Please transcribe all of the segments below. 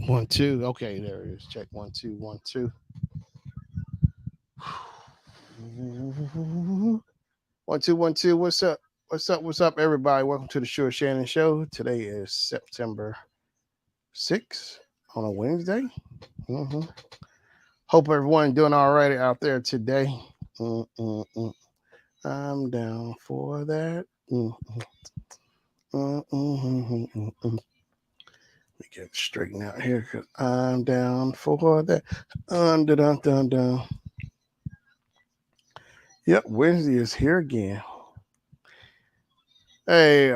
1 2. Okay, there it is. Check 1 2 1 2. 1 2 1 2. What's up? What's up? What's up, everybody? Welcome to the Shannon Show. Today is September 6th on a Wednesday. hmm Hope everyone doing all right out there today. Mm-mm-mm. I'm down for that. Mm-mm-mm-mm-mm. Let me get it straightened out here because I'm down for that. Dun, dun, dun, dun. Yep, Wednesday is here again. Hey,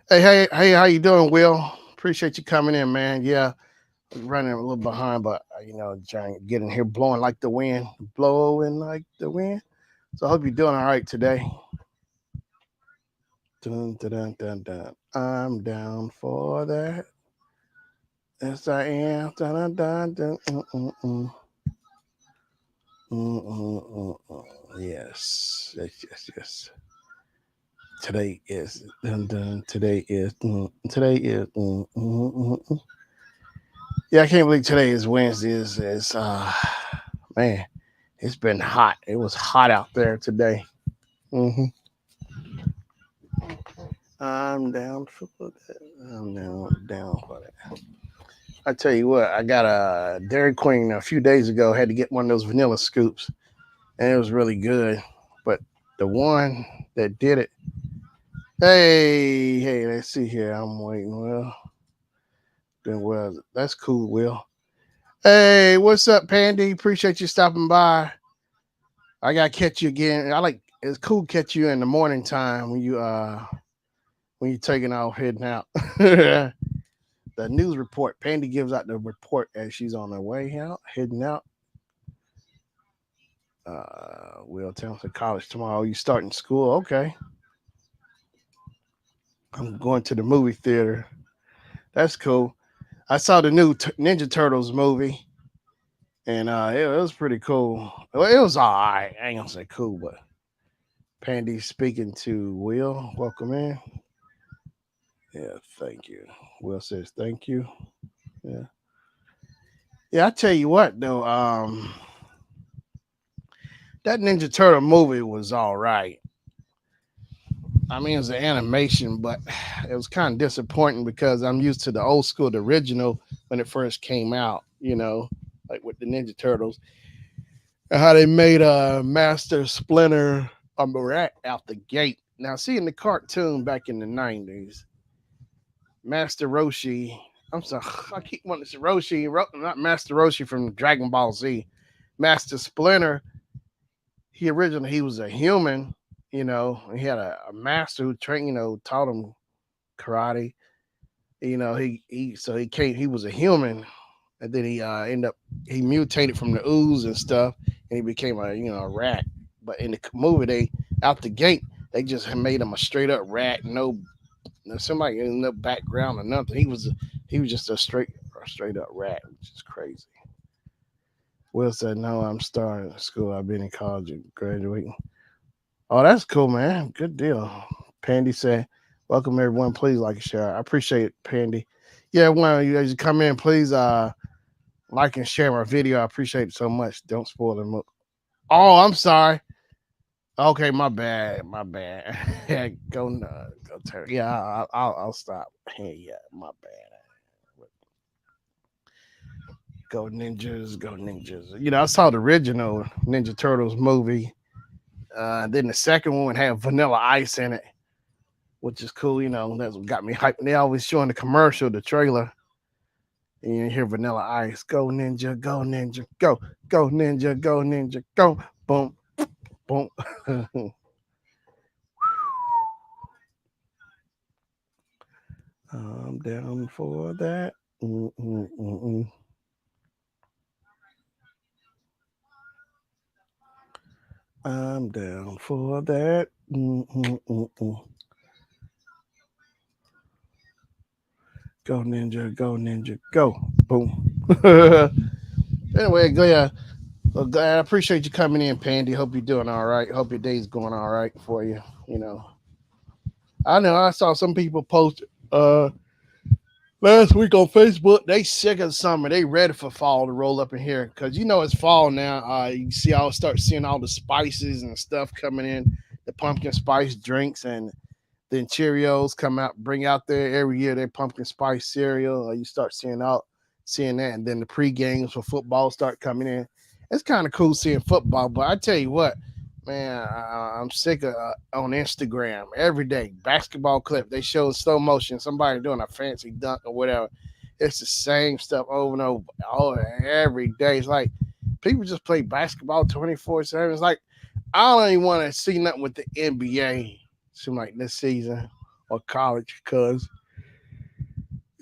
hey, how you doing, Will? Appreciate you coming in, man. Yeah, running a little behind, but trying to get in here, blowing like the wind, blowing like the wind. So I hope you're doing all right today. Dun, dun, dun, dun, dun. I'm down for that. Yes, I am. Dun, dun, dun, dun, Yes, yes, yes, yes. Today is dun, dun, today is Yeah, I can't believe today is Wednesday. Man, it's been hot. It was hot out there today. hmm I'm down for that. I'm down for that. I tell you what, I got a Dairy Queen a few days ago. Had to get one of those vanilla scoops, and it was really good. But the one that did it, hey, let's see here. I'm waiting. Well, doing well. That's cool, Will. Hey, what's up, Pandy? Appreciate you stopping by. I gotta catch you again. It's cool to catch you in the morning time when you're taking off heading out. The news report. Pandy gives out the report as she's on her way out, heading out. Will Townsend College tomorrow. You starting school? Okay. I'm going to the movie theater. That's cool. I saw the new Ninja Turtles movie, and it was pretty cool. Well, it was all right. I ain't gonna say cool, but Pandy speaking to Will. Welcome in. Yeah, thank you. Will says thank you. Yeah. Yeah, I tell you what though, that Ninja Turtle movie was all right. I mean, it was an animation, but it was kind of disappointing because I'm used to the old school, the original when it first came out. Like with the Ninja Turtles, and how they made a Master Splinter a rat out the gate. Now, seeing the cartoon back in the '90s, Master Roshi. I'm sorry, I keep wanting to say Roshi, not Master Roshi from Dragon Ball Z. Master Splinter. He was a human. He had a master who trained, taught him karate. He came. He was a human, and then he mutated from the ooze and stuff, and he became a rat. But in the movie, they out the gate they just made him a straight up rat. Somebody in the background or nothing. He was just a straight up rat, which is crazy. Will said, "No, I'm starting school. I've been in college and graduating." Oh, that's cool, man. Good deal. Pandy said, "Welcome everyone. Please like and share. I appreciate it, Pandy. Yeah, when you guys come in, please like and share my video. I appreciate it so much. Don't spoil the movie. Oh, I'm sorry. Okay, my bad. My bad. Go turn. Yeah, I'll stop. Hey, yeah, my bad. Go ninjas, go ninjas. I saw the original Ninja Turtles movie. Then the second one had Vanilla Ice in it, which is cool. That's what got me hyped. They always showing the commercial, the trailer, and you hear Vanilla Ice. Go ninja, go ninja, go ninja, go ninja, go boom, boom. I'm down for that. Mm-mm-mm-mm. I'm down for that. Mm-mm-mm-mm. Go ninja, go ninja, go boom. Anyway, go yeah. Well, I appreciate you coming in, Pandy. Hope you're doing all right. Hope your day's going all right for you. I know I saw some people post. Uh, last week on Facebook. They sick of summer. They ready for fall to roll up in here because you know it's fall now. You see, I'll start seeing all the spices and stuff coming in, the pumpkin spice drinks, and then Cheerios come out, bring out there every year their pumpkin spice cereal. You start seeing that, and then the pre games for football start coming in. It's kind of cool seeing football, but I tell you what, man, I'm sick of on Instagram every day basketball clip. They show slow motion somebody doing a fancy dunk or whatever. It's the same stuff over and over, every day. It's like people just play basketball 24/7. It's like I don't even want to see nothing with the NBA. Seem like this season or college because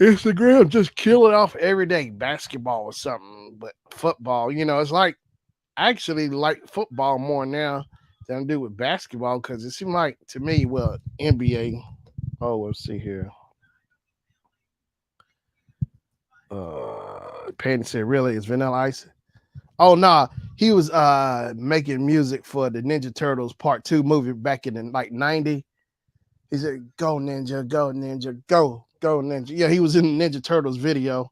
Instagram just kill it off every day. Basketball or something, but football, it's like I actually like football more now than I do with basketball because it seemed like to me, well, NBA. Oh, let's see here. Patton said, "Really, it's Vanilla Ice?" Oh nah, he was making music for the Ninja Turtles Part Two movie back in the like '90. He said, "Go Ninja, go Ninja, go Ninja." Yeah, he was in the Ninja Turtles video.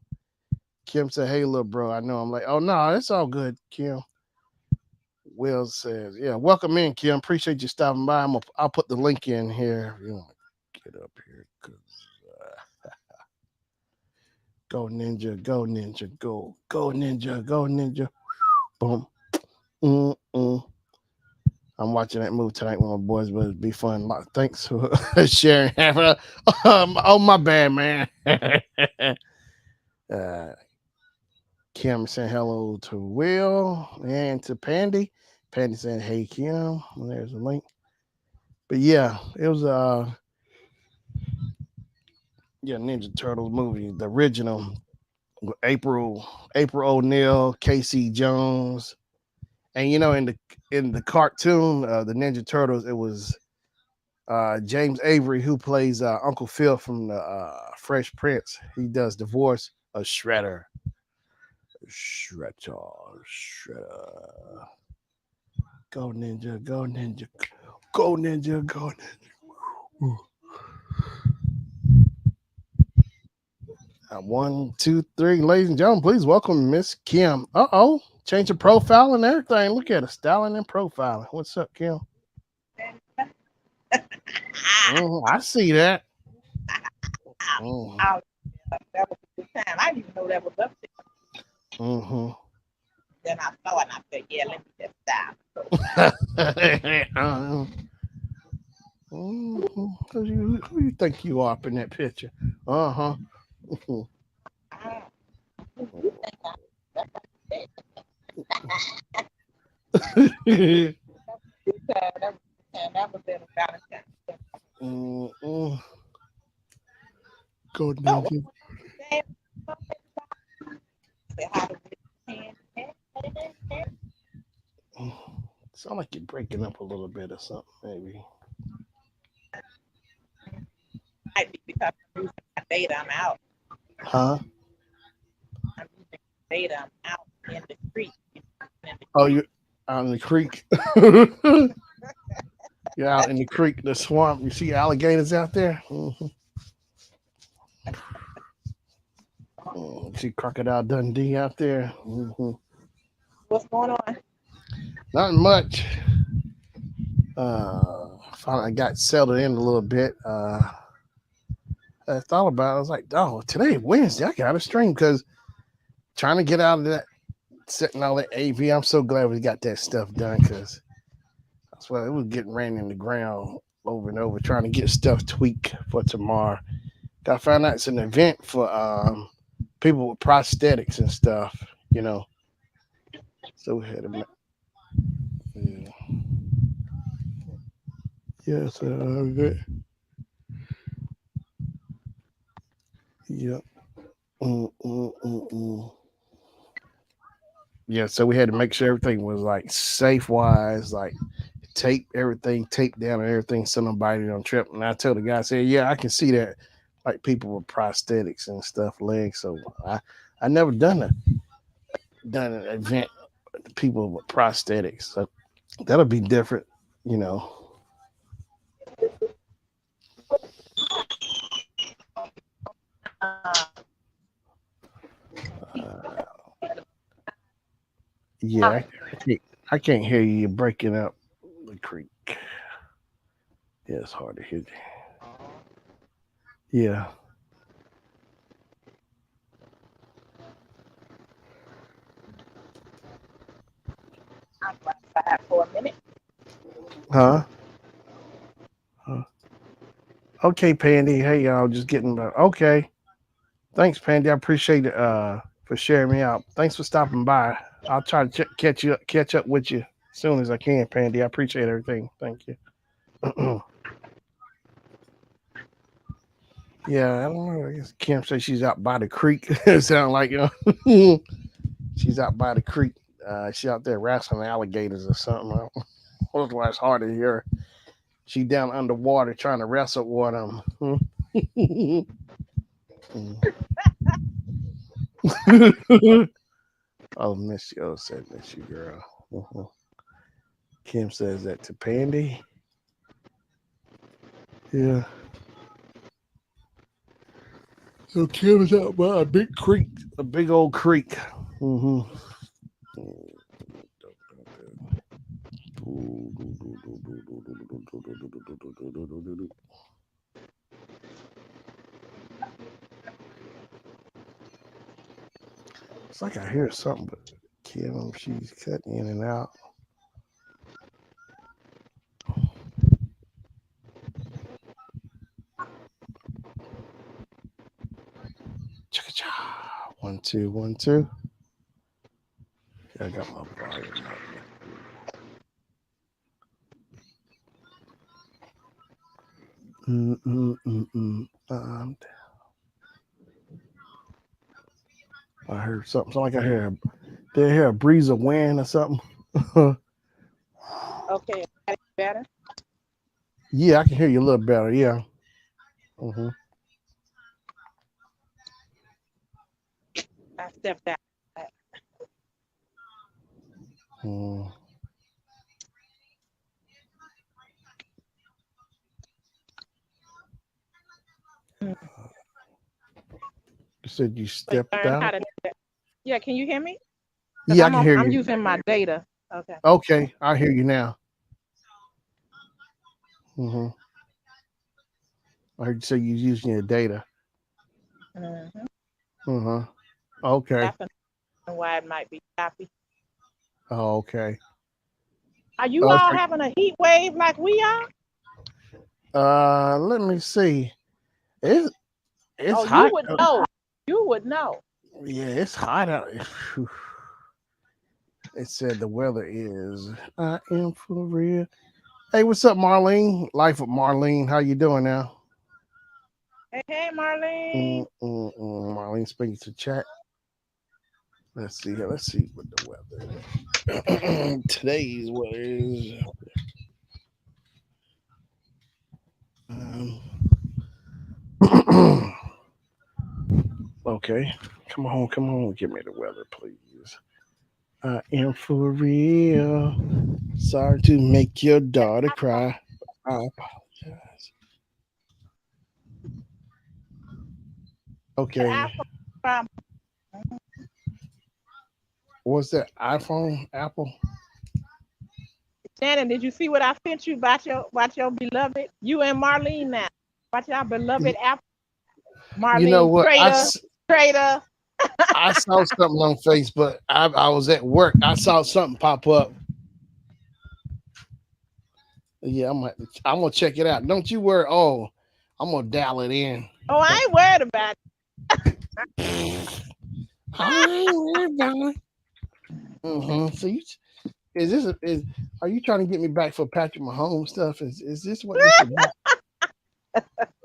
Kim said, "Hey, little bro, I know." I'm like, "Oh no, it's all good, Kim." Will says, "Yeah, welcome in, Kim. Appreciate you stopping by. I'll put the link in here. If you want to get up here, go Ninja, go Ninja, go Ninja, go Ninja. Boom. Mm-mm. I'm watching that movie tonight with my boys, but it'd be fun. Thanks for sharing. Oh, my bad, man. uh, Kim saying hello to Will and to Pandy. Pandy saying, "Hey, Kim." Well, there's a link. But yeah, it was Ninja Turtles movie, the original. April O'Neil, Casey Jones, and in the cartoon, the Ninja Turtles, it was James Avery who plays Uncle Phil from the Fresh Prince. He does the voice of Shredder. Shredder. Go Ninja, go Ninja, go Ninja, go Ninja. 1, 2, 3, ladies and gentlemen, please welcome Miss Kim. Change your profile and everything. Look at her styling and profiling. What's up, Kim? I see that. Oh, that was a good time. I didn't even know that was up there. Mm-hmm. Then I saw it and I said, yeah, let me just stop. Who you think you are up in that picture? Uh-huh. You think that's a good time. That was a good time. That was in Valentine's. Mm-mm. Go Oh, what Ninja. was that? How to Sound like you're breaking up a little bit or something, maybe. might be because I'm using my data. I'm out. Huh? I'm using data. I'm out in the street. In the Oh, creek. you out in the creek. You're out in the creek, the swamp. You see alligators out there? Mm-hmm. See Crocodile Dundee out there? Mm-hmm. What's going on? Nothing much. Finally got settled in a little bit. I thought about it. I was like, oh, today Wednesday. I got a stream because trying to get out of that, setting all that AV. I'm so glad we got that stuff done because that's why it was getting ran in the ground over and over, trying to get stuff tweaked for tomorrow. I found out it's an event for people with prosthetics and stuff, you know. So we had a yeah. Yes, good. Yep. Mm, mm, mm, mm. Yeah, so we had to make sure everything was like safe wise, like tape down and everything so nobody don't trip. And I told the guy, I said, yeah, I can see that like people with prosthetics and stuff, legs. So I never done an event with people with prosthetics. So that'll be different, you know. Yeah, I can't hear you. You're breaking up the creek. Yeah, it's hard to hear. Yeah. I'm outside for a minute. Huh? Huh? Okay, Pandy. Hey, y'all. Just getting about. Okay. Thanks, Pandy. I appreciate it. For sharing me out. Thanks for stopping by. I'll try to catch up with you as soon as I can, Pandy. I appreciate everything. Thank you. Yeah, I don't know. I guess Kim said she's out by the creek. It sounds like she's out by the creek. She's out there wrestling alligators or something. That's why it's hard to hear. She down underwater trying to wrestle with them. Oh, miss you. Oh, said miss you, girl. Mhm. Kim says that to Pandy. Yeah. So Kim is out by a big creek, a big old creek. Mm-hmm. It's like I hear something, but Kim, she's cutting in and out. Cha-cha. 1 2 1 2. Yeah, I got my volume up. Mm-mm-mm-mm. I heard something. Like I hear. Did I hear a breeze of wind or something? Okay, is that better? Yeah, I can hear you a little better. Yeah. Mm-hmm. I stepped out. Mm. Mm. You said you So you stepped learn how out. to do that. Yeah, can you hear me? Because Yeah, I can hear I'm you. using my data. Okay. Okay, I hear you now. Mm-hmm. I heard you say you're using your data. Mm-hmm. Uh-huh. Okay. That's why it might be choppy. Oh, okay. Are you Oh, that's all right. having a heat wave like we are? Let me see. It's it's Oh, you hot. would know. You would know. Yeah, it's hot out. It said the weather is. I am for real. Hey, what's up, Marlene? Life with Marlene. How you doing now? Hey, hey, Marlene. Marlene speaking to chat. Let's see here. Let's see what the weather. Today's weather is. Um, okay. Come on. Give me the weather, please. I am for real. Sorry to make your daughter cry. I apologize. The Okay. iPhone problem. What's that? iPhone? Apple? Shannon, did you see what I sent you about your beloved? You and Marlene now. About your beloved Y- Apple. You know Marlene what? Trader. Trader. I saw something on Facebook. I was at work. I saw something pop up. Yeah, I'm gonna check it out. Don't you worry. Oh, I'm gonna dial it in. Oh, I ain't worried about I ain't worried about it. So is this is are you trying to get me back for Patrick Mahomes stuff? Is this what this is about?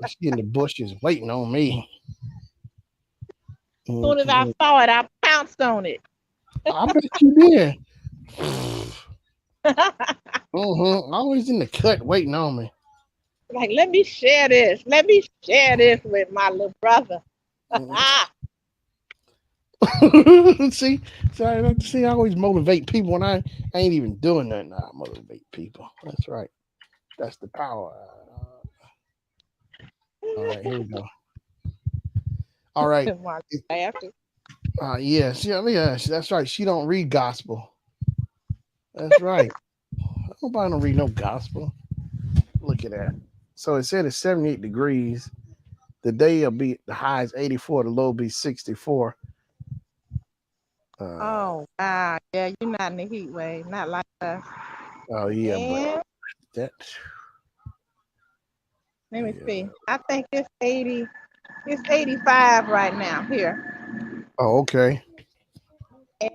She in the bushes waiting on me. as soon as I Mhm. saw it, I pounced on it. I bet you did. Always in the cut waiting on me. Like, let me share this. Let me share this with my little brother. see, see, I always motivate people when I ain't even doing nothing. I motivate people. That's right. That's the power. All right, here we go. All right. My laughter. Yes, yeah, that's right. She don't read gospel. That's right. Nobody don't read no gospel. Look at that. So it said it's 78 degrees. The day will be the high is 84, the low will be 64. Uh Oh wow, yeah, you're not in the heat wave, not like us. oh yeah, but And that let me yeah. see. I think it's 80. It's 85 right now here, Oh, okay. and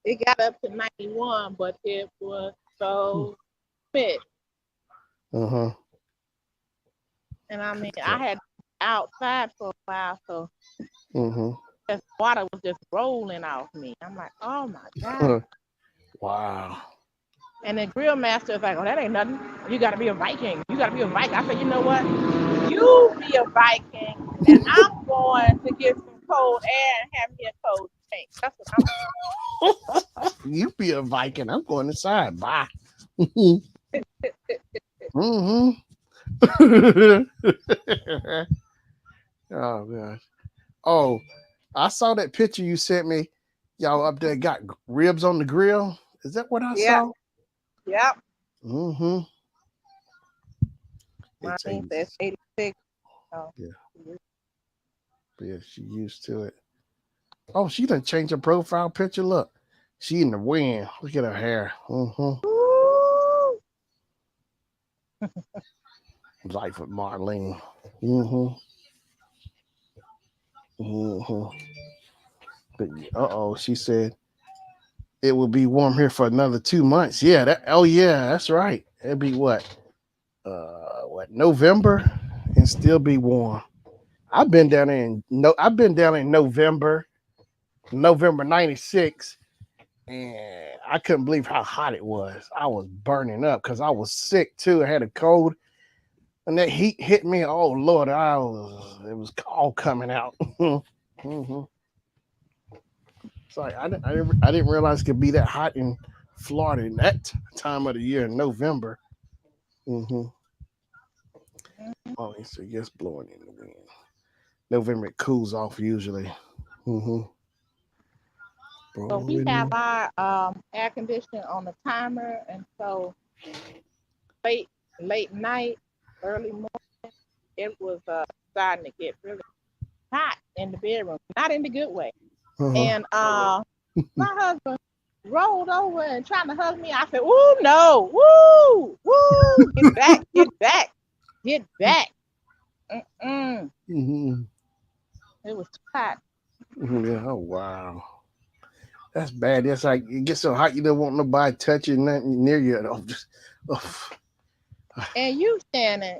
it got up to 91, but it was so fit. Uh-huh. And I mean, I So, had outside for a while, so mm-hmm. the water was just rolling off me. I'm like, oh my god. Wow. And the grill master is like, oh, that ain't nothing. You got to be a Viking. You got to be a Viking. I said, you know what? You be a Viking, and I'm going to get some cold air and have me a cold drink. That's what I'm You be a Viking. I'm going inside. Bye. mm-hmm. Oh gosh. Oh, I saw that picture you sent me. Y'all up there got ribs on the grill. Is that what I doing. Yep, saw? yep. Mm-hmm. It's Marlene says 80s. 86. Oh, Yeah, yeah, she used to it. Oh, she done changed her profile picture. Look, she in the wind. Look at her hair. Mm-hmm. ooh. Life with Marlene. Mm-hmm. Mm-hmm. But uh-oh, she said it will be warm here for another 2 months. Yeah, that oh yeah, that's right. It'll be what November and still be warm. I've been down in November 96, and I couldn't believe how hot it was. I was burning up because I was sick too. I had a cold, and that heat hit me. Oh Lord, it was all coming out. hmm It's like I didn't realize it could be that hot in Florida in that time of the year in November. hmm Oh, so yes, blowing in the wind. November it cools off usually. hmm So we Blowing have in. our air conditioning on the timer, and so late late night, early morning, it was starting to get really hot in the bedroom, not in the good way. Uh-huh. And my husband rolled over and trying to hug me. I said, "Ooh, no, woo, woo, get back, get back, get back." Mm-mm. hmm It was too hot. Yeah. Oh wow. That's bad. That's like it gets so hot you don't want nobody touching nothing near you. Oh, just, oh. And you, Shannon,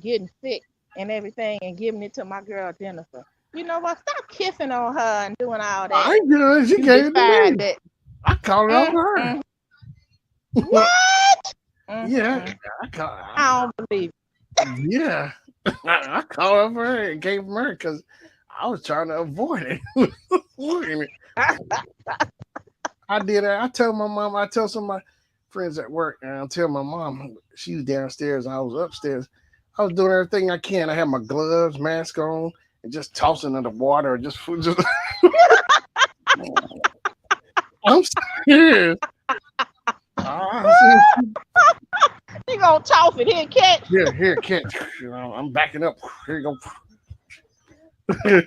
getting sick and everything and giving it to my girl Jennifer. You know what? Stop kissing on her and doing all I that. ain't good. She You gave it to decide me. that. I called it Mm, over mm, what? yeah. Mm. I called. I don't believe Yeah. I called over her and gave them her because I was trying to avoid it. Avoiding it. it. I did it. I told my mom. I tell some of my friends at work, and I tell my mom she was downstairs. I was upstairs. I was doing everything I can. I had my gloves, mask on, and just tossing in the water. Just I'm serious. I said, You gonna toss it here, catch? here, kid. I'm backing up. Here you go.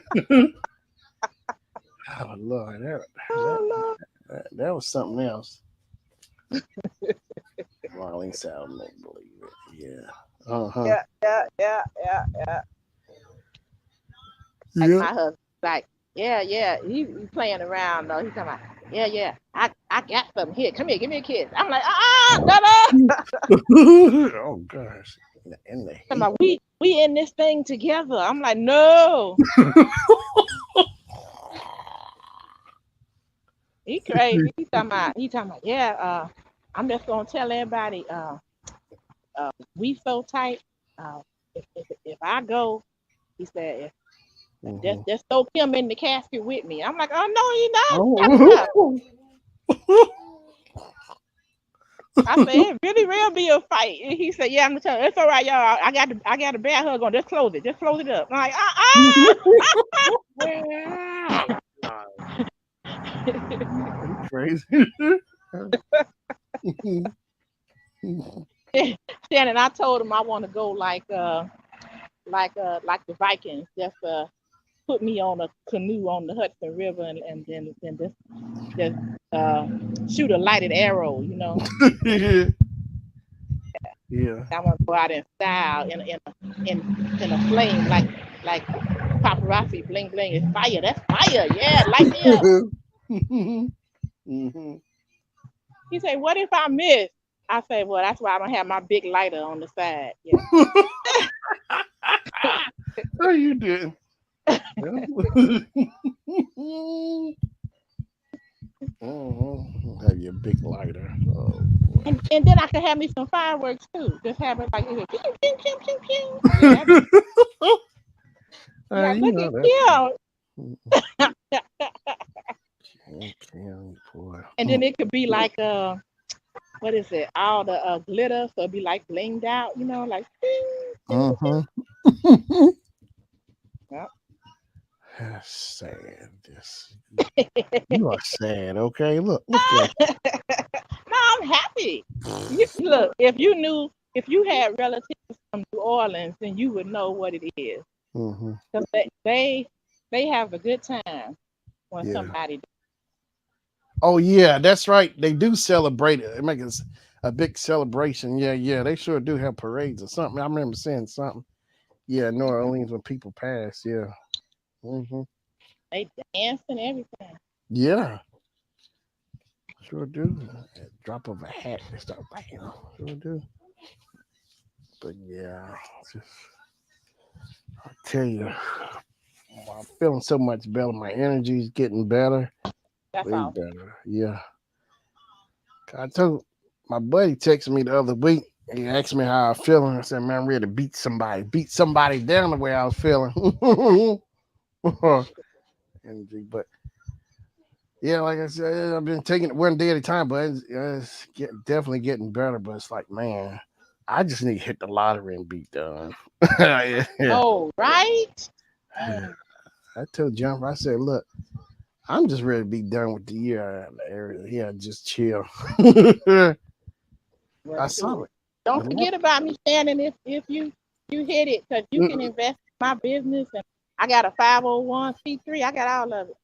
Oh Lord, that, Oh Lord. that was something else. Marlene said, "I'll make believe it." Yeah. Uh huh. Yeah, yeah, yeah, yeah, yeah. Like Yep. my husband, like, yeah, yeah. He playing around though. He's talking about, yeah, yeah. I got something here. Come here, give me a kiss. I'm like, no, no. Oh gosh. In the Talking heat. about, we in this thing together. I'm like, no. He crazy. He talking about, yeah. I'm just gonna tell everybody. We so tight. Uh, if I go, he said, if Mhm. just throw him in the casket with me. I'm like, oh no, he not. Stop. Oh. I said, it really will be a fight. And he said, yeah, I'm telling you, it's all right, y'all. I got a bad hug on. Just close it. Just close it up. I'm like, Oh, God. uh-uh. You crazy. Shannon, I told him I want to go like the Vikings, just put me on a canoe on the Hudson River and just uh, shoot a lighted arrow, you know. Yeah. I want to go out in style in a flame like paparazzi bling bling. It's fire. That's fire. Yeah, light me up. Mhm. He said, "What if I miss?" I say, "Well, that's why I'm gonna have my big lighter on the side." Yeah. How you doing? Have your big lighter. Oh boy. And then I can have me some fireworks too. Just have it like pew, pew, pew, pew, pew, pew. Yeah, that be like You look know at that's Kim. okay, boy. And then it could be like what is it? All the glitter, so it'd be like blinged out, you know, like ding, ding, Mm-hmm. ding. That's sad. This you are sad. Okay, look at No, I'm happy. Look, if you had relatives from New Orleans, then you would know what it is. mm-hmm. 'Cause they have a good time when Yeah. somebody. Oh yeah, that's right. They do celebrate it. They make it a big celebration. Yeah, yeah. They sure do have parades or something. I remember seeing something. Yeah, New Orleans when people pass. Yeah. Mm-hmm. They dance and everything. Yeah. Sure do. At drop of a hat, they start banging. Sure do. But yeah, just I tell you, I'm feeling so much better. My energy's getting better, That's way all. better. Yeah. I told my buddy texted me the other week. He asked me how I feeling. I said, "Man, I'm ready to beat somebody down the way I was feeling." Energy, but yeah, like I said, I've been taking it one day at a time, but definitely getting better. But it's like, man, I just need to hit the lottery and be done. Yeah. Oh, right. Mm, I told Jennifer, I said, look, I'm just ready to be done with the year. Yeah, just chill. well, I saw shoot. it. Don't The forget about me, Shannon. If you hit it, because you can last- invest in my business, and I got a 501(c)(3). I got all of it.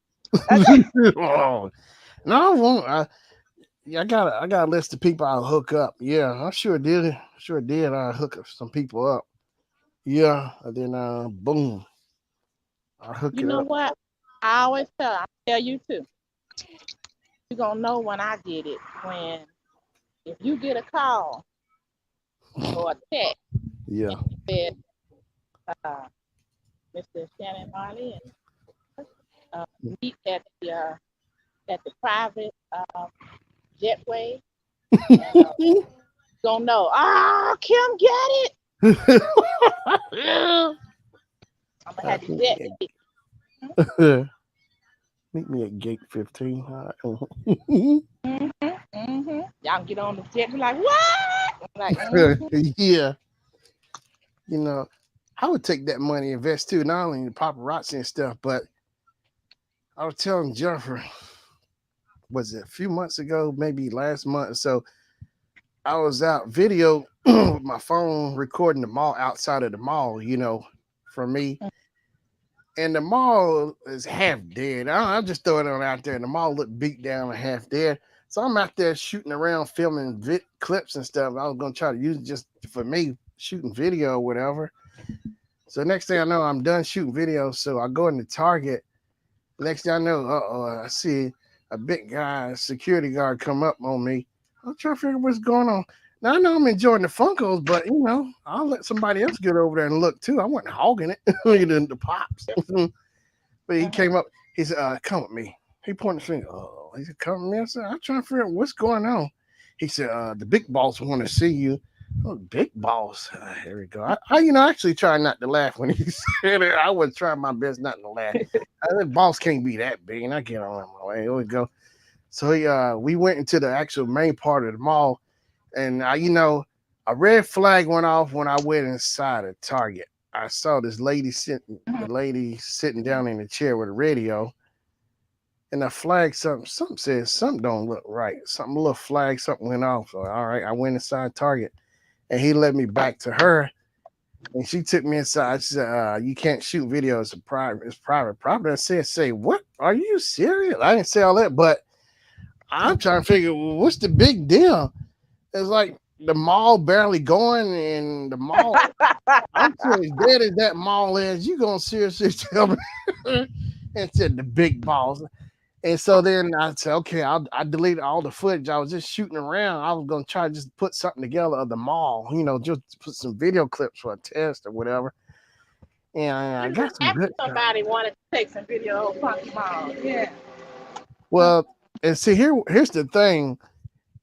Okay. oh, no, I won't. Yeah, I got a list of people I'll hook up. Yeah, I sure did. Sure did. I hook up some people up. Yeah, and then boom, I hook You it know up. what? I tell you too. You're gonna know when I get it. When if you get a call or a text Yeah. and it said, uh, Mr. Shannon Marley, and meet at the private jetway, and gonna know. Ah, Kim, get it. Yeah. I'm gonna have the jet ticket. Meet me at gate 15. All right. Y'all can get on the jet. Be like, what? I'm like, mm-hmm. Yeah. You know, I would take that money, invest too, not only in the paparazzi and stuff, but I was telling Jennifer, was it a few months ago, maybe last month or so, I was out video with my phone recording the mall outside of the mall, for me. And the mall is half dead. I'm just throwing it on out there. And the mall looked beat down and half dead. So I'm out there shooting around, filming clips and stuff. I was going to try to use it just for me, shooting video or whatever. So next thing I know, I'm done shooting video. So I go into Target. Next thing I know, I see a big guy, security guard, come up on me. I'm trying to figure what's going on. Now I know I'm enjoying the Funkos, but I'll let somebody else get over there and look too. I wasn't hogging it, the pops. But he Uh-huh. came up. He said, "Come with me." He pointed the finger. Oh, he said, "Come with me." I said, "I'm trying to figure out what's going on." He said, "The big boss want to see you." Oh, big boss. Here we go. I actually try not to laugh when he said it. I was trying my best not to laugh. The boss can't be that big, and I get on my way. Here we go. So we went into the actual main part of the mall, and a red flag went off when I went inside a Target. I saw this lady sitting, the lady sitting down in the chair with a radio, and I flagged something said something don't look right. Something a little flag, something went off. So all right, I went inside Target and he led me back to her and she took me inside. She said, you can't shoot video, it's private property. I said, say what? Are you serious? I didn't say all that, but I'm trying to figure well, what's the big deal? It's like the mall barely going and the mall I'm sure as dead as that mall is, you gonna seriously tell me and said the big balls. And so then I said, okay, I deleted all the footage. I was just shooting around. I was gonna try to just put something together of the mall, just put some video clips for a test or whatever. And I I'm got just some happy good. somebody wanted to take some video of Punky Mall. Yeah. Well, and see here's the thing.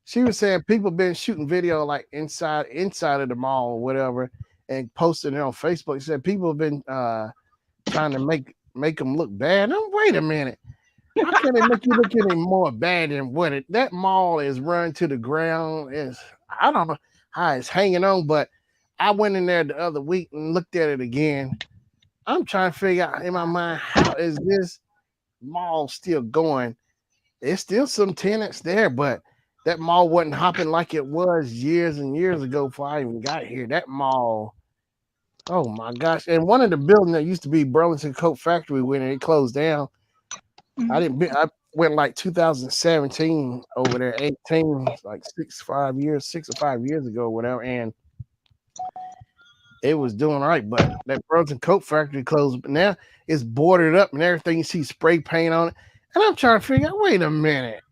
She was saying people been shooting video like inside of the mall or whatever, and posting it on Facebook. She said people have been trying to make them look bad. Now, wait a minute. How can they make you look any more bad than what it? That mall is run to the ground. Is I don't know how it's hanging on, but I went in there the other week and looked at it again. I'm trying to figure out in my mind how is this mall still going? There's still some tenants there, but that mall wasn't hopping like it was years and years ago before I even got here. That mall, oh my gosh! And one of the buildings that used to be Burlington Coat Factory when it closed down I didn't be. I went like 2017 over there, 18, like 6 or 5 years ago, whatever, and it was doing all right. But that Burlington Coat Factory closed. But now it's boarded up and everything. You see spray paint on it, and I'm trying to figure out. Wait a minute.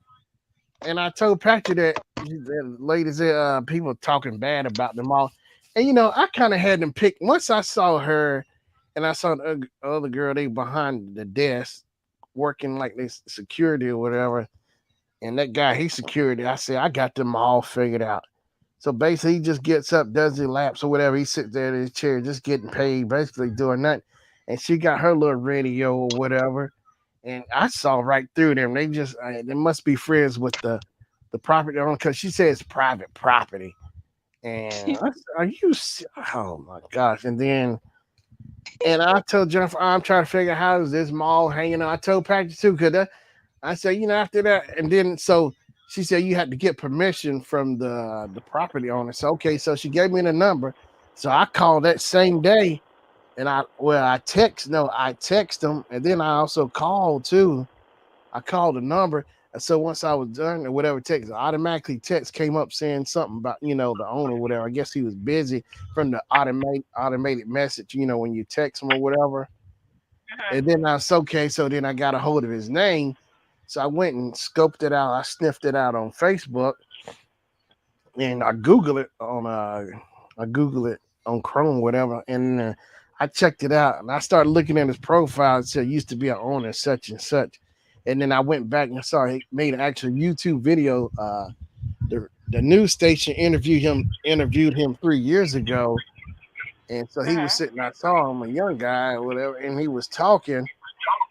And I told Patrick that the ladies, people talking bad about them all, and I kind of had them pick. Once I saw her, and I saw the other girl, they behind the desk working like this security or whatever. And that guy, he security. I said, I got them all figured out. So basically, he just gets up, does his laps or whatever. He sits there in his chair, just getting paid, basically doing nothing. And she got her little radio or whatever. And I saw right through them. They must be friends with the property owner because she says private property. And I said, oh my gosh. And I told Jennifer, I'm trying to figure out how is this mall hanging on. I told Patrick too, because I said, after that, and then so she said you had to get permission from the property owner. So okay, so she gave me the number. So I called that same day, and I text them, and then I also called too. I called the number, and so once I was done or whatever text, automatically text came up saying something about the owner or whatever. I guess he was busy from the automated message. When you text him or whatever. And then I was okay. So then I got a hold of his name. So I went and scoped it out. I sniffed it out on Facebook, and I Google it on Chrome, whatever. And I checked it out, and I started looking at his profile. It said used to be an owner such and such. And then I went back and saw he made an actual YouTube video. The news station interviewed him 3 years ago, and so he was sitting. I saw him, a young guy or whatever, and he was talking.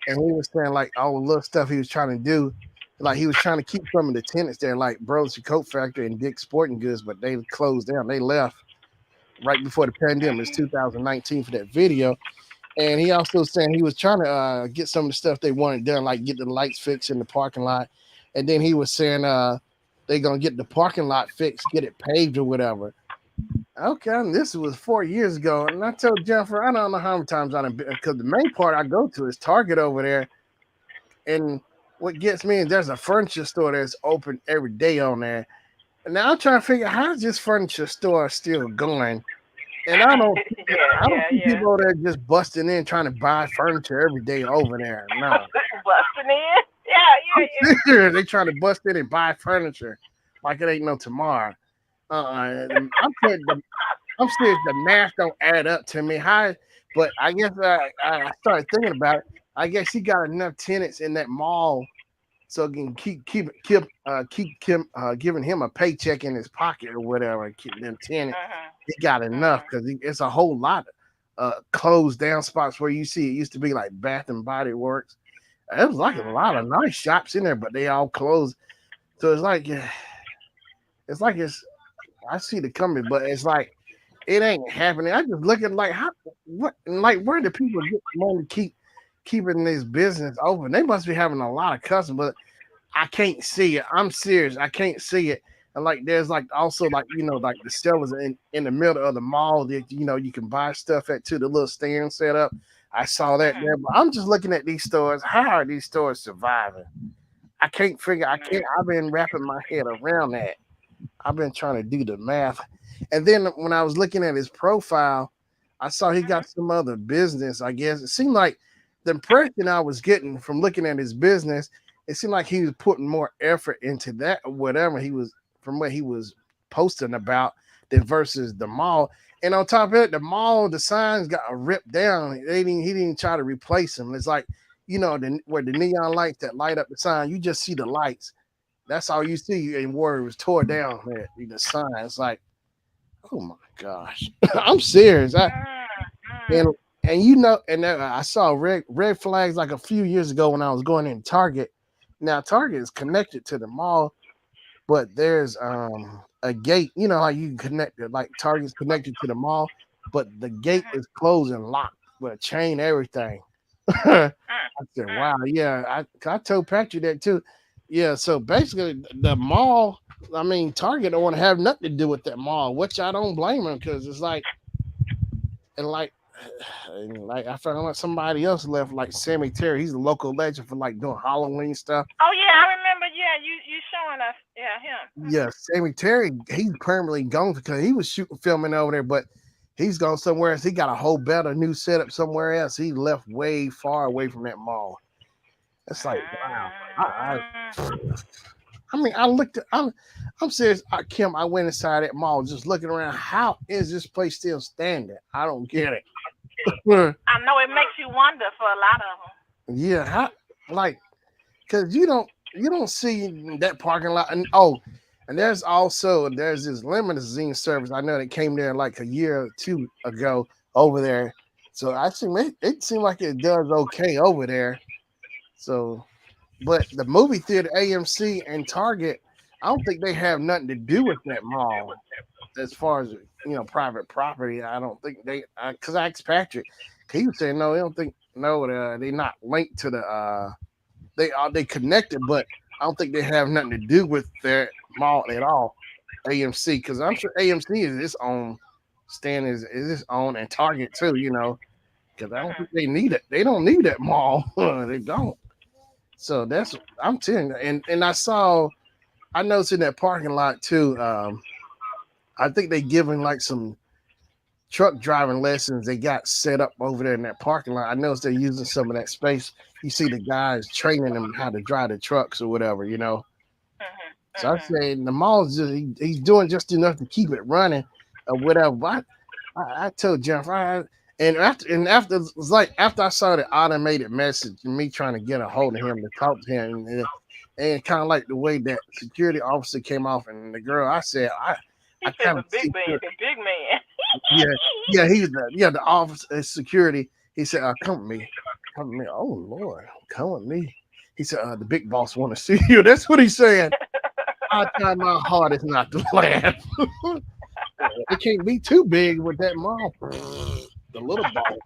And he was saying like all the little stuff he was trying to do, like he was trying to keep some of the tenants there, like Burlington Coat Factory and Dick's Sporting Goods, but they closed down. They left right before the pandemic. It's 2019 for that video. And he also saying he was trying to get some of the stuff they wanted done, like get the lights fixed in the parking lot. And then he was saying they're gonna get the parking lot fixed, get it paved or whatever. Okay, and this was 4 years ago, and I told Jennifer, I don't know how many times I done been because the main part I go to is Target over there. And what gets me is there's a furniture store that's open every day on there. And now I'm trying to figure out how is this furniture store still going? And Yeah, I don't yeah, see yeah. people there just busting in trying to buy furniture every day over there. No. Busting in. Yeah, I'm yeah, yeah. serious. They trying to bust in and buy furniture like it ain't no tomorrow. I'm serious. The math don't add up to me. How? But I guess I started thinking about it. I guess he got enough tenants in that mall so it can keep giving him a paycheck in his pocket or whatever. Keep them tenants. Mhm. He got enough Mhm. because it's a whole lot of closed down spots where you see it used to be like Bath and Body Works. It was like a lot of Mhm. nice shops in there, but they all closed. So it's like it's I see the coming, but it's like it ain't happening. I just look at like how what like where do people get money to keeping this business open. They must be having a lot of customers, but I can't see it. I'm serious. I can't see it. And like there's like also like like the sellers in the middle of the mall that you can buy stuff at too, the little stand set up. I saw that Mhm. there, but I'm just looking at these stores. How are these stores surviving? I can't figure. I can't. Mhm. I've been wrapping my head around that. I've been trying to do the math. And then when I was looking at his profile, I saw he got Mhm. some other business. I guess it seemed like the impression I was getting from looking at his business, it seemed like he was putting more effort into that or whatever he was from what he was posting about than versus the mall. And on top of it, the mall, the signs got ripped down. He didn't try to replace them. It's like, where the neon lights that light up the sign, you just see the lights. That's all you see. And where it was tore down there, the sign. It's like, oh my gosh, I'm serious. And Mhm. I saw red flags like a few years ago when I was going in Target. Now Target is connected to the mall, but there's a gate. You know how you can connect it, like Target's connected to the mall, but the gate Mhm. is closed and locked with a chain, everything. I Mhm. said, Mhm. wow, yeah. I told Patrick that too. Yeah, so basically the mall, I mean, Target don't want to have nothing to do with that mall, which I don't blame them because it's like and like and like I found out somebody else left, like Sammy Terry. He's a local legend for like doing Halloween stuff. Oh yeah, I remember. Yeah, you showing us. Yeah, him. Yeah, Sammy Terry, he's permanently gone because he was shooting filming over there, but he's gone somewhere else. He got a whole better new setup somewhere else. He left way far away from that mall. It's like, wow. I mean, I looked at, I'm serious, Kim. I went inside that mall just looking around. How is this place still standing? I don't get it. I know it makes you wonder for a lot of them. Yeah, how, like, because you don't see that parking lot. And oh, and there's this limousine service. I know that came there like a year or two ago over there. So I think it seemed like it does okay over there. So, but the movie theater, AMC and Target, I don't think they have nothing to do with that mall as far as private property. I don't think they because I asked Patrick, he was saying no, they don't think no, they're not linked to the they connected, but I don't think they have nothing to do with their mall at all. AMC, because I'm sure AMC is its own stand is its own and Target too. Because I don't Mhm. think they need it. They don't need that mall. They don't. So that's I'm telling you. And I noticed in that parking lot too. I think they giving like some truck driving lessons they got set up over there in that parking lot. I noticed they're using some of that space. You see the guys training them how to drive the trucks or whatever. Mhm. So I Mhm. say the mall's just he's doing just enough to keep it running or whatever. But I told Jeff, and after it was like after I saw the automated message and me trying to get a hold of him to talk to him and kind of like the way that security officer came off and the girl, I said I He said kind the of big see man, her. the big man. Yeah, yeah, the office security. He said, come with me. Come with me. Oh Lord, come with me. He said, the big boss want to see you. That's what he said. I try my hardest not to laugh. It can't be too big with that mouth. The little ball.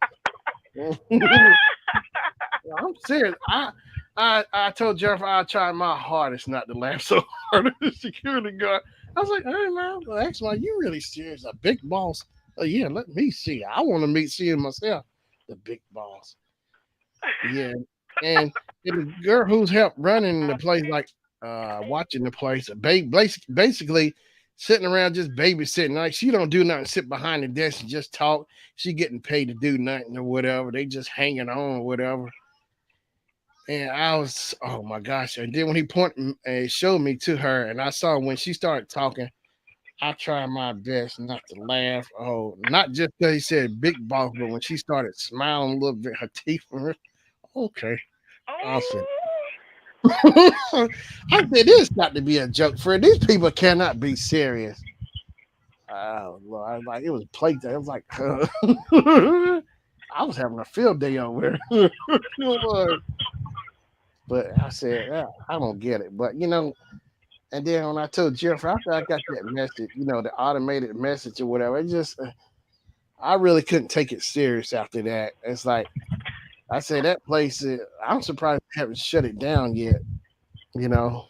I'm serious. I told Jeff I tried my hardest not to laugh so hard at the security guard. I was like, hey man, X man, you really serious? A big boss? Oh yeah, let me see. I want to meet seeing myself. The big boss. Yeah. And, and the girl who's helped running the place, like watching the place, basically sitting around just babysitting. Like she don't do nothing, sit behind the desk and just talk. She getting paid to do nothing or whatever. They just hanging on or whatever. And I was, oh my gosh. And then when he pointed and showed me to her, and I saw when she started talking, I tried my best not to laugh. Oh, not just because he said big boss, but when she started smiling a little bit, her teeth were okay. I said, Ooh. I said, this got to be a joke, Fred. These people cannot be serious. Oh, Lord. I was like, it was playtime. It was like, I was having a field day over there. It was. But I said, I don't get it. But, and then when I told Jeff, after I got that message, the automated message or whatever, it just, I really couldn't take it serious after that. It's like, I say that place. I'm surprised they haven't shut it down yet. You know,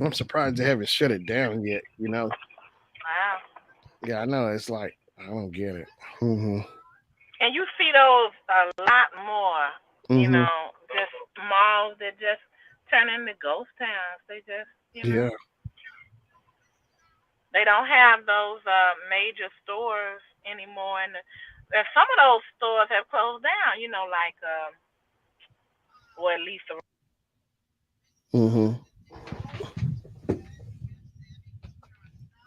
I'm surprised they haven't shut it down yet. Wow. Yeah, I know. It's like I don't get it. Mhm. And you see those a lot more, Mhm. just malls that just turn into ghost towns. They just, Yeah. they don't have those major stores anymore, and some of those stores have closed down. Like or at least Mhm.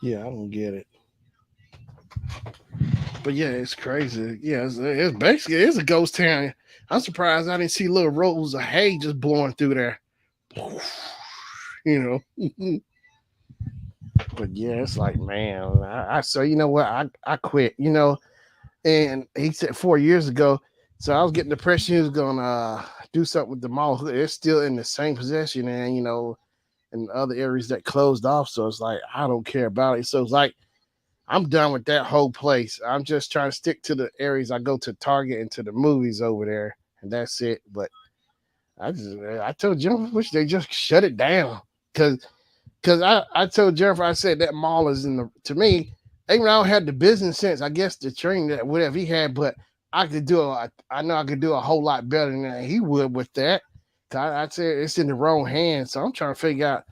Yeah, I don't get it. But yeah, it's crazy. Yeah, it's basically it's a ghost town. I'm surprised I didn't see little rows of hay just blowing through there. You know. But yeah, it's like man, I so you know what I quit. And he said 4 years ago. So I was getting the impression he was gonna do something with the mall. It's still in the same possession, and in other areas that closed off. So it's like I don't care about it. So it's like I'm done with that whole place. I'm just trying to stick to the areas I go to Target and to the movies over there, and that's it. But I told Jennifer, wish they just shut it down because I told Jennifer, I said that mall is to me, even though I don't have the business sense, I guess the training that whatever he had, but I know I could do a whole lot better than he would with that. I said it's in the wrong hands, so I'm trying to figure out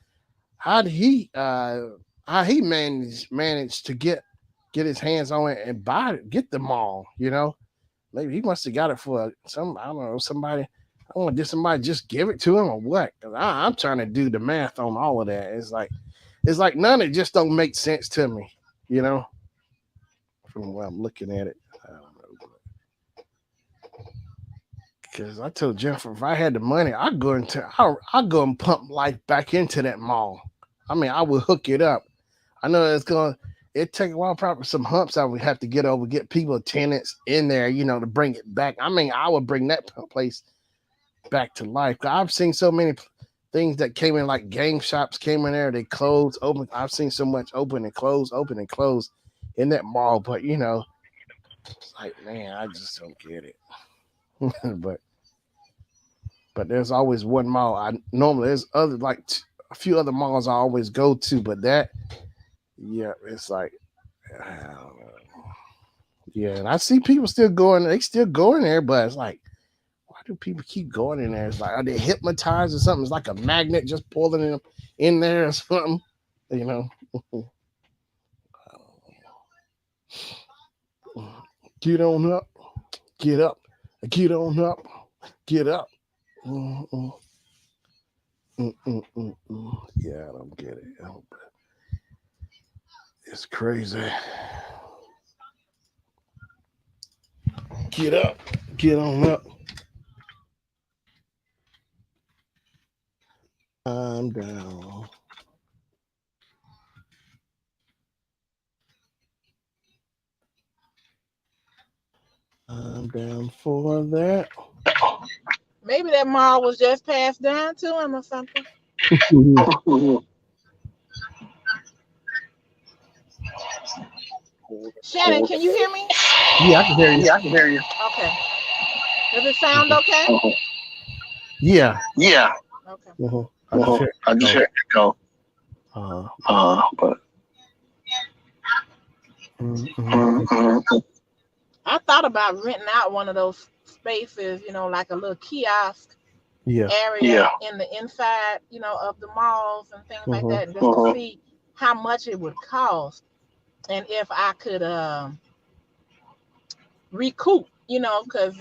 how did how he managed to get his hands on it and buy it, get the mall. Maybe he must have got it for some I don't know somebody. I want did somebody just give it to him or what? 'Cause I'm trying to do the math on all of that. It's like none of it just don't make sense to me. You know, from the way I'm looking at it. I don't know. Because I told Jennifer if I had the money, I'd go and pump life back into that mall. I mean, I would hook it up. I know it take a while, probably some humps I would have to get over, get people, tenants in there, to bring it back. I mean, I would bring that place back to life. I've seen so many things that came in, like game shops came in there, they closed, open. I've seen so much open and close in that mall, but it's like, man, I just don't get it. but but there's always one mall. I normally there's other a few other malls I always go to, but yeah, it's like I don't know. Yeah, and I see people still going. They still going there, but it's like, why do people keep going in there? It's like, are they hypnotized or something? It's like a magnet just pulling them in there or something. You know. Get on up, get up, get on up, get up. Mm-mm, mm-mm. Yeah, I don't get it. It's crazy. Get up, get on up. I'm down. I'm down for that. Maybe that mall was just passed down to him or something. Shannon, can you hear me? Yeah, I can hear you. Yeah, I can hear you. Okay. Does it sound Mhm. okay? Yeah. Yeah. Okay. I just hear I just go. heard it go. But Mm-mm. I thought about renting out one of those spaces, like a little kiosk Yeah. area in the inside, of the malls and things like Mm-hmm. that, and just to see how much it would cost and if I could recoup, because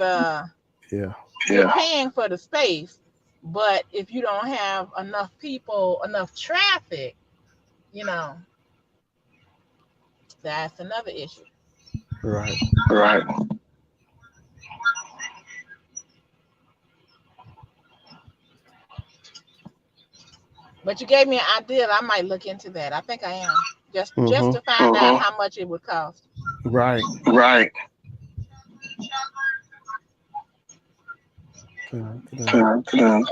Yeah. you're paying for the space, but if you don't have enough people, enough traffic, you know, that's another issue. Right. right. But you gave me an idea. I might look into that. I think I am just Mm-hmm. to find out how much it would cost. Right. Right. Ta-da.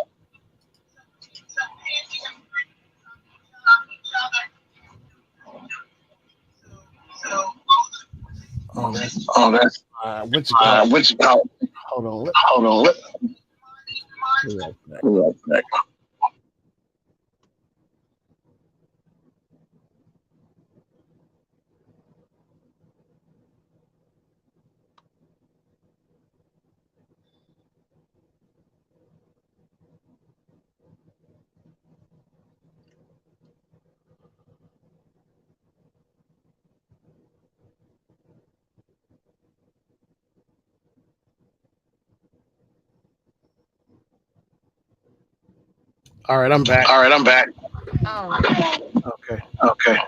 Oh, that's Oh, that's what you call. what you call. Hold on. Hold on. Be right back. Be right back. All right, I'm back. All right, I'm back. Oh, Okay, Okay.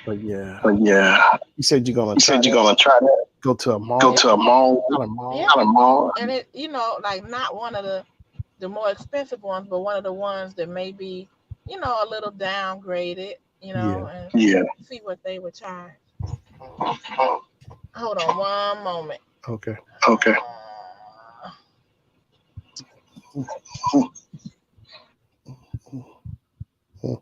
but yeah, But yeah, you said you're gonna you try said you're that. gonna try that. Go to a Go mall. to a mall. Not a mall. yeah. Not a mall. And it, like not one of the more expensive ones, but one of the ones that may be, a little downgraded, Yeah. and Yeah. see what they would charge. Hold on one moment. Okay. Okay. Uh,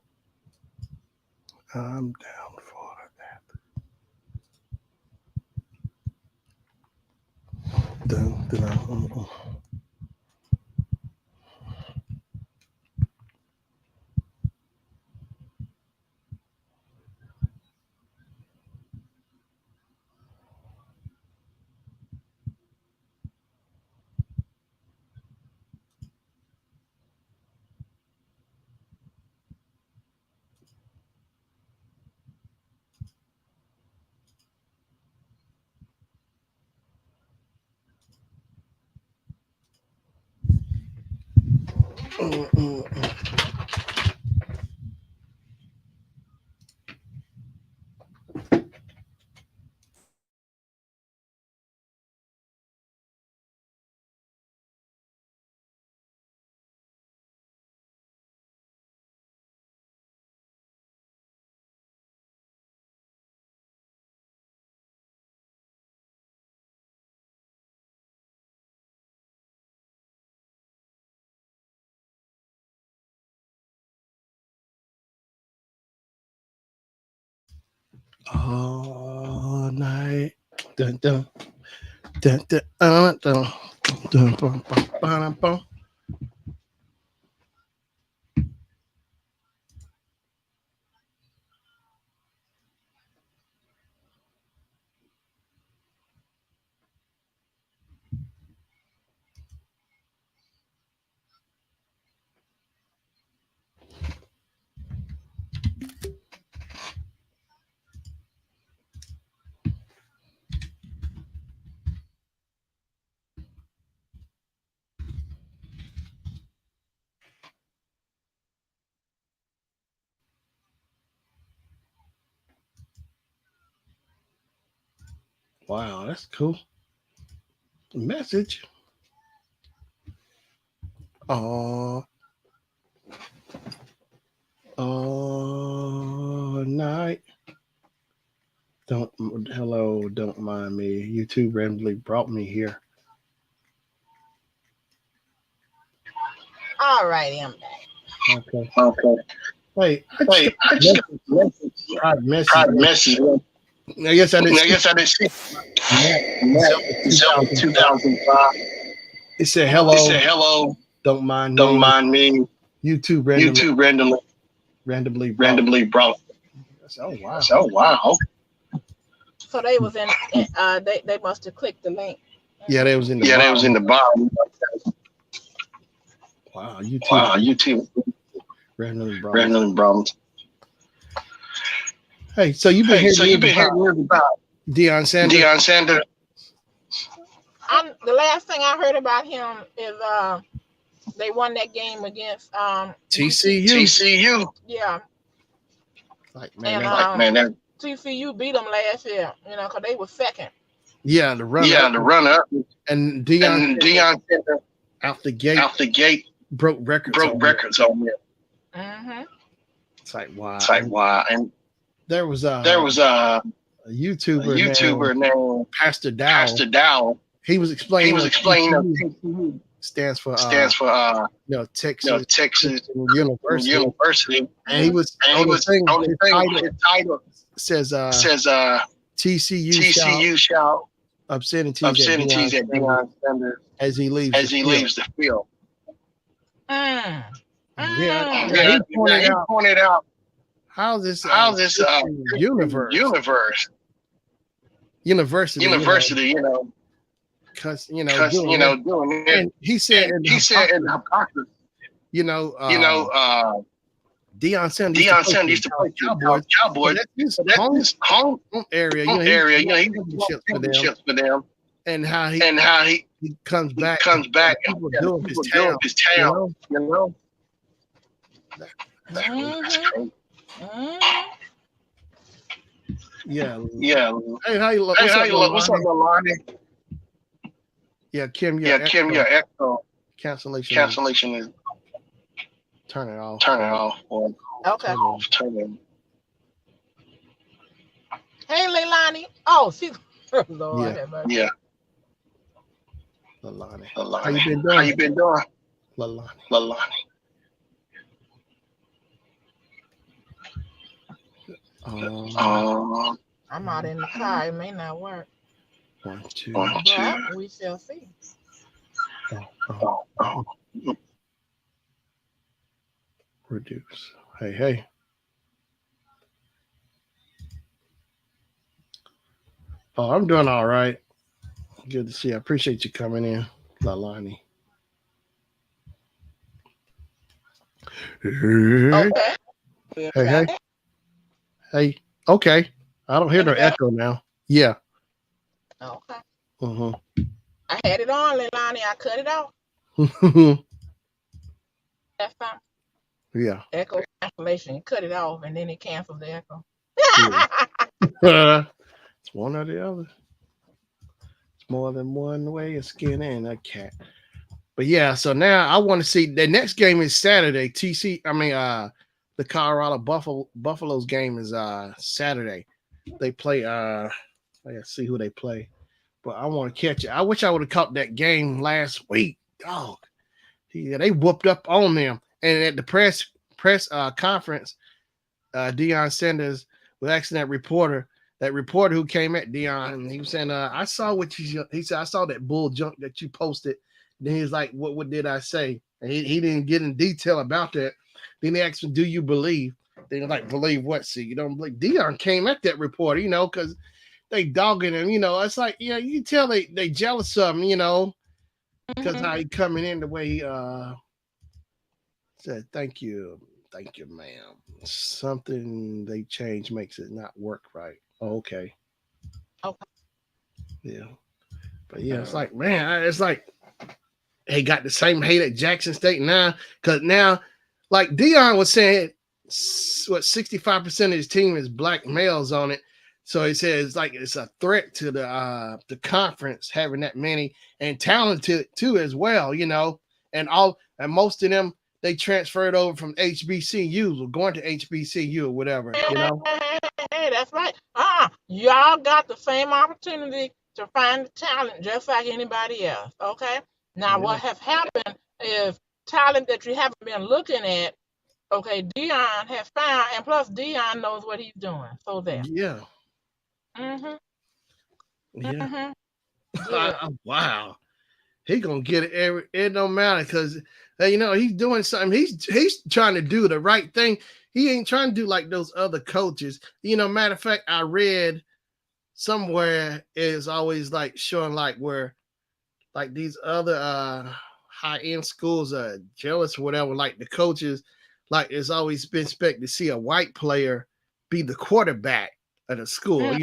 I'm down for that. Dun, dun, dun, mm, mm, mm. All night. Dun, dun, dun, dun, dun, dun, bum, bum, bum, bum. Wow, that's cool. Message. All, all night. Don't hello, don't mind me. YouTube randomly brought me here. all righty, I'm back. Okay. Okay. Wait, I just Wait, got I a just got message, a message. private message. Private message. I guess I didn't I see guess I didn't see Matt Matt Zelda Zelda 2005. 2005. It said It hello, said, hello, don't mind don't me. mind me. YouTube YouTube randomly brought. randomly brought. I said, oh I wow. said, oh, wow. So they was they must have clicked the link. Yeah, they was in the Yeah, they was in bottom. the bottom. Wow, YouTube Wow, YouTube randomly brought me. randomly brought. Hey, so you've been Hey, hearing so you've news been about hearing news about Deion Sanders? Deion Sanders? The last thing I heard about him is they won that game against TCU. TCU. yeah, Like man, and that, Like, man, that, TCU beat them last year. Because they were second. yeah, the runner yeah, the runner up and Deion and Deion Sanders out the gate out the gate broke records. broke on records on there. Mm-hmm. It's like wow. It's like, And wow. And there was there was a a YouTuber YouTuber named named Pastor Dow. Pastor Dow. He was He explaining was that explaining that TCU TCU stands for stands for Texas Texas University. University. And he was And on he the was thing. on the His thing. title His title says says TCU TCU shout obscenities at obscenities Deion at Sanders Deion Sanders as he leaves the as he field. leaves the field. Mm. Yeah, Mm. yeah. He Now pointed he out pointed out how this how this Christian Christian university, university, you know, because cause doing you this, know, doing it. and he said And in the he said in hypocrisy, hypocrisy, you know, you know, Deion Sanders used to Deion play Sanders for the used to play Dallas for the Cowboys, so Cowboys. that's his So that's home his home area. He area. won You know, he won championships for them, championships for them, and how and how he comes he back and comes back and people the do of his people do town. of his You town. know, You know, that's crazy. that's crazy. Mm-hmm. Yeah. Yeah. Hey, how you look? Hey, What's how up, you look? What's up, Lilani? Lilani? Yeah, Kim, your Yeah, Kim, echo your echo cancellation is cancellation is turn it off. turning off or Okay. turning. Hey, Leilani. Oh, she. Lord Yeah, have mercy. Yeah, Lilani. How Lilani. you been How doing, you been doing, Lilani? Lilani? Um, I'm out in the car. It may not work, 1, 2. 1, 2. but we shall see. Oh, oh. Reduce. Hey. Oh, I'm doing all right. Good to see you. I appreciate you coming in, Lalani. Okay. Hey. Okay. I don't hear Any the better? echo now. Yeah. Okay. Mm-hmm. I had it on, Leilani. I cut it off. That's fine. Yeah. Echo cancellation. You cut it off, and then it cancels the echo. It's one or the other. It's more than one way of skinning a cat. But yeah, so now I want to see the next game is Saturday. The Colorado Buffaloes game is Saturday. They play let's see who they play. But I want to catch it. I wish I would have caught that game last week. Dog. Yeah, they whooped up on them. And at the press conference, Deion Sanders was asking that reporter who came at Deion, he was saying, I saw he said, I saw that bull junk that you posted. Then he's like, what did I say? And he didn't get in detail about that. Then they asked him, do you believe? They were like, believe what? See, you don't believe. Deion came at that reporter, because they dogging him, it's like, you can tell they jealous of him, because how he coming in the way he said, thank you, ma'am. Something they change makes it not work right. Oh, okay. Okay. Yeah. But yeah, it's like, man, it's like they got the same hate at Jackson State now. Because now, like Deion was saying, 65% of his team is black males on it. So he says like it's a threat to the conference having that many and talented too as well, and most of them they transferred over from HBCUs or going to HBCU or whatever, Hey, that's right. Y'all got the same opportunity to find the talent just like anybody else. Okay. Now, what have happened is talent that you haven't been looking at. Okay, Deion has found, and plus Deion knows what he's doing. So there. Yeah. Mhm. Yeah. Mhm. Wow. He gonna get it. It don't matter because he's doing something. He's trying to do the right thing. He ain't trying to do like those other coaches. Matter of fact, I read somewhere is always like showing like where like these other high end schools are jealous or whatever. Like the coaches, like it's always been expected to see a white player be the quarterback of the school.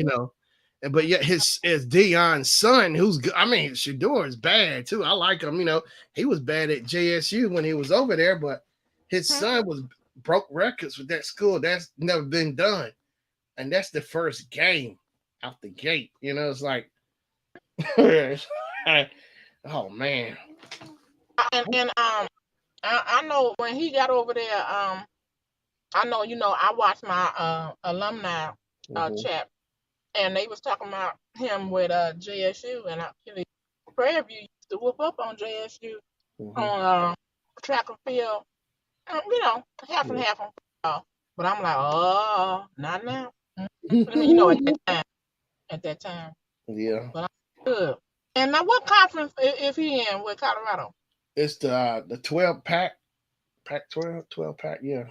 But yet his Deion's son, who's good. I mean, Shador is bad too. I like him. He was bad at JSU when he was over there, but his son broke records with that school. That's never been done, and that's the first game out the gate. It's like, oh man. And I know when he got over there. I know I watched my alumni chat, and they was talking about him with JSU, and actually Prairie View used to whoop up on JSU on track and field, half and half on football. But I'm like, oh, not now. I mean, at that time. Yeah. But Good. And now, what conference is he in with Colorado? It's the 12 pack, pack 12 pack, yeah.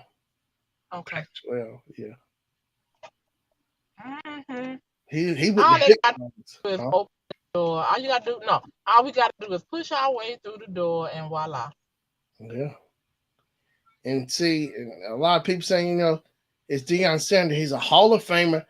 Okay. Pack 12, yeah. Mm-hmm. He with the All they big got to ones. do is Huh? open the door. All you got to do, no, all we got to do is push our way through the door, and voila. Yeah. And see, and a lot of people saying, it's Deion Sanders. He's a Hall of Famer.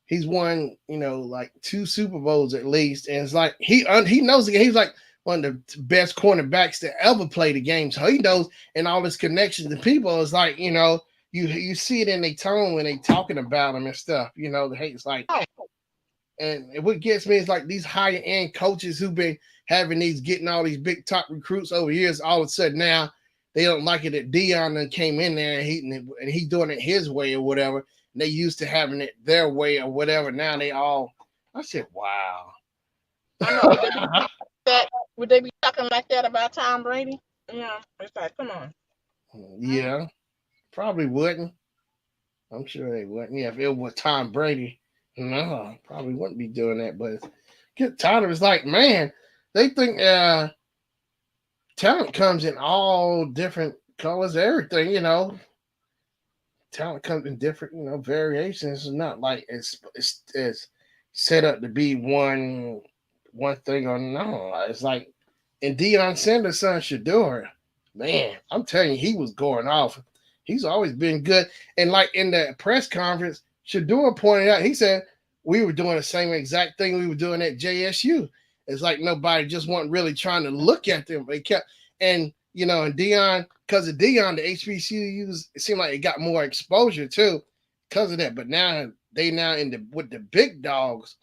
He's won, like 2 Super Bowls at least. And it's like he knows the game. He's like one of the best cornerbacks to ever play the game. So he knows, and all his connections to people is like, you see it in their tone when they talking about him and stuff. The hate is like, Oh, and what gets me is like these higher end coaches who've been getting all these big top recruits over years. All of a sudden now they don't like it that Dion came in there and he doing it his way or whatever. And they used to having it their way or whatever. Now they all. I said, wow. I know. Would they be talking like that about Tom Brady? Yeah. It's like, come on. Yeah, probably wouldn't. I'm sure they wouldn't. Yeah, if it was Tom Brady, no, probably wouldn't be doing that. But get tired of it. It's like, man, they think talent comes in all different colors, everything. Talent comes in different, variations. It's not like it's set up to be one thing or no. It's like, and Deion Sanders' son Shador, man, I'm telling you, he was going off. He's always been good. And like in the press conference, Shador pointed out, he said, we were doing the same exact thing we were doing at JSU. It's like nobody just wasn't really trying to look at them. They kept, and and Deion, because of Deion, the HBCUs, it seemed like it got more exposure too because of that. But now they with the big dogs,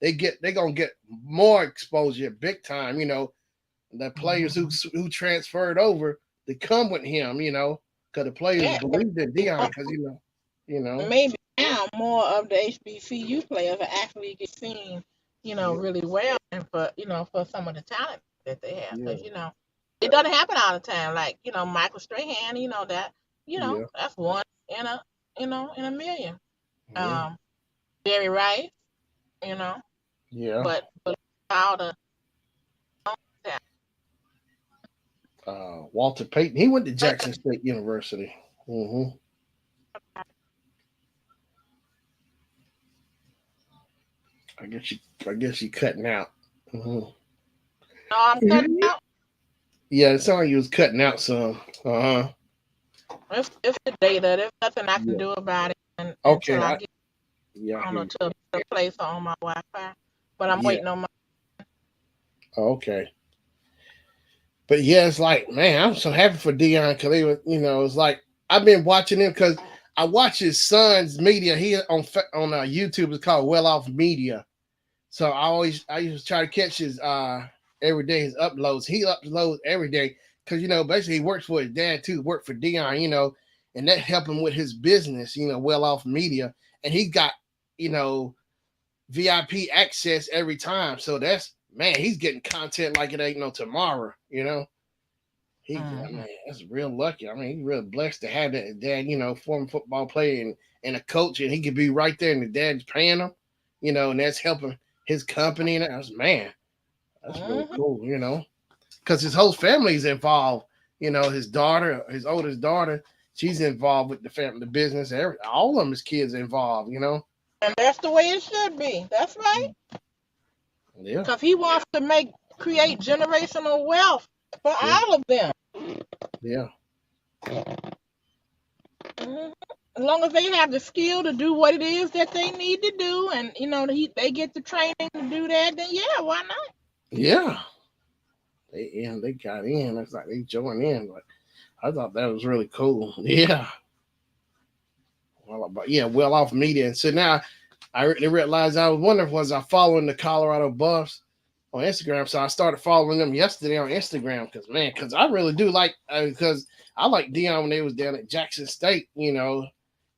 they gonna get more exposure big time. The players who transferred over to come with him. Because the players Yeah. believed in Deion. Because Maybe now more of the HBCU players are actually get seen, yeah, really well, and for some of the talent that they have, yeah, because it doesn't happen all the time. Like Michael Strahan, that yeah, that's one in a million. yeah, Um, Jerry Rice, you know, yeah. but all the Walter Payton, he went to Jackson State University. hmm I guess you cutting out. hmm I'm cutting out. Yeah, it sounded like you was cutting out some. Uh huh. It's the data. There's nothing I can Yeah. do about it Okay. until I get Yeah, I on hear you. to a better place on my Wi-Fi. But I'm Yeah. waiting on my. Okay. But yeah, it's like, man, I'm so happy for Dion because they were, it's like I've been watching him because I watch his son's media. He on YouTube. It's called Well Off Media. So I used to try to catch his every day his uploads. He uploads every day because basically he works for his dad too. Worked for Dion, and that helped him with his business. Well Off Media, and he got you know VIP access every time. So that's man, he's getting content like it ain't no tomorrow. Mhm. Man, that's real lucky. I mean, he's real blessed to have that dad, former football player and a coach, and he could be right there, and the dad's paying him, and that's helping his company. And that's man, that's really Mhm. cool, because his whole family's involved. His daughter, his oldest daughter, she's involved with the family, the business. All of them, his kids involved. And that's the way it should be. That's right. Yeah, Because he wants to create generational wealth for yeah, all of them. yeah, Mhm. As long as they have the skill to do what it is that they need to do, and they get the training to do that, then yeah, why not? yeah. They got in. It's like they joined in. But I thought that was really cool. Yeah. Well off media. And so now I realized I was wondering was I following the Colorado Buffs on Instagram. So I started following them yesterday on Instagram because I really do like because I like Dion when they was down at Jackson State.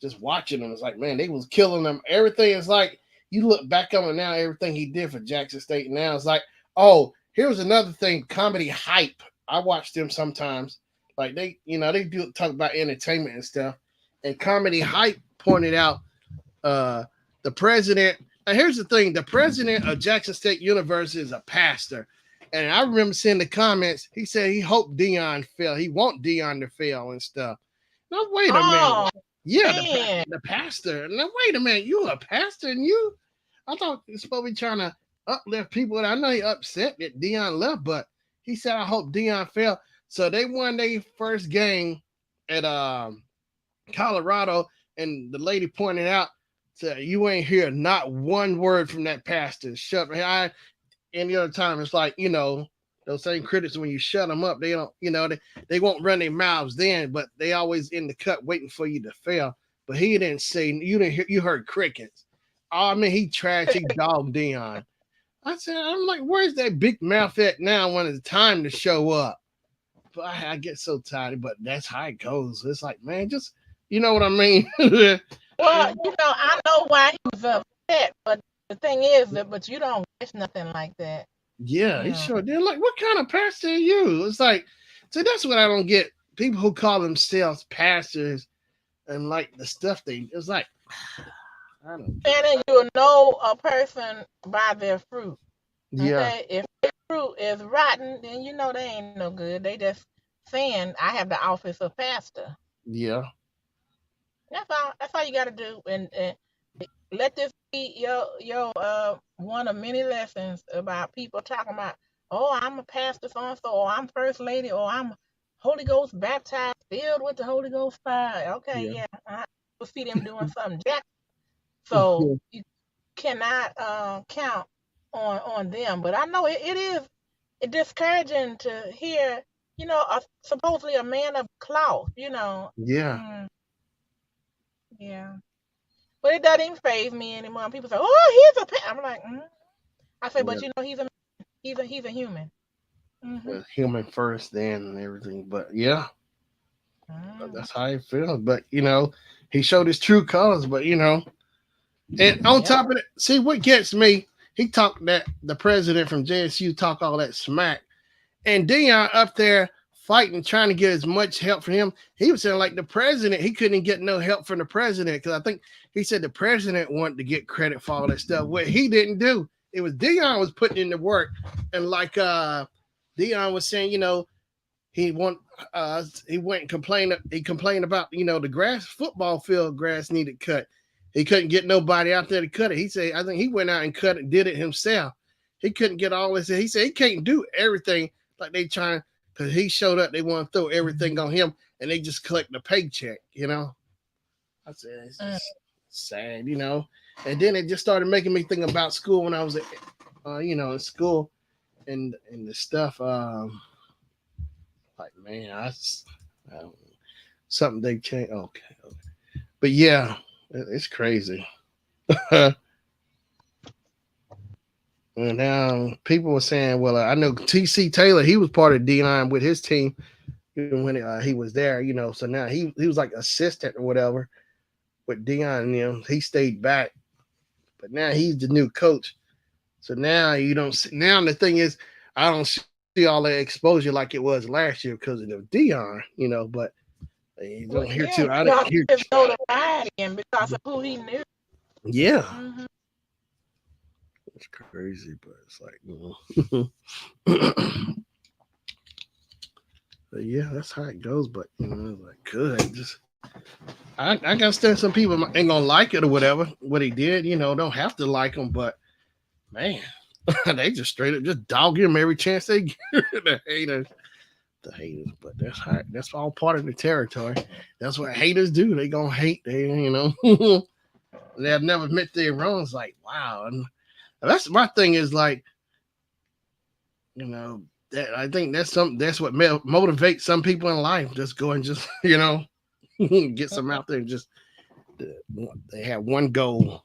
Just watching them. It's like man, they was killing them. Everything is like you look back on it now. Everything he did for Jackson State now it's like oh here's another thing. Comedy hype. I watch them sometimes. Like they do talk about entertainment and stuff. And comedy hype pointed out the president here's the thing: the president of Jackson State University is a pastor, and I remember seeing the comments. He said he hoped Dion fell. He want Dion to fail and stuff. Now wait a minute. Oh Yeah, man. the pastor. Now wait a minute. You a pastor and you? I thought you're supposed to be trying to uplift people. And I know he upset that Dion left, but he said I hope Dion fell. So they won their first game at Colorado, and the lady pointed out, said, "You ain't hear not one word from that pastor. Shut I any other time it's like, those same critics when you shut them up, they don't, they won't run their mouths then, but they always in the cut waiting for you to fail. But he didn't say you didn't hear you heard crickets. Oh, I mean he trashed, he dogged Dion. I said, I'm like, where's that big mouth at now when it's time to show up? But I get so tired, but that's how it goes. It's like, man, just you know what I mean? Well, I know why he was upset, but the thing is that but you don't wish nothing like that. Yeah, You he know. sure did. Like, what kind of pastor are you? It's like, so that's what I don't get. People who call themselves pastors and like the stuff they, it's like, I don't get. Shannon, you'll know a person by their fruit. Yeah, Okay? If their fruit is rotten, then you know they ain't no good. They just saying I have the office of pastor. yeah, That's all you gotta do. And let this be your one of many lessons about people talking about, oh, I'm a pastor so and so, or I'm first lady, or I'm Holy Ghost baptized, filled with the Holy Ghost fire. Okay, yeah, yeah, I will see them doing something jack. So you cannot count on them. But I know it is discouraging to hear, supposedly a man of cloth. yeah, Mm, yeah. But it doesn't even phase me anymore. And people say, "Oh, he's a pet." I'm like, I say, yeah. but he's a human. Hmm. Well, human first, then and everything. But yeah, Mm. that's how I feel. But he showed his true colors. But and on Yep. top of it, see what gets me. He talked that the president from JSU talk all that smack. And Dion up there fighting, trying to get as much help from him. He was saying like the president, he couldn't get no help from the president because I think he said the president wanted to get credit for all that stuff. What he didn't do, it was Dion was putting in the work, and like Dion was saying, he want he went and complained. He complained about the grass football field grass needed cut. He couldn't get nobody out there to cut it. He said I think he went out and cut it, did it himself. He couldn't get all this. He said he can't do everything like they trying because he showed up. They want to throw everything on him and they just collect the paycheck. I said it's Mm. just sad. And then it just started making me think about school when I was in school and the stuff. Like man, I don't know. Something they changed. Okay, but yeah, it's crazy. And now people were saying, well, I know TC Taylor, he was part of Dion with his team when he was there. So now he was like assistant or whatever with Dion. He stayed back, but now he's the new coach. So now you don't see. Now the thing is, I don't see all that exposure like it was last year because of the Dion. But you don't Well, hear too. yeah, I didn't because hear. of his notoriety and because of who he knew. Yeah, Hmm. it's crazy, but it's like, but yeah, that's how it goes. But it's like good. Just I can understand some people ain't gonna like it or whatever. What he did, don't have to like him, but man, they just straight up just dog him every chance they get. The haters, but that's all part of the territory. That's what haters do. They gonna hate. They have never admit they're wrong. It's like wow, and that's my thing is like that I think that's what motivates some people in life. Just go and just get some out there and just they have one goal.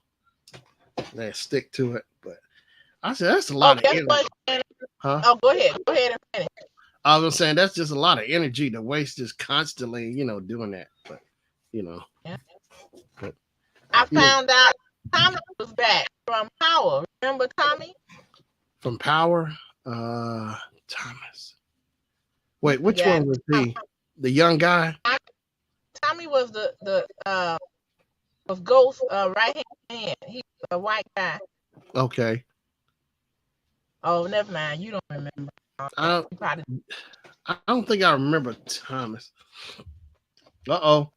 They stick to it. But I said that's a Oh, lot of guess energy, what, Shannon? huh? Oh, go ahead. Go ahead and finish. I was saying that's just a lot of energy to waste just constantly, doing that. But you know, Yeah. but I yeah, found out Tommy was back from Power. Remember Tommy? from Power, Thomas. Wait, which Yeah. one was he? The young guy? Tommy was the was Ghost right hand man. He was a white guy. Okay. Oh, never mind. You don't remember. I You probably. I don't think I remember Thomas. Uh-oh.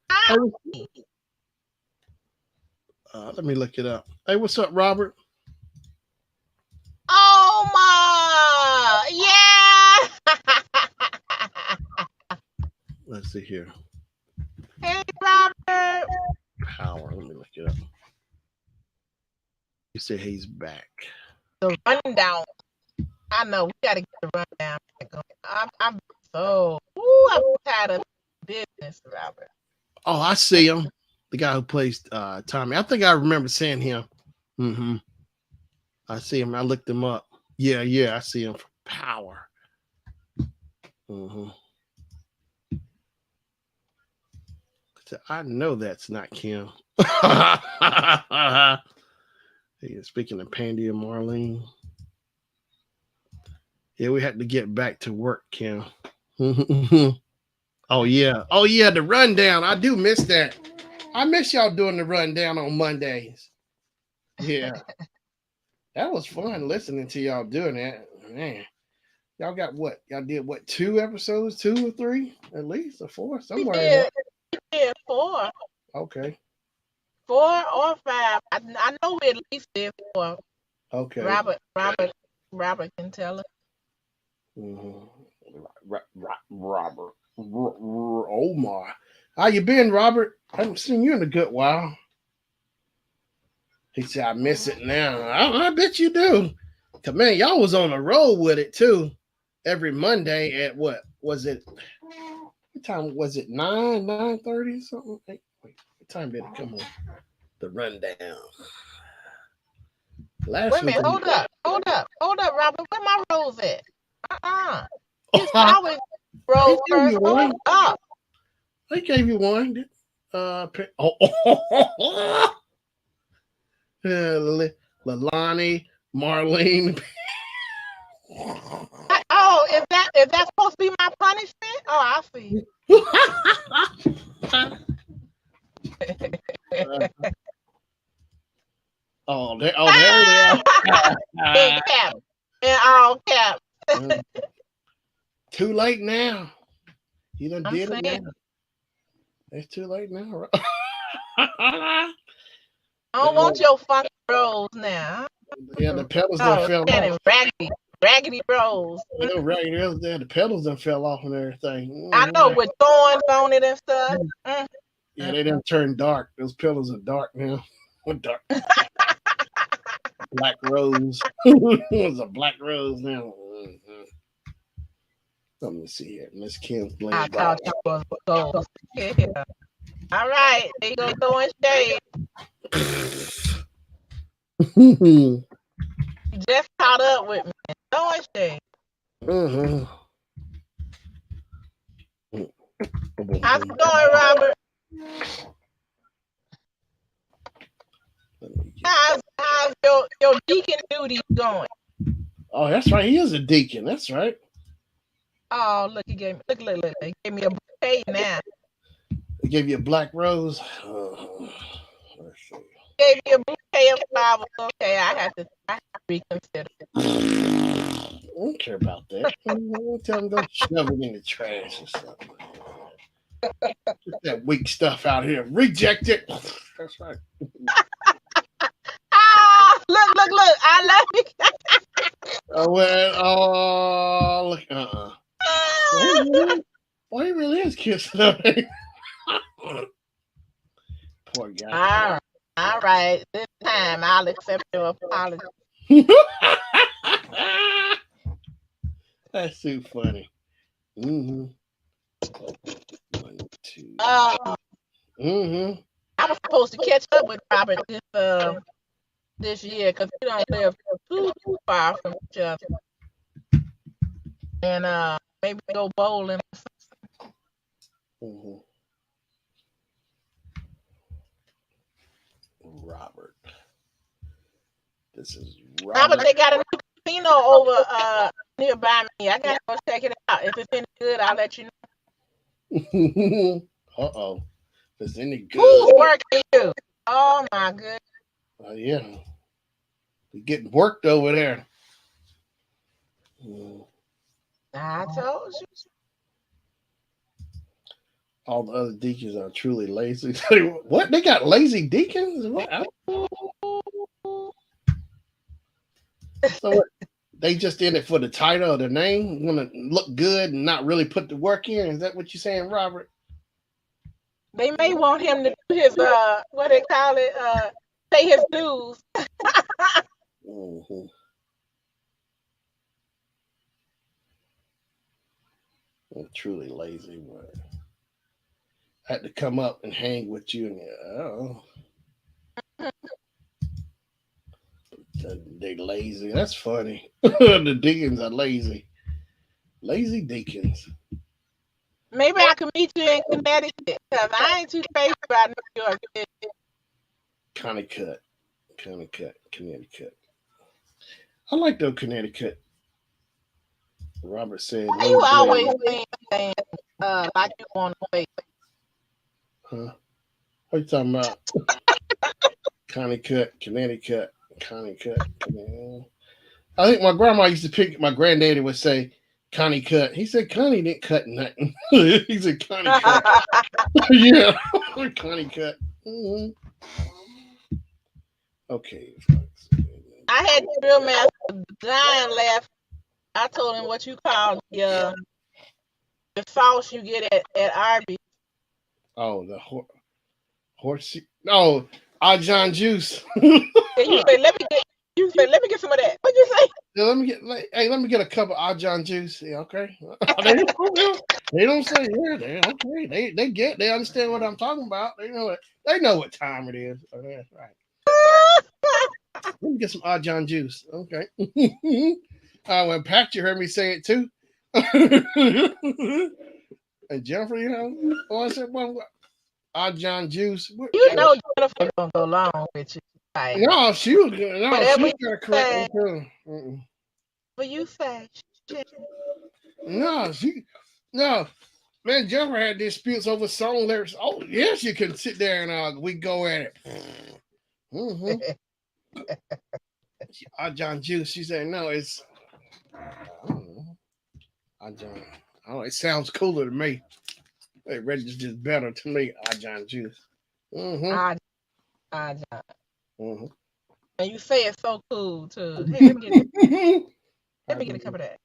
Oh, let me look it up. Hey, what's up, Robert? Oh my, yeah. Let's see here. Hey, Robert. Power. Let me look it up. You said he's back. The rundown. I know we got to get the rundown back on. I'm so. Ooh, I'm tired of business, Robert. Oh, I see him. The guy who plays Tommy. I think I remember seeing him. Mm-hmm. I see him. I looked him up. Yeah, yeah, I see him for Power. Mm-hmm. So I know that's not Kim. Yeah, speaking of Pandy and Marlene. Yeah, we had to get back to work, Kim. Oh yeah. Oh yeah, the rundown. I do miss that. I miss y'all doing the rundown on Mondays. Yeah. That was fun listening to y'all doing that. Man. Y'all got what? Y'all did what, 2 episodes? 2 or 3? At least, or 4? We Somewhere in there. did. We did four. Okay. 4 or 5. I know we at least did 4. Okay. Robert can tell us. Mm-hmm. Robert. Oh my. How you been, Robert? I haven't seen you in a good while. He said, I miss it now. I bet you do. Cause man, y'all was on the road with it too. Every Monday at what? Was it what time was it? 9:30 something? Wait, what time did it come on? The rundown. Wait Last a week. minute. Hold up, Robert. Where my rose at? It's always He rose gave first. you Hold one. up. He gave you one. Lalani, Marlene. Oh, is that supposed to be my punishment? Oh, I see. There they In are. cap. In all cap. Too late now. You done I'm did it now. saying. It's too late now. I don't want your funky rose now. Yeah, the petals done Oh, fell Shannon, off. raggedy rose. Yeah, right there, the petals done fell off and everything. I know with thorns on it and stuff. Yeah, they done turned dark. Those petals are dark now. Dark. Black rose. It's a black rose now. Let me see here. Miss Kim's I playing thought you was gold. Yeah. All right, there you go throwing shade. ball. You just caught up with me. Throwing shade. Mhm. How's it going, Robert? How's your deacon duty going? Oh, that's right. He is a deacon. That's right. Oh, look, he gave me look. He gave me a bouquet now. They gave you a black rose. Let's see. Gave me a bouquet of flowers. Okay, I have to reconsider. I don't care about that. Tell them go shove it in the trash or something. Get that weak stuff out here. Reject it. That's right. Ah, look. I love you. Oh well. Oh look. Well, he really is kissing her. Poor guy. All right. This time I'll accept your apology. That's too funny. Mm-hmm. 1, 2. Mm-hmm. I was supposed to catch up with Robert this year because we don't live too far from each other, and maybe go bowling. Mm-hmm. Robert. This is Robert, Robert. they got a new casino over nearby me. I gotta go check it out. If it's any good, I'll let you know. Uh-oh. If it's any Who's good. working you? Oh my goodness. Yeah. getting worked over there. Mm. I told you. All the other deacons are truly lazy. What? They got lazy deacons? What? So what? They just in it for the title or the name? Want to look good and not really put the work in? Is that what you're saying, Robert? They may want him to do his what they call it, pay his dues. Mm-hmm. I'm truly lazy, but I had to come up and hang with you. And they lazy. That's funny. The deacons are lazy. Lazy deacons. Maybe I could meet you in Connecticut because I ain't too crazy about New York. Connecticut. Connecticut. I like though Connecticut. Robert said Why no you bread. always saying like you want to wait? Huh? What you talking about? Connecticut. Connecticut. I think my grandma used to pick. My granddaddy would say, "Connie cut." He said, "Connie didn't cut nothing." He said, "Connie cut." Yeah, Connie cut. Mhm. Okay. I had the drill master dying laugh. I told him what you call the sauce you get at Arby's. Oh, the horse. No, John juice. And you say, let me get. You say, let me get some of that. What you say? Yeah, let me get a cup of John juice. Yeah, okay. They don't say yeah. They okay. They understand what I'm talking about. They know what time it is. Oh, that's right. Let me get some John juice. Okay. When Patrick heard me say it too. And Jennifer, I said, well, John juice. You know Jennifer gonna go along with you. Like, No, she was good. No, she whatever was you gonna correct me say, too. Mm-mm. what you say, shit. No, no. Man, Jennifer had disputes over song lyrics. Oh, yes, you can sit there and we go at it. Mm-hmm. John Juice. She said, no, it's I don't know. John. Oh, it sounds cooler to me. It registers better to me. John Juice. Mm-hmm. I, John. Mm-hmm. And you say it so cool too. Hey, let me get a cup of that.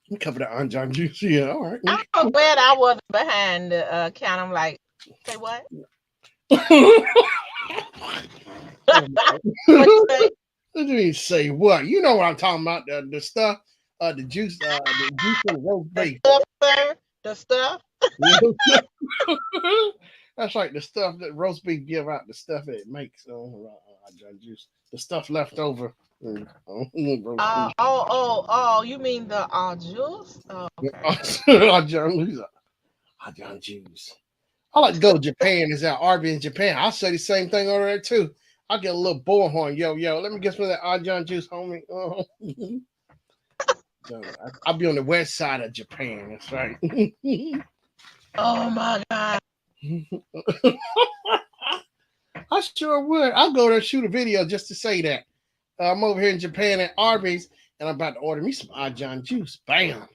You cover that on John Juice. Yeah, all right. I'm so glad I wasn't behind the counter. I'm like, say what? What you say? What do you say? What? You know what I'm talking about? The stuff, the juice and the roast The beef. stuff, sir. The stuff. That's like the stuff that roast beef give out. The stuff that it makes. John Juice. The stuff left over. Roast beef. Oh. You mean the juice? Oh, okay. John Juice. John Juice. I like to go to Japan. Is that Arby in Japan? I'll say the same thing over there too. I'll get a little bullhorn. Yo, let me get some of that John Juice, homie. I'll be on the west side of Japan. That's right. Oh my God. I sure would. I'll go there and shoot a video just to say that. I'm over here in Japan at Arby's and I'm about to order me some John Juice. Bam.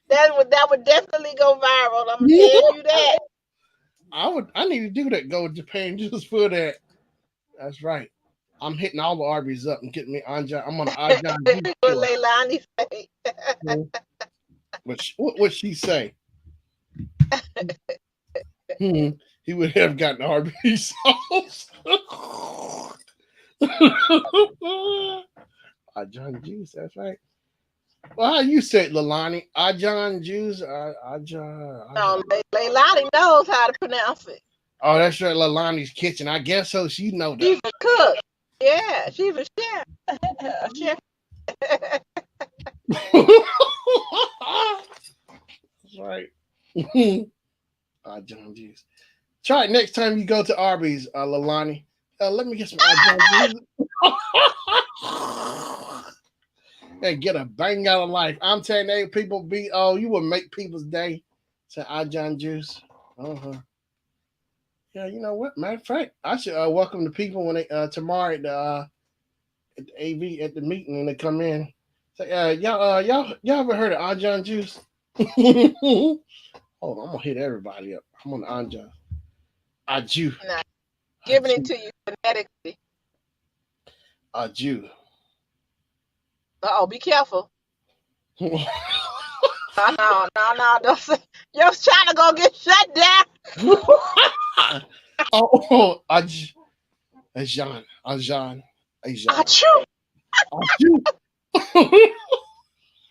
That would definitely go viral. I'm gonna tell you that. I need to do that. Go to Japan just for that. That's right. I'm hitting all the Arby's up and getting me John. I'm on an John Juice What tour. Leilani say? What she say? He would have gotten Arby's sauce. John Juice, that's right. Well, how you say it, Lalani? John Juice. No, Leilani knows how to pronounce it. Oh, that's right, Lalani's kitchen. I guess so. She know She's that. a cook. Yeah, she's a chef. A chef. That's right. John Juice. Try it next time you go to Arby's, Lalani. Let me get some John Juice. And get a bang out of life. I'm telling you, people you would make people's day. Say John Juice. Uh-huh. Yeah, you know what? Matter of fact, I should welcome the people when they tomorrow at the AV at the meeting when they come in. Say, y'all ever heard of Anjan juice? Hold on, I'm gonna hit everybody up. I'm on Anjan. Aju, Now, giving it Aju, to you phonetically. Aju. Oh, be careful. No, no, no, no. Don't say your channel gonna get shut down. Aju, Ajan, Ajan, Ajan, Achoo! Aju.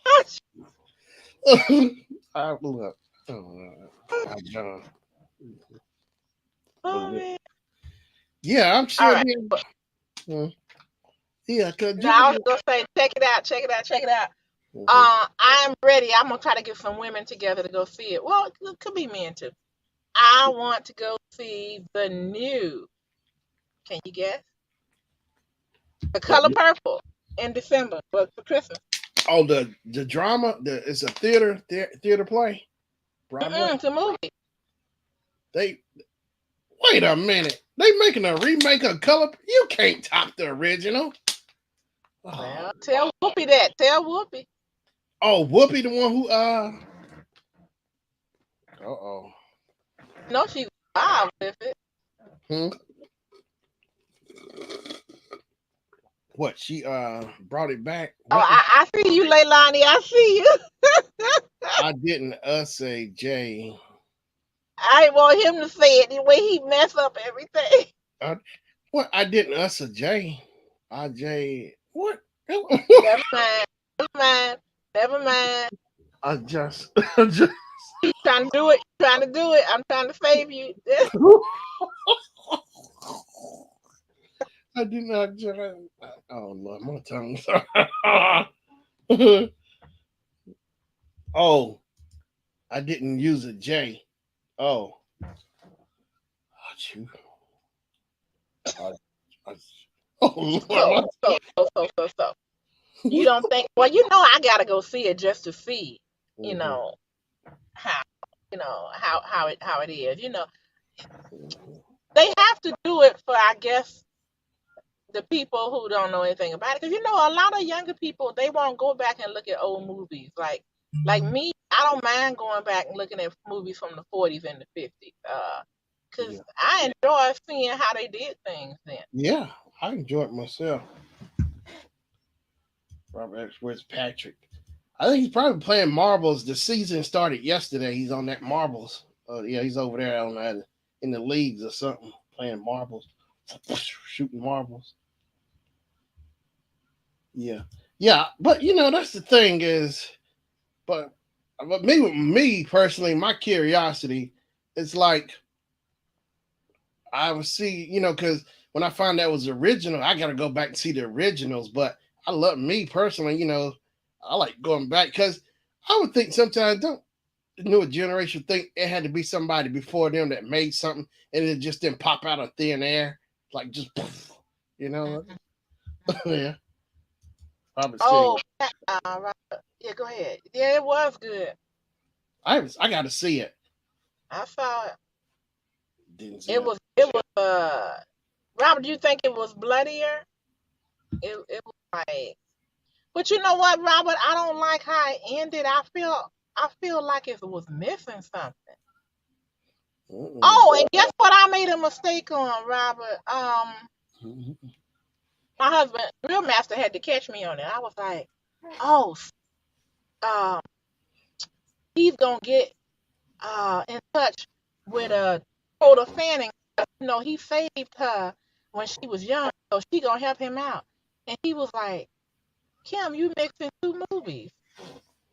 Achoo. Look, Ajan. Oh man. Yeah, I'm All sure. right. Hmm. Yeah, cause Now I was you. gonna say, check it out, check it out, check it out. Mhm. I'm ready. I'm gonna try to get some women together to go see it. Well, it could be men too. I want to go see the new. Can you guess? The What? Color Purple in December, but for Christmas. Oh, the drama. It's a theater play. Broadway. It's a movie. They wait a minute. They making a remake of Color. You can't top the original. Oh, Well, tell Whoopi that. Tell Whoopi. oh, Whoopi, the one who oh. No, she's live with it. Hmm. What she brought it back? Oh, What? I see you, Leilani. I see you. I didn't say Jay. I want him to say it the way he mess up everything. Uh, what? I didn't a Jay. I Jay. What? Never mind. Never mind. Never mind. I just, I just. Trying to do it. Trying to do it. I'm trying to save you. I did not. Oh Lord, my tongue. Oh, I didn't use a J. Oh, you. I, I, oh Lord, So, my. so. You don't think? Well, I gotta go see it just to see. You Mhm, know how. How it is. mhm. They have to do it for, I guess, the people who don't know anything about it. Because a lot of younger people, they won't go back and look at old movies. Like me, I don't mind going back and looking at movies from the 40s and the 50s. Because Yeah, I enjoy seeing how they did things then. yeah. I enjoyed myself. Robert X. Where's Patrick? I think he's probably playing marbles. The season started yesterday. He's on that marbles. Yeah, he's over there on that in the leagues or something, playing marbles, shooting marbles. Yeah, yeah. But that's the thing is, but me personally, my curiosity, it's like I would see, because when I find that was original, I got to go back and see the originals. But I love me personally, I like going back because I would think sometimes don't the newer generation think it had to be somebody before them that made something and it just didn't pop out of thin air, like just poof, you know. Mhm. Yeah, Robert City. Oh, right. Yeah, go ahead. Yeah, it was good. I got to see it. I saw it. Didn't see It it. was. It was. Robert, do you think it was bloodier? It was like. But you know what, Robert? I don't like how it ended. I feel like it was missing something. Mm-mm. Oh, and guess what? I made a mistake on, Robert. Mm-mm. My husband, Real Master, had to catch me on it. I was like, oh, um, he's gonna get in touch with Coda Fanning. He saved her when she was young, so she gonna help him out. And he was like, Kim, you mixing two movies.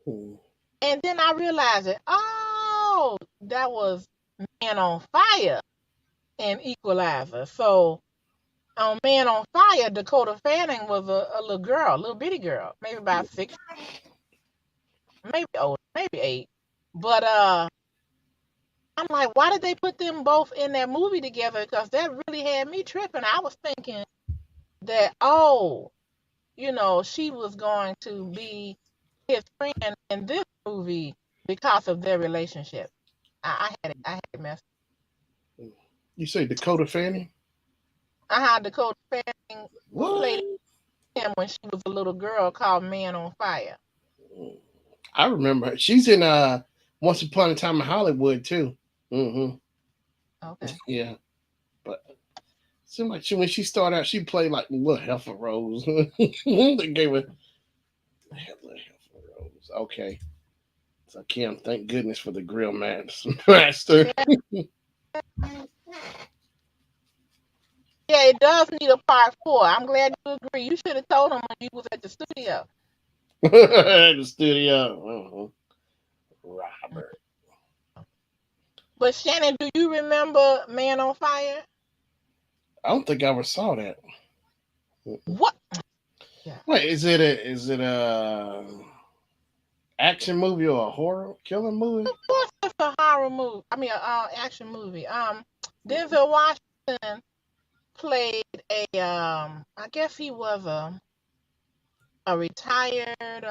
And then I realized it. Oh, that was Man on Fire and Equalizer. So on Man on Fire, Dakota Fanning was a little girl, a little bitty girl, maybe about 6, maybe older, maybe 8. But I'm like, why did they put them both in that movie together? Because that really had me tripping. I was thinking that, she was going to be his friend in this movie because of their relationship. I had it messed. You say Dakota Fanning? Dakota Fanning What? played him when she was a little girl called Man on Fire. I remember her. She's in Once Upon a Time in Hollywood too. Hmm. Okay. Yeah, but seemed like when she started out, she played like little heifer roles. They gave her little heifer roles. Okay, so Kim, thank goodness for the grill master. Yeah, yeah, it does need a part four. I'm glad you agree. You should have told him when you was at the studio. At the studio. Robert. But Shannon, do you remember Man on Fire? I don't think I ever saw that. What? Yeah. Wait, is it a action movie or a horror killer movie? Of course, it's a horror movie. I mean, action movie. Denzel Washington played I guess he was a retired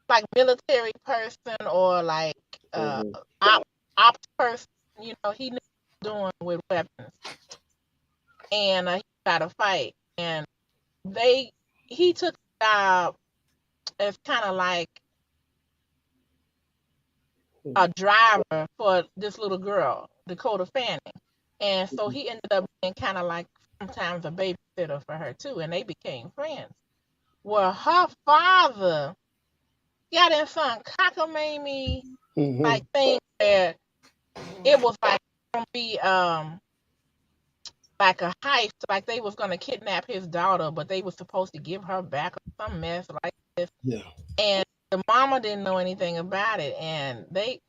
like military person or like Hmm. op, ops person. You know, he knew what he was doing with weapons, and he got a fight, and they he took a job as kind of like a driver for this little girl, Dakota Fanning. And so he ended up being kind of like sometimes a babysitter for her too, and they became friends. Well, her father got in some cockamamie Hmm. like thing where it was like gonna be like a heist, like they was gonna kidnap his daughter, but they was supposed to give her back or some mess like this. Yeah. And the mama didn't know anything about it, and they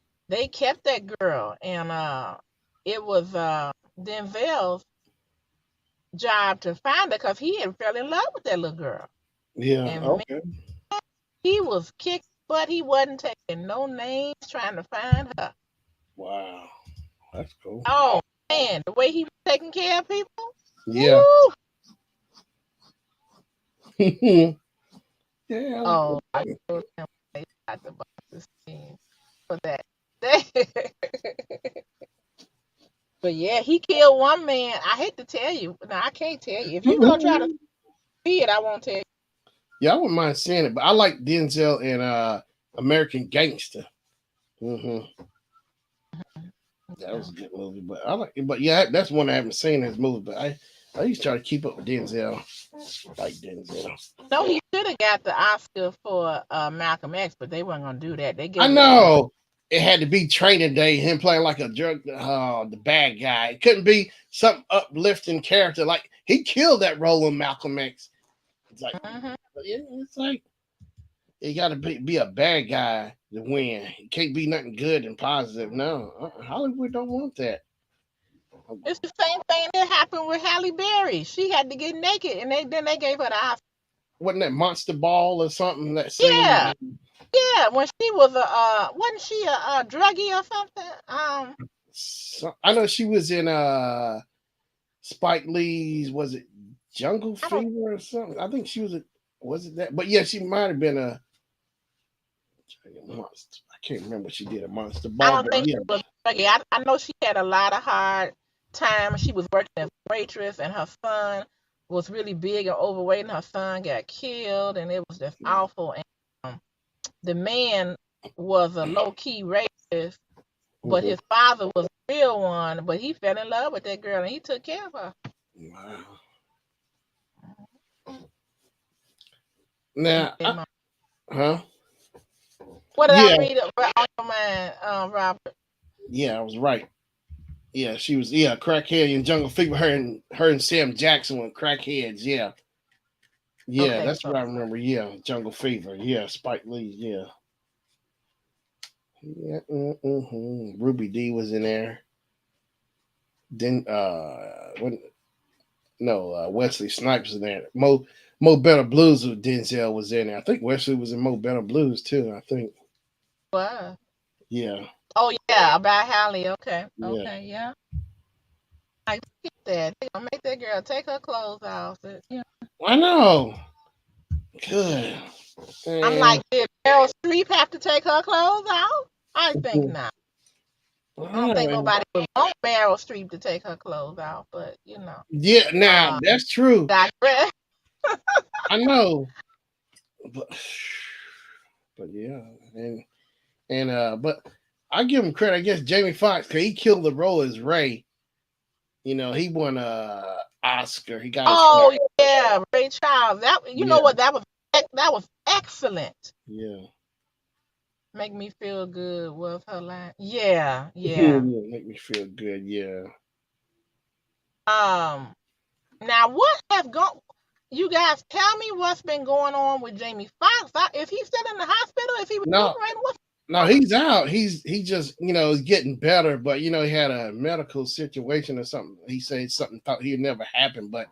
kept that girl, and it was Denzel's job to find her because he had fell in love with that little girl, Yeah. and man, Okay. he was kicked, but he wasn't taking no names trying to find her. Wow. That's cool. Oh man, the way he was taking care of people, Yeah. woo! Yeah. Oh, I told him they got the boxes scene for that. But yeah, he killed one man. I hate to tell you. No, I can't tell you. If you're gonna try to see it, I won't tell you. Yeah, I wouldn't mind seeing it, but I like Denzel in American Gangster. Hmm. That was a good movie, but I like it. But yeah, that's one I haven't seen his movie. But I used to try to keep up with Denzel. Like Denzel. No, he should have got the Oscar for Malcolm X, but they weren't gonna do that. They I gave it to know it had to be Training Day, him playing like a drug, the bad guy. It couldn't be some uplifting character. Like he killed that role in Malcolm X. It's like, hmm yeah, it's like you got to be a bad guy to win. It can't be nothing good and positive. No, Hollywood don't want that. It's the same thing that happened with Halle Berry. She had to get naked, and then they gave her the Oscar. Wasn't that Monster Ball or something? That scene. Yeah, yeah. When she was wasn't she a druggie or something? I know she was in Spike Lee's. Was it Jungle I don't Fever or something? I think she was a. Was it that? But yeah, she might have been a monster. I can't remember what she did a Monster I Ball, don't but think yeah, she was a druggie. I know she had a lot of hard time. She was working as a waitress, and her son was really big and overweight, and her son got killed, and it was just awful. And the man was a low key racist, but mhm. his father was a real one. But he fell in love with that girl, and he took care of her. Wow. He Now, made money. huh? What did I Yeah, read on your mind, Robert? yeah, I was right. Yeah, she was. Yeah, crackhead in Jungle Fever. Her and Sam Jackson were crackheads. Yeah, yeah, Okay, that's so what I remember. Yeah, Jungle Fever. Yeah, Spike Lee. Yeah, yeah. Ruby D was in there. Then when no Wesley Snipes was in there. Mo Better Blues with Denzel was in there. I think Wesley was in Mo Better Blues too. I think. what? Yeah, Oh yeah, about Hallie. Okay, yeah. okay, yeah. I get that. They gonna make that girl take her clothes off. Yeah. I know. Good. I'm And like, did Meryl Streep have to take her clothes off? I think not. I don't think And nobody would want Meryl Streep to take her clothes off, but yeah, now uh, that's true. digress. I know, but yeah, but I give him credit. I guess Jamie Foxx, cause he killed the role as Ray. He won a Oscar. He got his Oh yeah, Ray Charles. That you know yeah, what? That was excellent. yeah. Make me feel good was her line. Yeah, Yeah, yeah. make me feel good. Yeah. Um. Now what have gone? You guys tell me what's been going on with Jamie Foxx. Is he still in the hospital? Is he No, recuperating? What's no, going on? he's out. He just is getting better, but he had a medical situation or something. He said something thought he'd never happen, but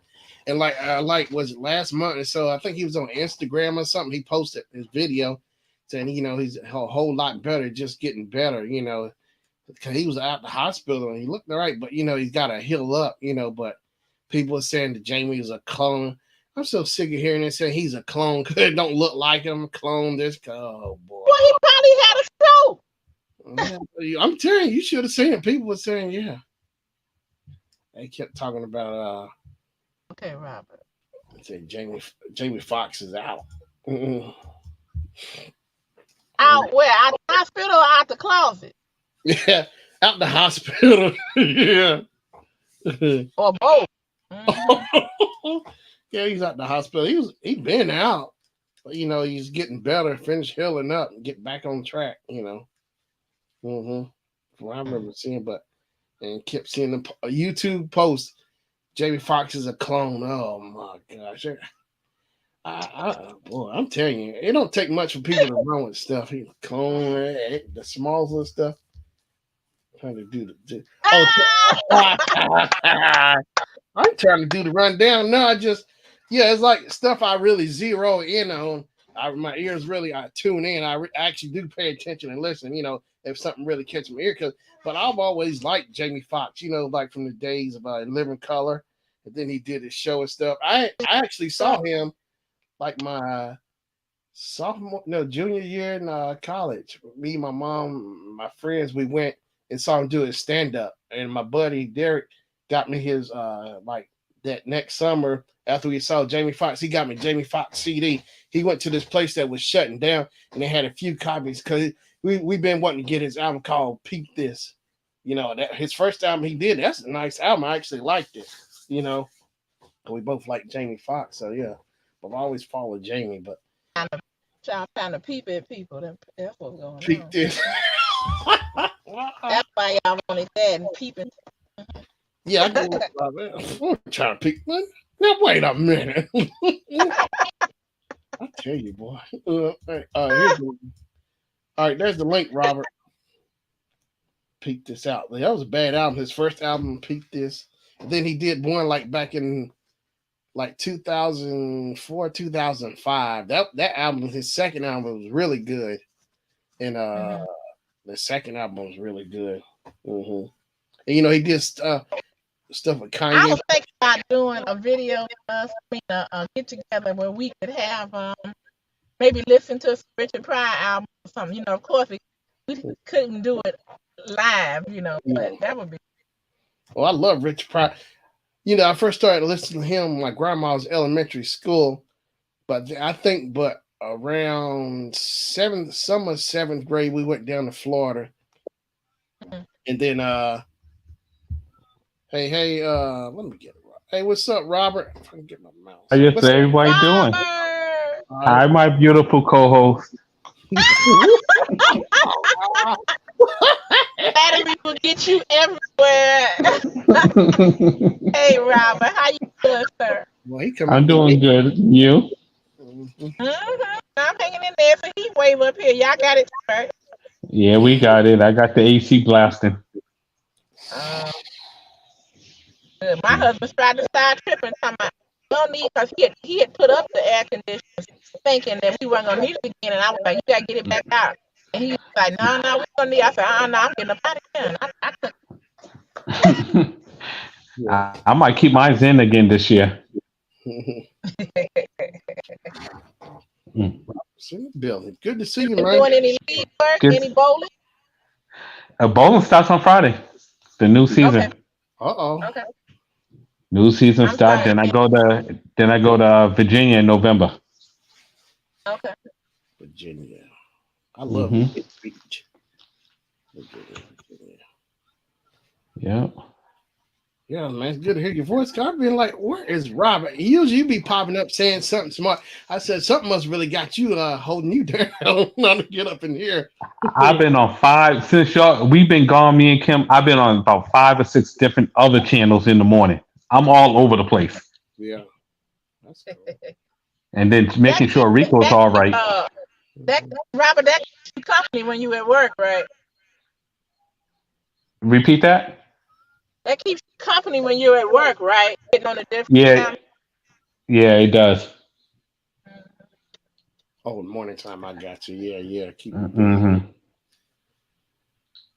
and like was it last month or so? I think he was on Instagram or something. He posted his video saying he's a whole lot better, just getting better. Because he was out the hospital and he looked all right, but he's got to heal up. But people are saying that Jamie is a clone. I'm so sick of hearing it saying he's a clone because it don't look like him. Clone this. Oh boy. Well, he probably had a stroke. I'm telling you, you should have seen it. People were saying, yeah. They kept talking about Okay, Robert. say Jamie Foxx is out. Mm-mm. Out where? Out the hospital or out the closet? Yeah, out the hospital. Yeah. Or both? Hmm. Yeah, he's out the hospital. He been out. But he's getting better, finish healing up and get back on track, Mm-hmm. From what I remember seeing, and kept seeing a YouTube post. Jamie Foxx is a clone. Oh my gosh. Boy, I'm telling you, it don't take much for people to run with stuff. He clone the smalls and stuff. Trying to oh, I'm trying to do the rundown. No, it's like stuff I really zero in on. My ears really, I tune in. I actually do pay attention and listen. If something really catches my ear, but I've always liked Jamie Foxx. Like from the days of Living Color, and then he did his show and stuff. I actually saw him like my junior year in college. Me, my mom, my friends, we went and saw him do his stand up, and my buddy Derek got me his like that next summer after we saw Jamie Foxx. He got me Jamie Foxx CD. He went to this place that was shutting down, and they had a few copies because we've been wanting to get his album called Peep This. That his first album he did. That's a nice album. I actually liked it. We both like Jamie Foxx, so yeah. I've always followed Jamie, but Y'all trying to peep at people. That's what's going Peep on. This. That's why y'all wanted that and peeping. Yeah, I go. I'm trying to pick one. Now wait a minute. I tell you, boy. All right, there's the link, Robert. Peep This out. That was a bad album. His first album, Peep This. And then he did one like back in like 2004, 2005. That album, his second album, was really good. And Mhm. the second album was really good. Mm-hmm. And he did stuff with I Kanye. was thinking about doing a video for us, a get together where we could have maybe listen to some Richard Pryor album or something. Of course we couldn't do it live, but that would be. Oh, I love Richard Pryor. I first started listening to him when my grandma's elementary school, but I think around seventh grade, we went down to Florida, Mhm. and then hey, let me get it. Hey, what's up, Robert? If I can get my mouse. How just What's up? everybody doing? Robert! All right. Hi, my beautiful co-host. Battery will get you everywhere. Hey, Robert, how you doing, sir? Well, he coming. I'm doing good. You? Mhm. I'm hanging in there. It's a heat wave up here. Y'all got it, right? Yeah, we got it. I got the AC blasting. Uh, Good. My husband tried to start tripping, talking about no need, because he had put up the air conditioners, thinking that we weren't gonna need it again, and I was like, you gotta get it back out. And he was like, no, we're gonna need. I said, no, I'm getting up out of here. And I took. Yeah. I might keep mine in again this year. Mm. It's in the building. Good to see You you, been man. doing any league work, Good. any bowling? Bowling starts on Friday. The new Okay, season. Uh-oh. okay. New season I'm start. sorry. Then I go to Virginia in November. Okay. Virginia. I love Hmm. Virginia Beach. Virginia, Virginia. Yeah. Yeah, man, it's good to hear your voice. Cause I've been like, where is Robert? Usually you be popping up saying something smart. I said something must really got you holding you down not to get up in here. I've been on five since y'all. We've been gone. Me and Kim. I've been on about 5 or 6 different other channels in the morning. I'm all over the place, Yeah, that's cool. and then That making sure Rico's that all right. uh that Robert, that keeps you company when you at work, right? Repeat that. That keeps you company when you're at work, right? Getting on a different Yeah, time. yeah, it does. Oh, morning time, I got you. Yeah, yeah, keep you busy. Hmm.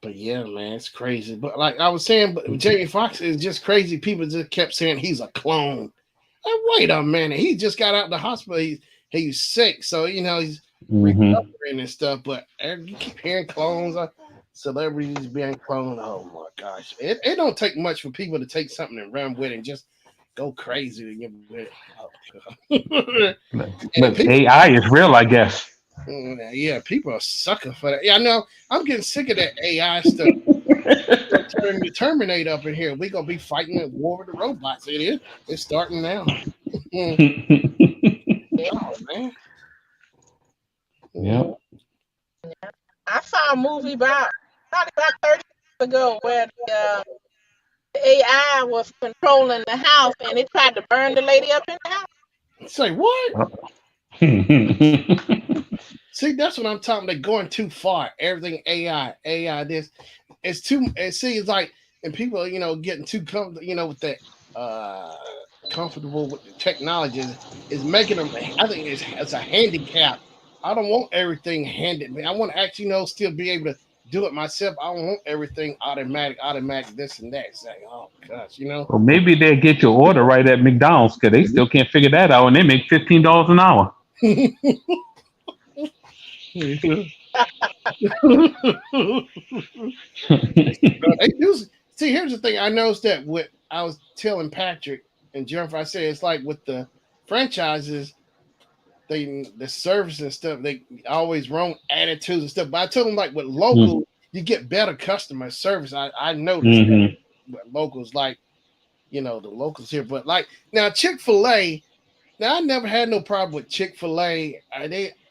But yeah, man, it's crazy. But like I was saying, but Jamie Foxx is just crazy. People just kept saying he's a clone. Like, wait a minute, he just got out of the hospital. He's sick, so he's Hmm. recovering and stuff. But you keep hearing clones, celebrities being cloned. Oh my gosh, it don't take much for people to take something and run with it and just go crazy to get with it. Oh, God. And But people, AI is real, I guess. yeah, people are sucker for that. Yeah, I know. I'm getting sick of that AI stuff. Turn the Terminator up in here. We're gonna be fighting a war with the robots. It is. It's starting now. Mm. Yeah. Oh man. Mm. Yep. I saw a movie probably about 30 years ago where the AI was controlling the house and it tried to burn the lady up in the house. Say what? See, that's what I'm talking. They're going too far. Everything AI, AI. This it's too. It seems like, and people, getting too comfortable, with that. Uh, Comfortable with the technology is making them. I think it's a handicap. I don't want everything handed me. I want to actually, still be able to do it myself. I don't want everything automatic, this and that. It's like, oh gosh. Well, maybe they'll get your order right at McDonald's because they still can't figure that out, and they make $15 an hour. They do. See, here's the thing. I noticed that what I was telling Patrick and Jennifer, I said it's like with the franchises, the service and stuff, they always wrong attitudes and stuff. But I told them like with Mm. local, you get better customer service. I noticed that Hmm. with locals, like the locals here. But like now, Chick-fil-A. Now I never had no problem with Chick-fil-A.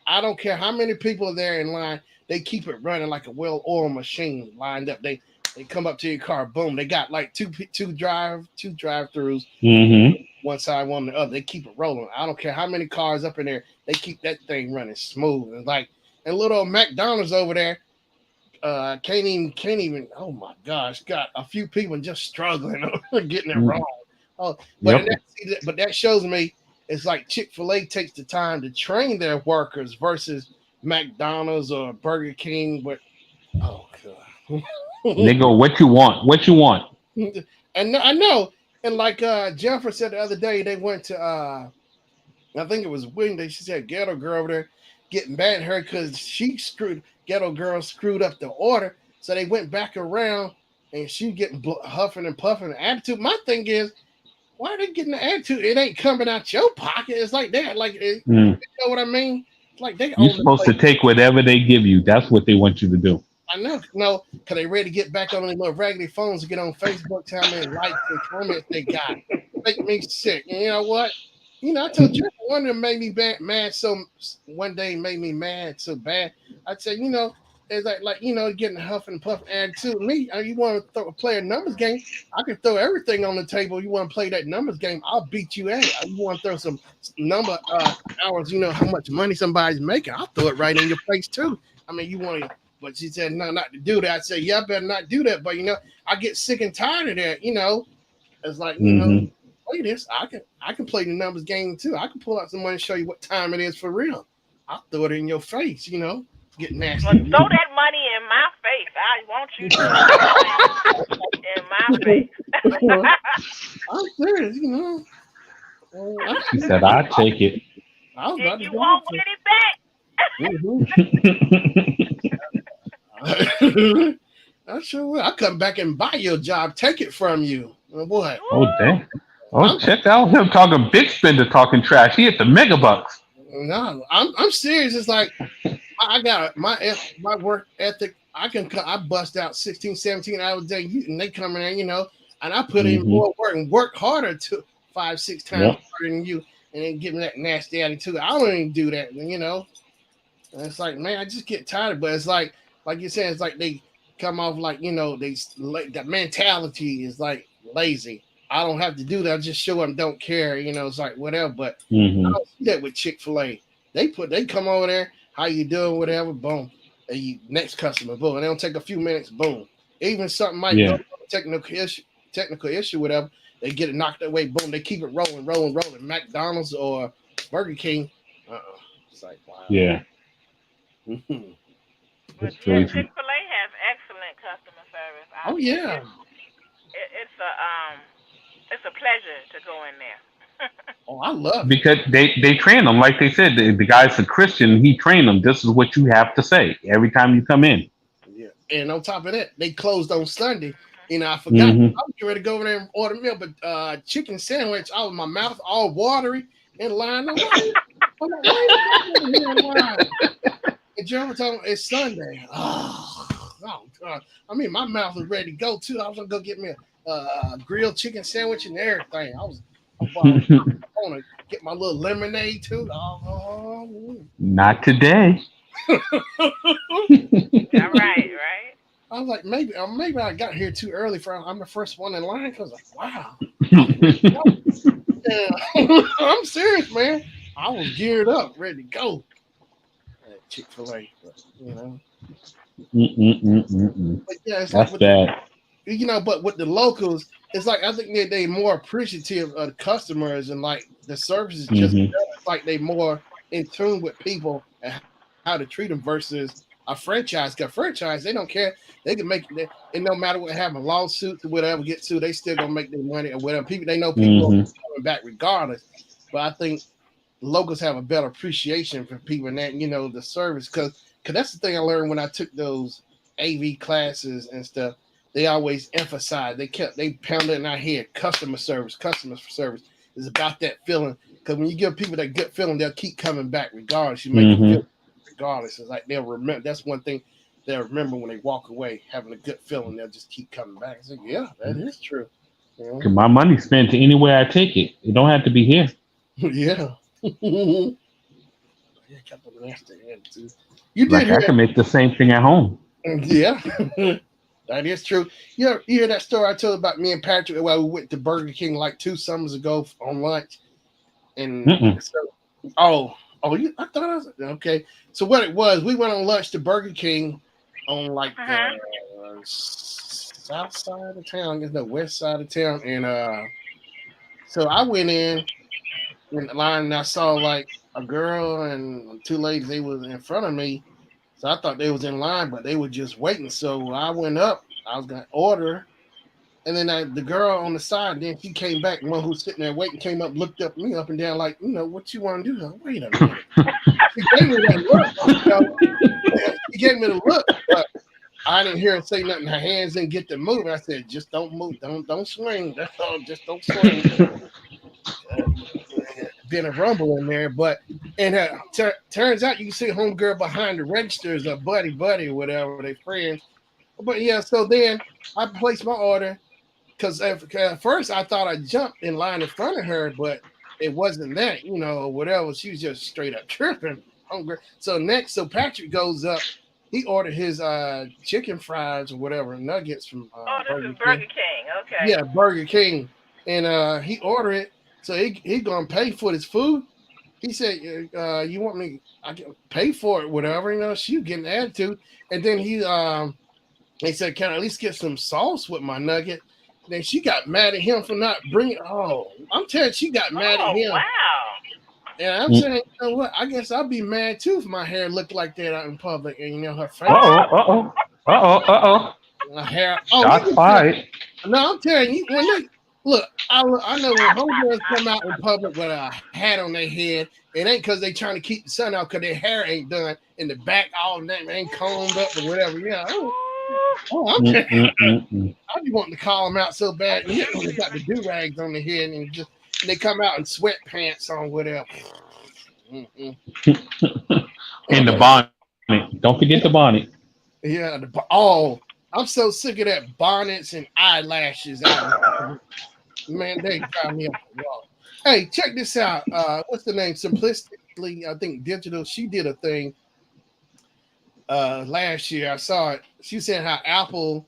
I don't care how many people are there in line. They keep it running like a well-oiled machine lined up. They come up to your car, boom. They got like two drive-throughs, Hmm. one side, one the other. They keep it rolling. I don't care how many cars up in there. They keep that thing running smooth. And like and little McDonald's over there, can't even. Oh my gosh, got a few people just struggling getting it wrong. Oh, Yep. but that shows me it's like Chick-fil-A takes the time to train their workers versus McDonald's or Burger King. But oh And they god. go, "What you want? What you want?" And I know, and like Jennifer said the other day, they went to I think it was Wednesday. She said Ghetto Girl over there getting mad at her because Ghetto Girl screwed up the order. So they went back around and she getting huffing and puffing. Attitude. My thing is, why are they getting the attitude? It ain't coming out your pocket. It's like that. Like, Mm. you know what I mean? It's like they You're own the supposed place. to take whatever they give you. That's what they want you to do. I know, no, because they ready to get back on their little raggedy phones to get on Facebook, tell me likes and comments they got. Make me sick. And you know what? I told you one of them made me mad. So one day made me mad so bad. I said, it's like getting huff and puff attitude. Me, you want to play a numbers game? I can throw everything on the table. You want to play that numbers game? I'll beat you at it. You want to throw some number hours? You know how much money somebody's making? I'll throw it right in your face too. I mean, you want to. But she said, no, not to do that. I said, yeah, I better not do that. But, I get sick and tired of that. It's like, Hmm. play this. I can play the numbers game too. I can pull out some money and show you what time it is for real. I'll throw it in your face, get Well, nasty. throw that money in my face. I want you to throw that money in my face. I'm serious. I, She said, "I take it." I was And about to you go won't off get it back. it. I sure will. I come back and buy your job, take it from you. What? Oh Woo! dang. Oh, I'm check out him talking big spender, talking trash. He hit the mega bucks. no, I'm serious. It's like I got my work ethic. I bust out 16, 17 hours a day, and they come in there, and I put in Hmm. more work and work harder to 5, 6 times Yep. harder than you, and then give me that nasty attitude. I don't even do that. And it's like, man, I just get tired. But it's like you said, it's like they come off like the mentality is like lazy. I don't have to do that. I just show them don't care. It's like whatever. But I Hmm. don't see that with Chick-fil-A. They come over there, how you doing, whatever, boom. And you next customer, boom. And they don't take a few minutes, boom. Even something might go Yeah. technical issue, whatever. They get it knocked away, boom. They keep it rolling, rolling, rolling. McDonald's or Burger King, it's like wow. Yeah. But It's yeah, crazy. Chick-fil-A has excellent customer service. Oh yeah, It's a pleasure to go in there. oh I love it. Because they train them, like they said, the guy's a Christian. He trained them. This is what you have to say every time you come in. Yeah, and on top of that, they closed on Sunday. I forgot. Hmm. I was getting ready to go over there and order meal, but chicken sandwich. I was my mouth all watery in line. I'm like, why you here in line? And Jeremy told me it's Sunday. Oh, God. I mean, my mouth was ready to go too. I was gonna go get me a grilled chicken sandwich and everything. I want to get my little lemonade too. Oh, Not today. Yeah, right, right. I was like, maybe I got here too early. I'm the first one in line because wow, yeah. I'm serious, man. I was geared up, ready to go. Chick-fil-A, Mm-mm-mm-mm-mm. but yeah, it's like That's bad. but with the locals, it's like I think they more appreciative of the customers and like the service is just Hmm. better. It's like they more in tune with people and how to treat them versus a franchise. Because franchise, they don't care. They can make it, and no matter what happens, lawsuits or whatever get sued, they still gonna make their money or whatever. People they know people are Hmm. coming back regardless. But I think locals have a better appreciation for people and that the service because that's the thing I learned when I took those AV classes and stuff. They always emphasize they pounded in our head customer service is about that feeling because when you give people that good feeling they'll keep coming back regardless. You make them Hmm. feel regardless. It's like they'll remember. That's one thing they'll remember when they walk away having a good feeling. They'll just keep coming back. It's like, yeah, that is true. My money spent anywhere I take it. It don't have to be here. Yeah. Yeah, kept a nasty attitude. You did Like I hear, can make the same thing at home. yeah, that is true. You hear that story I told about me and Patrick? Well, we went to Burger King like 2 summers ago on lunch, and Mm-mm. so, I thought I was okay. So what it was, we went on lunch to Burger King on like the Mhm. south side of town, I guess the west side of town, and so I went in the line and I saw like a girl and two ladies. They was in front of me, so I thought they was in line, but they were just waiting. So I went up. I was gonna order, and then the girl on the side. Then she came back. One who's sitting there waiting came up, looked up me up and down, like what you want to do? Like, wait a minute. She gave me that look. She gave me the look, but I didn't hear her say nothing. Her hands didn't get to move. I said, just don't move. Don't swing. That's all. Just don't swing. Been a rumble in there, but and turns out you see homegirl behind the registers, a buddy or whatever, they friends. But yeah, so then I placed my order because at first I thought I jumped in line in front of her, but it wasn't that, whatever. She was just straight up tripping, hungry. So Patrick goes up. He ordered his chicken fries or whatever nuggets from Oh, this Burger is King. Burger King. Okay. Yeah, Burger King, and he ordered it. So he gonna pay for his food. He said, "You want me? I can pay for it, whatever." She getting attitude, and then he said, "Can I at least get some sauce with my nugget?" Then she got mad at him for not bringing. Oh, I'm telling you, she got mad at Oh him, wow. and I'm saying, you know what? I guess I'll be mad too if my hair looked like that out in public, and her Uh face, oh. Uh oh. Uh oh. Uh oh. her hair. Oh, you Shots can tell. fired. No, I'm telling you, when they look, I know when homegirls come out in public with a hat on their head, it ain't because they trying to keep the sun out because their hair ain't done in the back, all that ain't combed up or whatever. Yeah, Oh, Mm-mm-mm-mm. I be wanting to call them out so bad. And when they got the do rags on their head and they come out in sweatpants on whatever. Mm-mm. And the bonnet. Don't forget the bonnet. Yeah, oh, I'm so sick of that bonnets and eyelashes out. Man, they drive me up the wall. Hey, check this out. What's the name? Simplistically, I think digital. She did a thing last year. I saw it. She said how Apple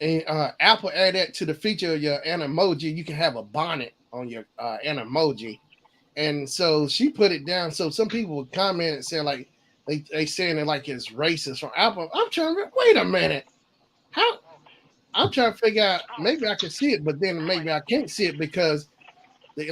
added that to the feature of your emoji. You can have a bonnet on your emoji, and so she put it down. So some people would comment and saying like they saying it like it's racist from Apple. I'm trying to wait a minute. How I'm trying to figure out maybe I can see it, but then maybe I can't see it because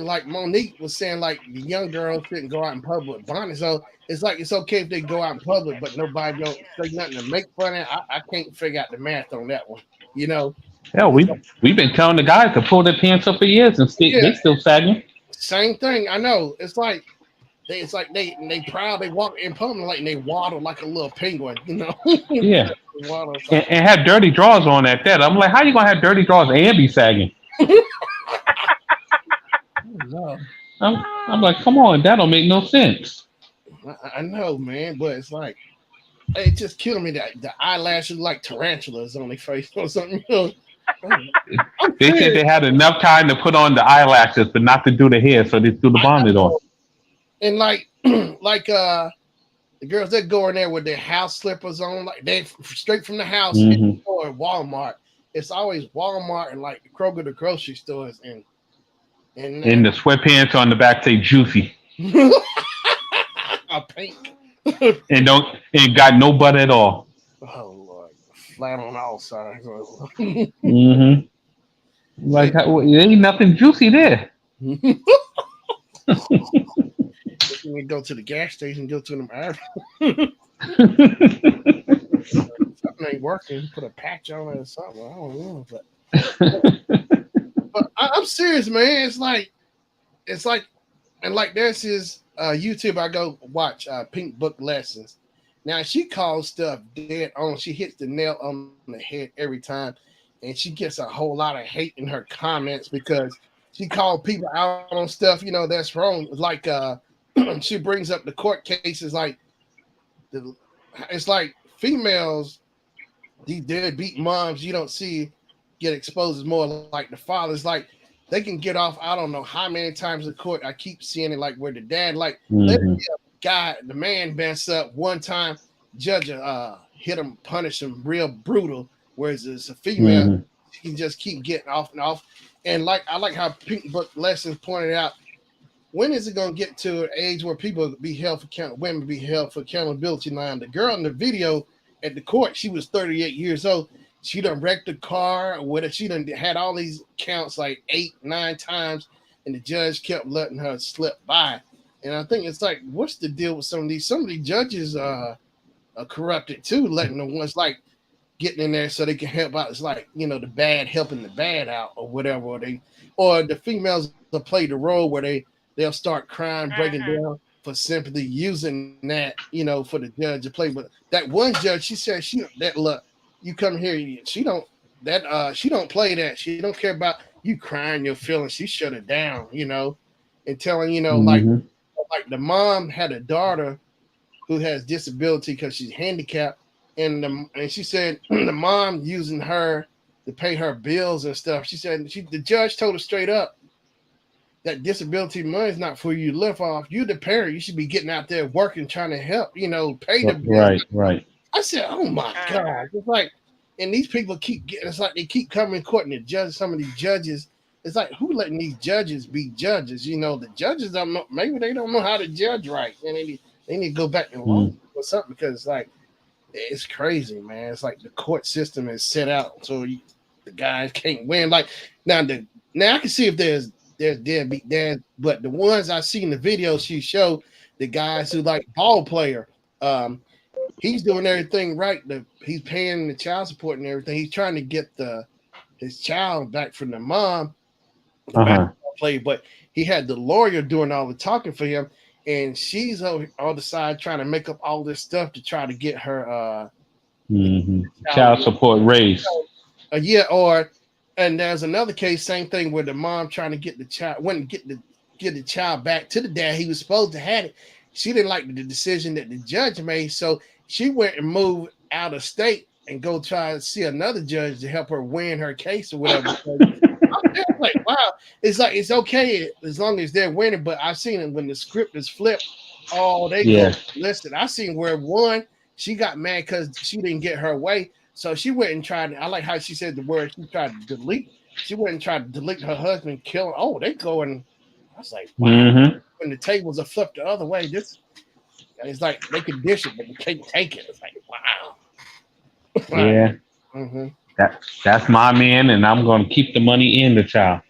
like Monique was saying, like the young girls shouldn't go out in public with bonnets. So it's like it's okay if they go out in public, but nobody don't say nothing to make fun of it. I can't figure out the math on that one. You know, Yeah, it's like, we've been telling the guys to pull their pants up for years and yeah, they still sagging. same thing. I know. It's like they proud. They walk in public like they waddle like a little penguin. You know, Yeah, waddle. It's like, and have dirty drawers on at that. I'm like, how you gonna have dirty drawers and be sagging? no, I'm like, come on, that don't make no sense. I know, man, but it's like it just killed me that the eyelashes like tarantulas on their face or something. You know, I'm They said serious. they had enough time to put on the eyelashes, but not to do the hair, so they threw the I bonnet on. know. And like like the girls that go in there with their house slippers on, like they straight from the house hit the Hmm. store at Walmart. It's always Walmart and like Kroger, the grocery stores, and And the sweatpants on the back say juicy, a pink. and got no butt at all. Oh Lord, flat on all sides. Hmm. Like, there ain't nothing juicy there. When we go to the gas station, go to them. Something ain't working. Put a patch on it or something. I don't know, but I'm serious, man. It's like, and like there's his YouTube. I go watch Pink Book Lessons. Now she calls stuff dead on. She hits the nail on the head every time, and she gets a whole lot of hate in her comments because she called people out on stuff. You know that's wrong. Like she brings up the court cases. Like the, it's like females, these deadbeat moms you don't see get exposed as more like the fathers. Like they can get off. I don't know how many times in court. I keep seeing it like where the dad like let Hmm. the guy, the man mess up one time, judge hit him, punish him real brutal. Whereas it's a female, Hmm. she can just keep getting off and off. And like I like how Pink Book Lessons pointed out, when is it gonna get to an age where people be held for women be held for accountability? Now the girl in the video at the court, she was 38 years old. She done wrecked a car or whatever. She done had all these counts like 8, 9 times, and the judge kept letting her slip by. And I think it's like, what's the deal with some of these? Some of these judges are corrupted too, letting the ones like getting in there so they can help out. It's like, you know, the bad helping the bad out or whatever. Or the females will play the role where they'll start crying, breaking Mhm. down for simply using that, you know, for the judge to play. But that one judge, she said that look, you come here, she don't play that. She don't care about you crying your feelings. She shut it down, you know, and telling, you know, Hmm. like the mom had a daughter who has disability because she's handicapped, and she said the mom using her to pay her bills and stuff. She said the judge told her straight up that disability money is not for you to live off. You the parent, you should be getting out there working, trying to help, you know, pay the bills. Right, right. I said, oh my Mhm. God. It's like, and these people keep getting, it's like they keep coming in court and the judge, some of these judges, it's like, who letting these judges be judges? You know, the judges don't know, maybe they don't know how to judge right. And they need to go back and law Mm. or something because it's like, it's crazy, man. It's like the court system is set out so the guys can't win. Like now I can see if there's deadbeat dads, but the ones I see in the video she showed, the guys who like ball player, um, he's doing everything right. He's paying the child support and everything. He's trying to get his child back from the mom, the Uh huh. basketball player, but he had the lawyer doing all the talking for him, and she's on the side trying to make up all this stuff to try to get her child Child away. support raised. A year or and there's another case, same thing where the mom trying to get the child wouldn't get the child back to the dad. He was supposed to have it. She didn't like the decision that the judge made, so she went and moved out of state and go try to see another judge to help her win her case or whatever. Because I'm just like, wow, it's like it's okay as long as they're winning, but I've seen it when the script is flipped. Oh, they Yeah. go listen. I seen where one she got mad because she didn't get her way. So she went and tried. I like how she said the word. She tried to delete. She went and tried to delete her husband, kill him. Oh, they going. I was like, wow. Hmm. When the tables are flipped the other way, this it's like they can dish it, but they can't take it. It's like, wow. Right. Yeah. Mm-hmm. That's my man, and I'm gonna keep the money in the child.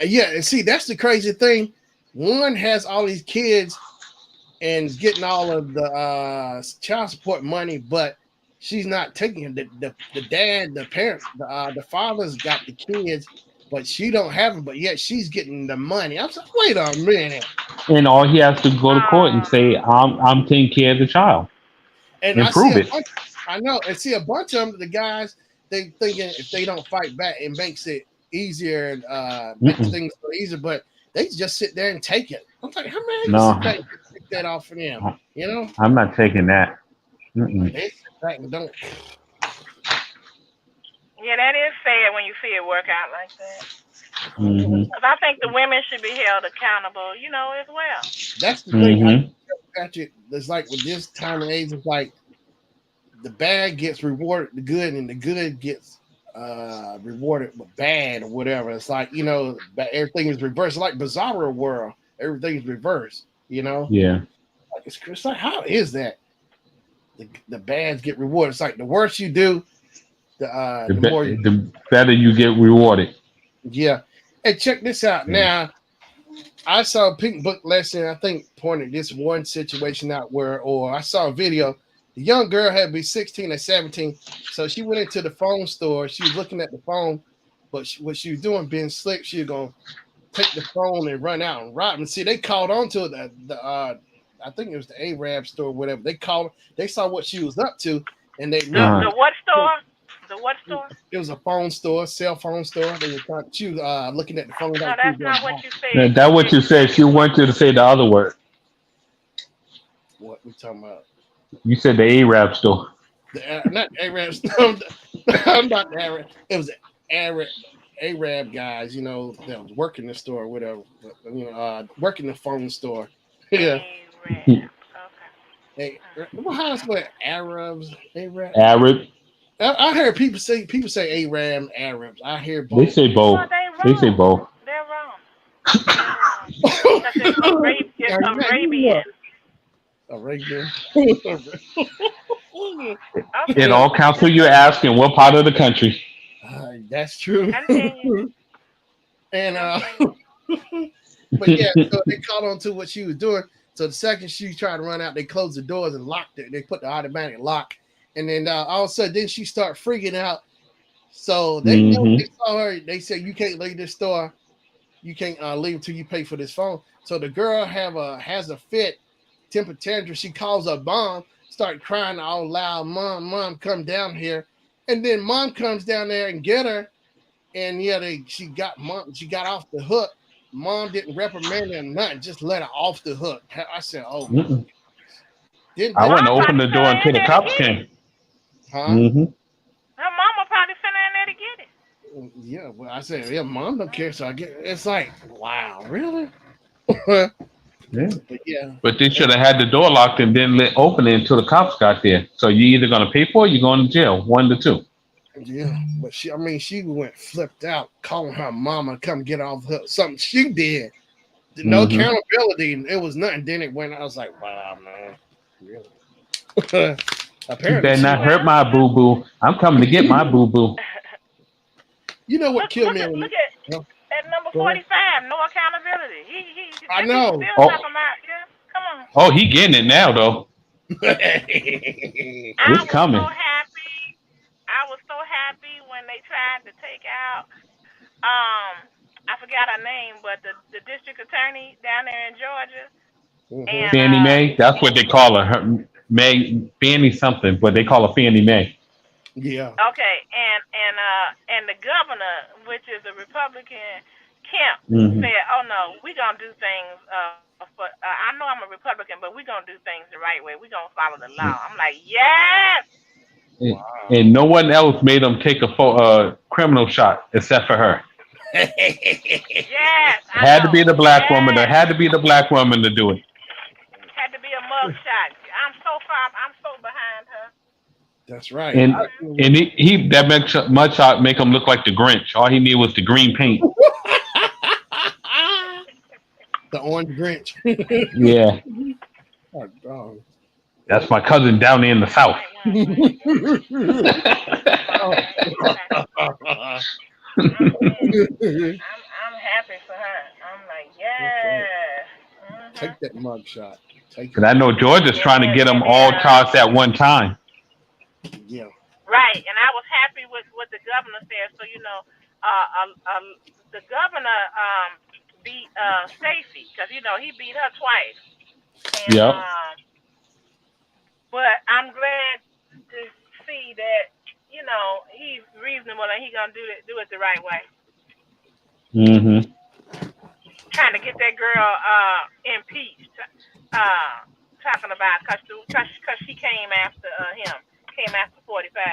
Yeah, and see, that's the crazy thing. One has all these kids and is getting all of the child support money, but she's not taking it. The dad, the parent, the father's got the kids, but she don't have them. But yet she's getting the money. I'm like, wait a minute. And all he has to go to court and say, Um, I'm taking care of the child And and I see prove a it. bunch. I know, and see a bunch of them. The guys they thinking if they don't fight back, it makes it easier and makes Mm-mm. things go easier. But they just sit there and take it. I'm like, how many you sit No, back and take that off of them? You know, I'm not taking that. Mm-mm. they sit back and don't. yeah, that is sad when you see it work out like that. Hmm. Because I think the women should be held accountable, as well. That's the thing. I Hmm. Patrick. It's like with this time and age, it's like the bad gets rewarded the good, and the good gets rewarded with bad or whatever. It's like everything is reversed. It's like Bizarro world. Everything is reversed. Yeah. Like it's like how is that? The bads get rewarded. It's like the worse you do, The, the more the better you get rewarded. yeah. Hey, check this out. Yeah. Now, I saw a Pink Book lesson. I think pointed this one situation out or I saw a video. The young girl had to be 16 or 17, so she went into the phone store. She was looking at the phone, but what she was doing, being slick, she was gonna take the phone and run out and rob. And see, they called on to I think it was the Arab store, or whatever. They saw what she was up to, and they The immediately Uh-huh. the what store? The what store? it was a phone store, cell phone store. They were trying, she was looking at the phone No, like she was that's going not what to you Now, said. that You what said you she said. She wanted to say the other word. what we talking about. You said the Arab store. Not Arab. I'm not Arab. It was Arab guys, that was working the store or whatever. But, working the phone store. Yeah. Arab. Okay. Hey, well, how to spell it? Arabs, Arab. Arab. I heard people say Arab, Arabs. I hear They both. say Well, both. they They say wrong. both. They're wrong. They're wrong. Because it's Now you know Arabian. Arabian. It Okay. Yeah, all counts for you Continue. asking what part of the country. that's true. Continue. and Continue. but yeah, so they caught on to what she was doing. So the second she tried to run out, they closed the doors and locked it. They put the automatic lock, and then all of a sudden, then she start freaking out. So they know Hmm. they saw her. They said you can't leave this store. You can't leave until you pay for this phone. So the girl has a fit, temper tantrum. She calls her mom, start crying all loud. Mom, come down here. And then mom comes down there and get her. And yeah, she got off the hook. Mom didn't reprimand her or nothing, just let her off the hook. I said, oh my, didn't I did wouldn't Mom open probably the sent door her in until the there to cops get it. came. huh? Hmm. Her mama probably sent her in there to get it. Yeah, well, I said, yeah, mom don't care. So I get it's like, wow, really? But Yeah. yeah, But they should have had the door locked and then let open it until the cops got there. So you either gonna pay for it, or you're going to jail. One to two. yeah, but she went flipped out, calling her mama to come get off her something she did. No Hmm. accountability. It was nothing. Then it went. I was like, wow, man, really? You Apparently, better she. not hurt Well, my boo boo. I'm coming to get my boo boo. You know what look killed look me? at look at No, at number go ahead. 45. No accountability. I Them people know. still Oh, talking about. Yeah, come on. oh, he getting it now though. I It's was so coming. happy. I was so happy when they tried to take out I forgot her name, but the district attorney down there in Georgia, Mhm. and Fannie Mae. That's he what they call her. May Fannie something, but they call her Fannie Mae. Yeah. Okay, and the governor, which is a Republican, Kemp, Hmm. said, "Oh no, we gonna do things for. I know I'm a Republican, but we gonna do things the right way. We gonna follow the law." I'm like, yes, And no one else made him take a criminal shot except for her. yes, I Had to know, be the black woman. There yes. had to be the black woman to do it. Had to be a mug shot. I'm so far. I'm so behind her. That's right. And Mhm. he that mugshot make him look like the Grinch. All he needed was the green paint. The orange Grinch. Yeah, Oh, dog. that's my cousin down there in the All south. right, one, one. Oh. Okay, okay. I'm saying, I'm happy for her. I'm like, That's right. yes. Mhm. Take that mug shot. Take Because it. I know Georgia's And trying to then get and them then all tossed at one time. Yeah. right. And I was happy with what the governor said. So the governor beat Stacy because he beat her twice. And Yep. but I'm glad to see that he's reasonable and he gonna do it the right way. Hmm. Trying to get that girl impeached. Uh, Talking about cause she came after him, came after 45.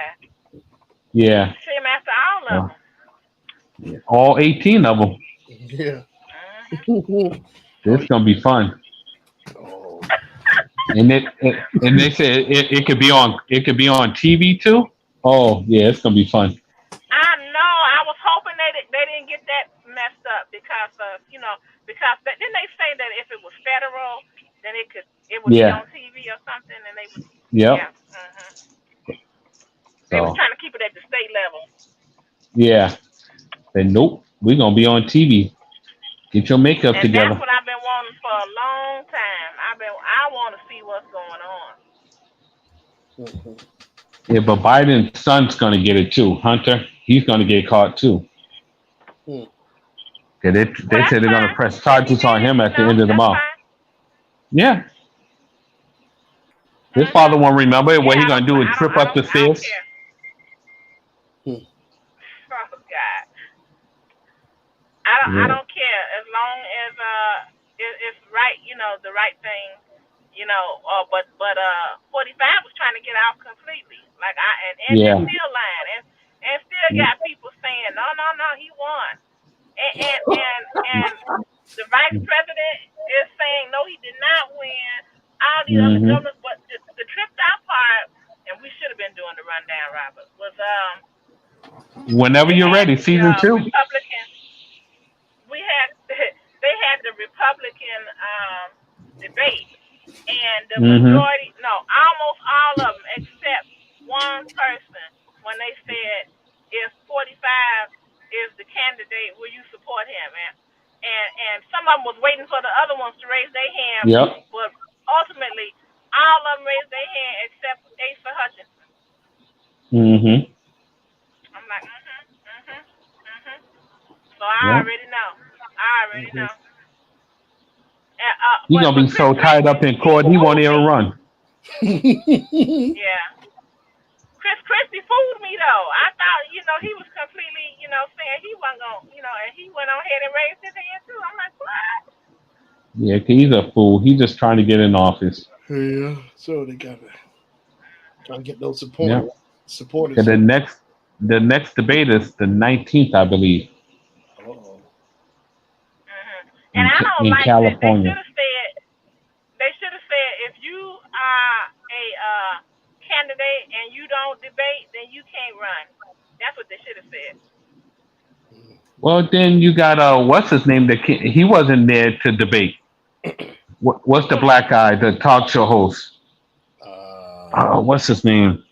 Yeah. She came after all of Uh, them. all 18 of them. Yeah. Mhm. Oh, It's gonna be fun. oh. And they said it could be on TV too. Oh yeah, it's gonna be fun. I know. I was hoping they didn't get that messed up because didn't they say that if it was federal, then it would be Yeah. on TV or something, and they would Yep. yeah. They was So trying to keep it at the state level. yeah. Then nope, we're gonna be on TV. Get your makeup And that's together. what I've been wanting for a long time. I want to see what's going on. Mhm. Yeah, but Biden's son's gonna get it too. Hunter, he's gonna get caught too. Hmm. Yeah, Well, they that's said they're gonna fine. press If he charges on did, him at the end of the that's month. fine. Yeah. His father Mhm. won't remember it. What Yeah, he gonna do is trip up the I don't stairs. care. Hmm. Oh God, I Yeah. don't care as long as it's right. The right thing. But 45 was trying to get out completely. Like and Yeah. still lying and still got people saying no he won and the vice president is saying no he did not win. All these other Hmm. governors, but the tripped out part, and we should have been doing the rundown, Robert, was Whenever they you're had ready, the season two. Republican. We had they had the Republican debate, and the Hmm. majority, no, almost all of them, except one person, when they said if 45 is the candidate, will you support him? And some of them was waiting for the other ones to raise their hand, Yep. but ultimately all of them raised their hand except Asa Hutchinson. Hmm. I'm like, mhm. So I Yep. already know. I already Mhm. know. He gonna But be Chris so tied Christie, up in he court, he won't fooled even me. run. Yeah. Chris Christie fooled me though. I thought, he was completely, saying he wasn't gonna, and he went on ahead and raised his hand too. I'm like, what? Yeah, 'cause he's a fool. He's just trying to get in office. Yeah. So they got to try to get those Yep. supporters. 'Cause the next debate is the 19th, I believe, Mhm. And in I don't in like that. California. They should have said if you are a candidate and you don't debate, then you can't run. That's what they should have said. Well, then you got what's his name? He wasn't there to debate. What's the Who? black guy, the talk show host? Uh, What's his name?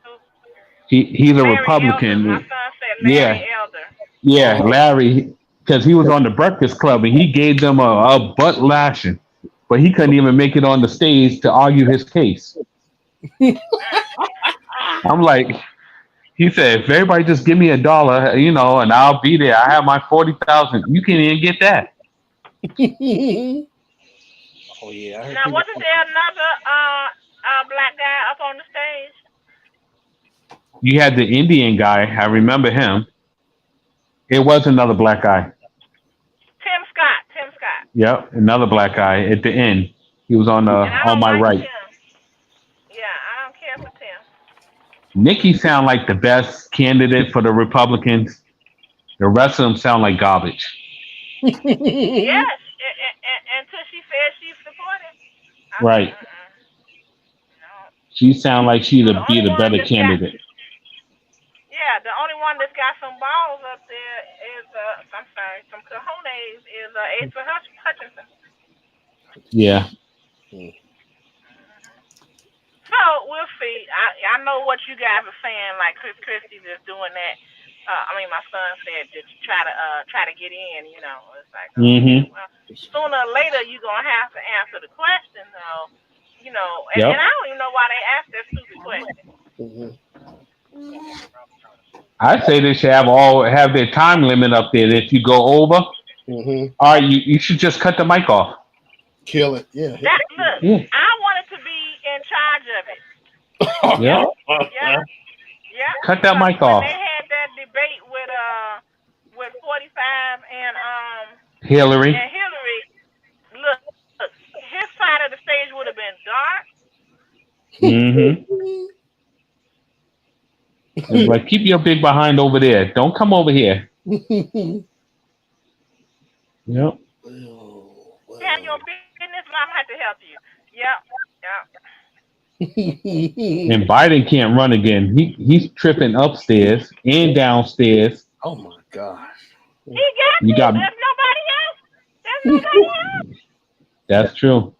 Who? He's a Larry Elder. My Republican. son said Larry Yeah, Elder. yeah, oh, Larry, because he was on the Breakfast Club and he gave them a butt lashing, but he couldn't even make it on the stage to argue his case. I'm like, he said, if everybody just give me $1, and I'll be there. I have my 40,000. You can't even get that. oh yeah. I heard Now, people. wasn't there another black guy up on the stage? You had the Indian guy. I remember him. It was another black guy. Tim Scott. Tim Scott. Yep, another black guy at the end. He was And I on don't my like right. Tim. Yeah, I don't care for Tim. Nikki sound like the best candidate for the Republicans. The rest of them sound like garbage. Yes, until she said she supported. I said, Right. no. She sound like she'd The be only the one better that's got, candidate. yeah, the only one that's got some balls up there is, I'm sorry, some cojones is Asa Hutchinson. Yeah. So we'll see. I know what you guys are saying. Like Chris Christie just doing that. My son said just try to get in. You know, it's like okay, Mm-hmm. well, sooner or later you're gonna have to answer the question, though. You know, and Yep. I don't even know why they asked that stupid question. I say they should have their time limit up there. If you go over, all right, you should just cut the mic off. Kill it. Yeah. That look, Yeah. I wanted to be in charge of it. Yeah. Yeah. Cut that Because mic when off. they had that debate with 45 Hillary. and Hillary, look, his side of the stage would have been dark. Mm-hmm. It's like keep your big behind over there. Don't come over here. Yep. Have your business, but I'm gonna have to help you. Yep. And Biden can't run again. He's tripping upstairs and downstairs. Oh my gosh. He got You you. got- There's nobody else. There's nobody else. That's true.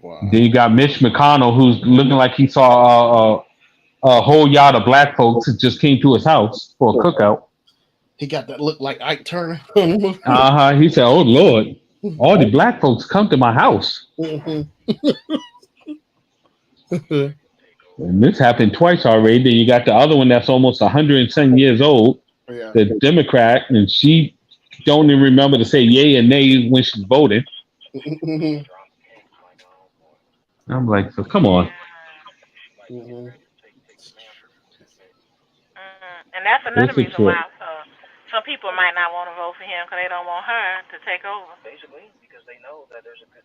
Wow. Then you got Mitch McConnell, who's looking like he saw a whole yard of black folks that just came to his house for a cookout. He got that look like Ike Turner. He said, "Oh Lord, all the black folks come to my house." And this happened twice already. Then you got the other one that's almost 107 years old, Yeah. the Democrat, and she don't even remember to say yay and nay when she's voting. I'm like, so come on. And that's another This is reason true. why some people might not want to vote for him because they don't want her to take over.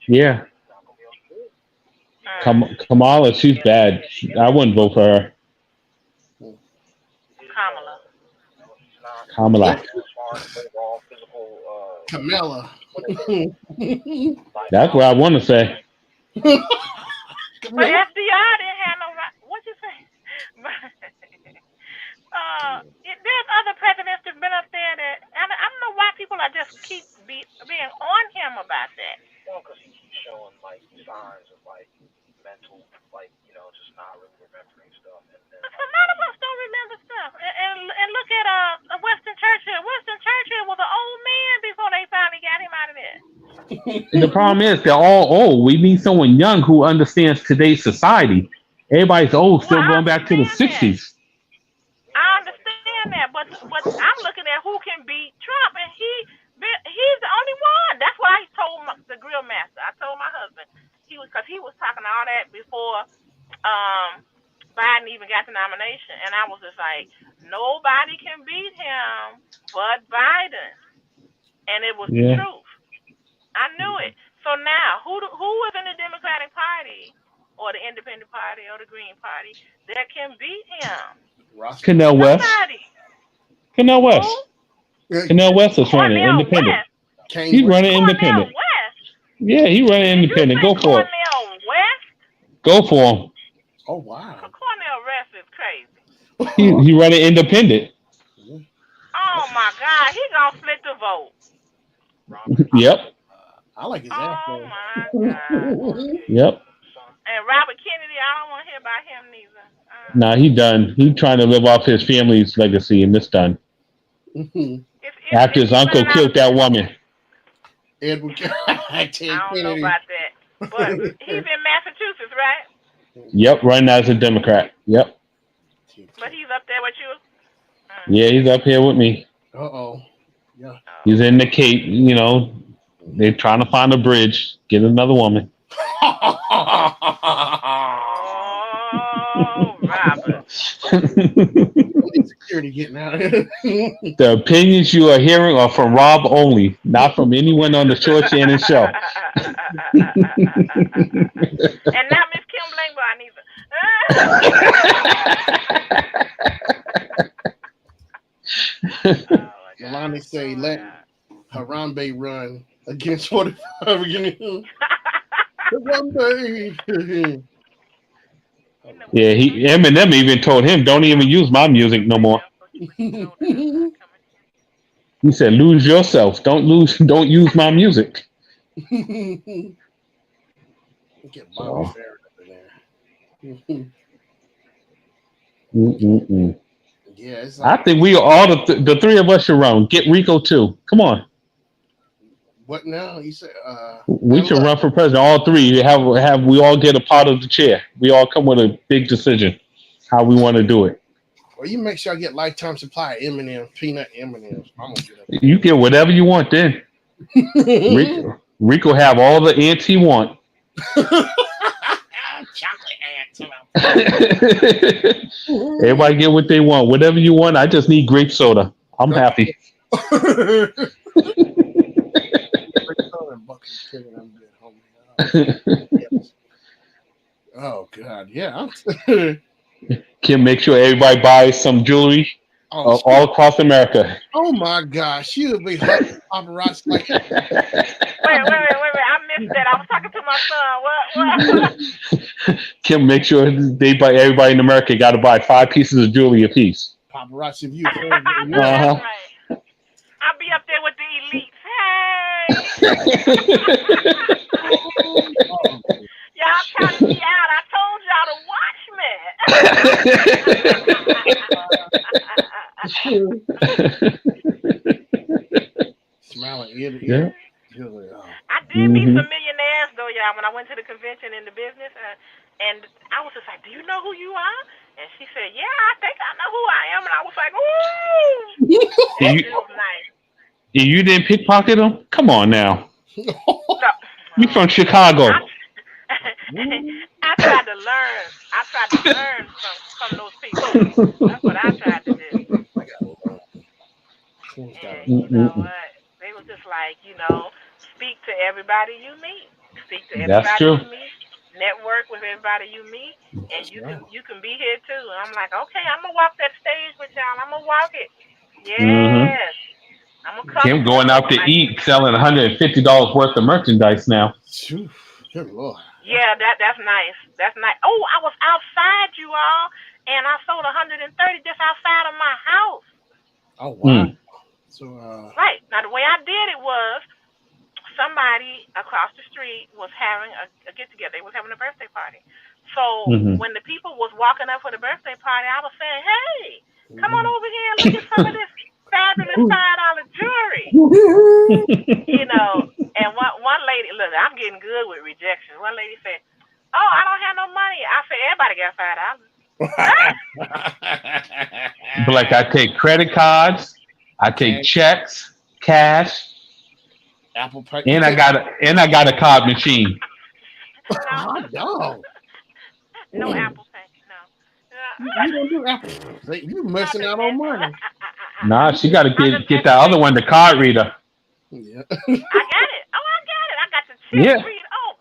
Yeah. Kamala, she's bad. I wouldn't vote for her. Kamala. Camilla. That's what I want to say. But FDR didn't have no right. What you say? There's other presidents that've been up there that I don't know why people are just keep being on him about that. Well, because he keeps showing like signs of like mental, like just not really remembering stuff. And then, A lot of us don't remember stuff. And look at Winston Churchill. Winston Churchill was an old man before they finally got him out of there. And the problem is they're all old. We need someone young who understands today's society. Everybody's old, still going back to the 60s. I understand that, but I'm looking at who can beat Trump, and he's the only one. That's what I told the grill master. I told my husband because he was talking all that before Biden even got the nomination, and I was just like, nobody can beat him but Biden, and it was the truth. I knew it. So now, who is in the Democratic Party or the Independent Party or the Green Party that can beat him? Cornel West. Nobody. Cornel West. Cornel West is running Cornel independent. West. He's running independent. Cornel West. Yeah, he's running independent. Go for it. Cornel West. Go for him. Oh wow. Cornel West is crazy. He running independent. Oh my God, he gonna split the vote. Yep. I like his Oh accent. my God. Yep. And Robert Kennedy, I don't want to hear about him neither. Nah, he done. He trying to live off his family's legacy, and this done. After his uncle killed that woman. Edward I don't know about that. But he's in Massachusetts, right? Yep, running as a Democrat. Yep. But he's up there with you? Yeah, he's up here with me. Uh-oh. Yeah. He's in the Cape, They're trying to find a bridge, get another woman. Oh, Robert. Security getting out of here. The opinions you are hearing are from Rob only, not from anyone on the Short Shannon show. And not Miss Kim Langbaum either. Oh my Milani god. say Oh my let god. Harambe run against 45 again. Harambe. You know what? Yeah, Eminem even told him, "Don't even use my music no more." But you know that I'm not coming in. He said, "Lose yourself. Don't use my music." Get Bobby So, Farron up in there. mm-mm-mm. Yeah, it's I like think we all the three of us should run. Get Rico too. Come on, what now? You said we now should look. run for president. All three have we all get a part of the chair. We all come with a big decision how we want to do it. Well, you make sure I get lifetime supply of M&M, peanut M&Ms. I'm gonna get up You get whatever you want. Then there. Rico have all the ants he want. Chocolate ants. Everybody get what they want. Whatever you want. I just need grape soda. I'm happy. Oh God, yeah. Kim, make sure everybody buys some jewelry Oh, all across America. oh my gosh, you'll be hot paparazzi like Wait. I missed that. I was talking to my son. What? Kim, make sure everybody in America got to buy 5 pieces of jewelry apiece. paparazzi view. I know that's right. I'll be up there with the elites. Hey! Y'all counted me out. I told y'all to watch me. Smiling ear to Yeah. ear. Like, oh. I did meet some millionaires though, y'all. When I went to the convention in the business, and I was just like, "Do you know who you are?" And she said, "Yeah, I think I know who I am." And I was like, "Ooh, it was nice." You didn't pickpocket them? Come on now. So, You from Chicago. I tried to learn. I tried to learn from those people. That's what I tried to do. And you know what? They were just like, speak to everybody you meet. Speak to That's everybody true. you meet. Network with everybody you meet, and you can be here too. And I'm like, okay, I'm gonna walk that stage with y'all. I'm gonna walk it. Mm-hmm. Yes, I'm gonna come Kim going through. out to eat, selling $150 worth of merchandise now. Good Lord. Yeah, that's nice. That's nice. Oh, I was outside, you all, and I sold 130 just outside of my house. Oh wow. So Right. Now the way I did it was somebody across the street was having a get together. They was having a birthday party. So when the people was walking up for the birthday party, I was saying, "Hey, come on over here and look at some of this fabulous $5 jewelry." And one lady, look, I'm getting good with rejection. One lady said, "Oh, I don't have no money." I said, "Everybody got $5." But like I take credit cards, I take checks, cash, Apple Pay. and I got a card machine. No. No Apple Pay. No. You don't do Apple. You missing out on money. Nah, she got to get that other one, the card reader. Yeah. I got it. Oh, I got it. I got the chip Yeah. read. Oh.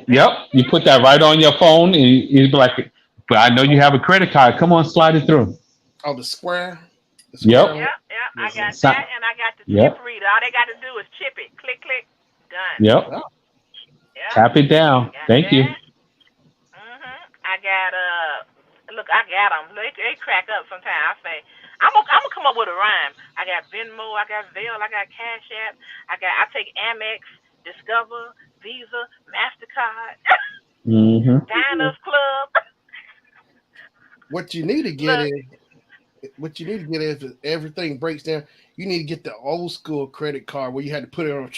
Yep. You put that right on your phone, and you be like, "But I know you have a credit card. Come on, slide it through." Oh, the square. Yep. Yep. I got So- that, and I got the chip reader. All they got to do is chip it. Click, click. Done. Yep. Yeah. Yep. Tap it down. Thank you. I got look, I got them. They crack up sometimes. I say, I'm gonna come up with a rhyme. I got Venmo, I got Zelle, I got Cash App, I take Amex, Discover, Visa, Mastercard, Diners Club. What you need to get is if everything breaks down, you need to get the old school credit card where you had to put it on,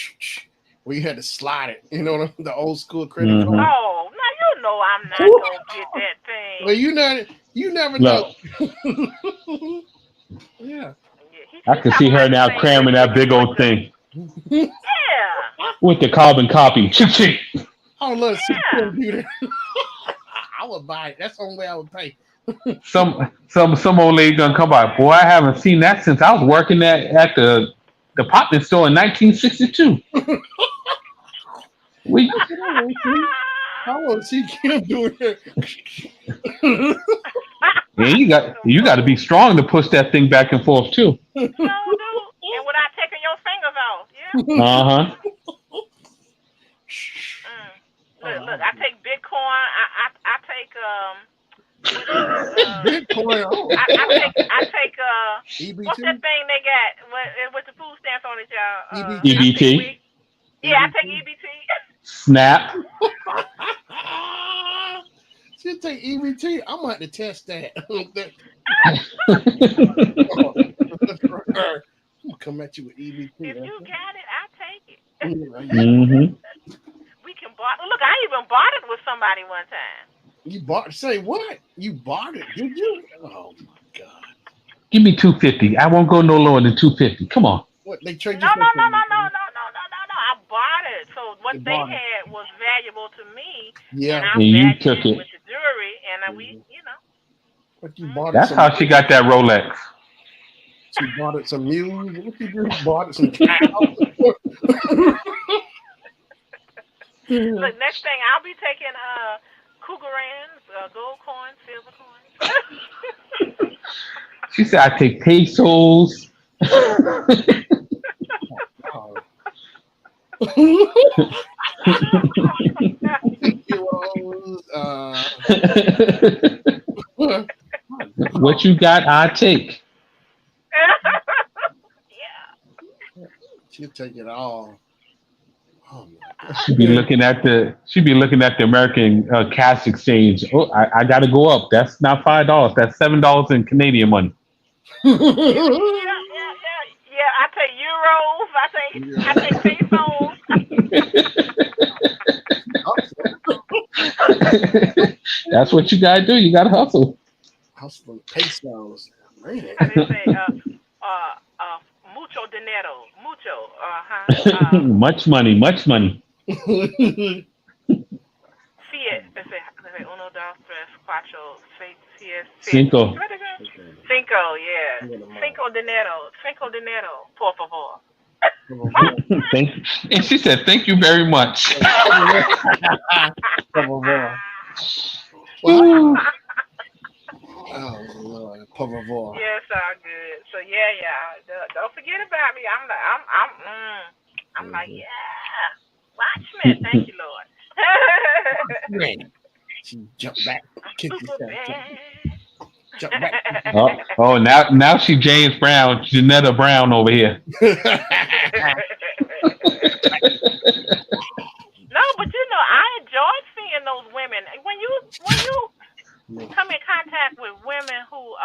where you had to slide it. You know, the old school credit card. Oh, now you know I'm not gonna get that thing. Well, you never know. Yeah. I can see her now cramming that big old thing Yeah. with the carbon copy. Chick, chick. I would love to see them do that. I would buy it. That's the only way I would pay. Some old lady gonna come by. Boy, I haven't seen that since I was working at the department store in 1962. We That's what I want to see. I want to see Kim doing that. and Some you got to be fool. strong to push that thing back and forth too. Sure do. And without taking your fingers off. Yeah. Uh huh. Mm. Look. Oh, I take Bitcoin. I take what is it? Bitcoin. Oh, I take what's that EBT. thing they got with the food stamps on it, y'all? I EBT. take EBT, WIC. Yeah, I take EBT. EBT. snap. She'll take EBT. I'm going to have to test that. Oh, that's right. I'm going to come at you with EBT. If you got it, I take it. Yeah. Hmm. We can barter. Look, I even bartered with somebody one time. You bought, say what? You bought it, did you? Oh my God. Give me 250. I won't go no lower than 250. Come on. What, they trade No, you for no, no, no, something? no, no, no, no, no, no. I bartered. So what You they bought it. had was valuable to me, and Yeah. I And you valued took it it. with the jewelry, and Mhm. you know. What you bought Hmm. it That's some how she got that Rolex. she bought it some mules. What you do? Bought it some cows. Look, next thing I'll be taking Cougarans, gold coins, silver coins. She said, I take pesos. Oh. Euros, my What God. you got, I take. Yeah. She'll take it all. Oh my She'd be looking at the American cash exchange. Oh, I got to go up. That's not $5. That's $7 in Canadian money. Yeah, yeah, yeah, yeah. I take euros. I Yeah. take pesos. Hustle. That's what you gotta do. You gotta hustle. Hustle pesos. Man. How they say uh uh mucho dinero, mucho. Much money, much money. Fiat. They say uno, dos, tres, cuatro, seis, siete, siete. Cinco. What is it? Cinco. Yeah. Cinco dinero. Por favor. Thank and she said, "Thank you very much." Well, how you? Oh Lord, por favor. Yes, all good. So yeah. Don't forget about me. I'm like, Mhm. yeah. Watchmen. Thank you, Lord. Ready. She jumped back, I'm kicked super herself, bad. jump back. Oh, now she James Brown, Janetta Brown over here. No, but I enjoy seeing those women. When you come in contact with women who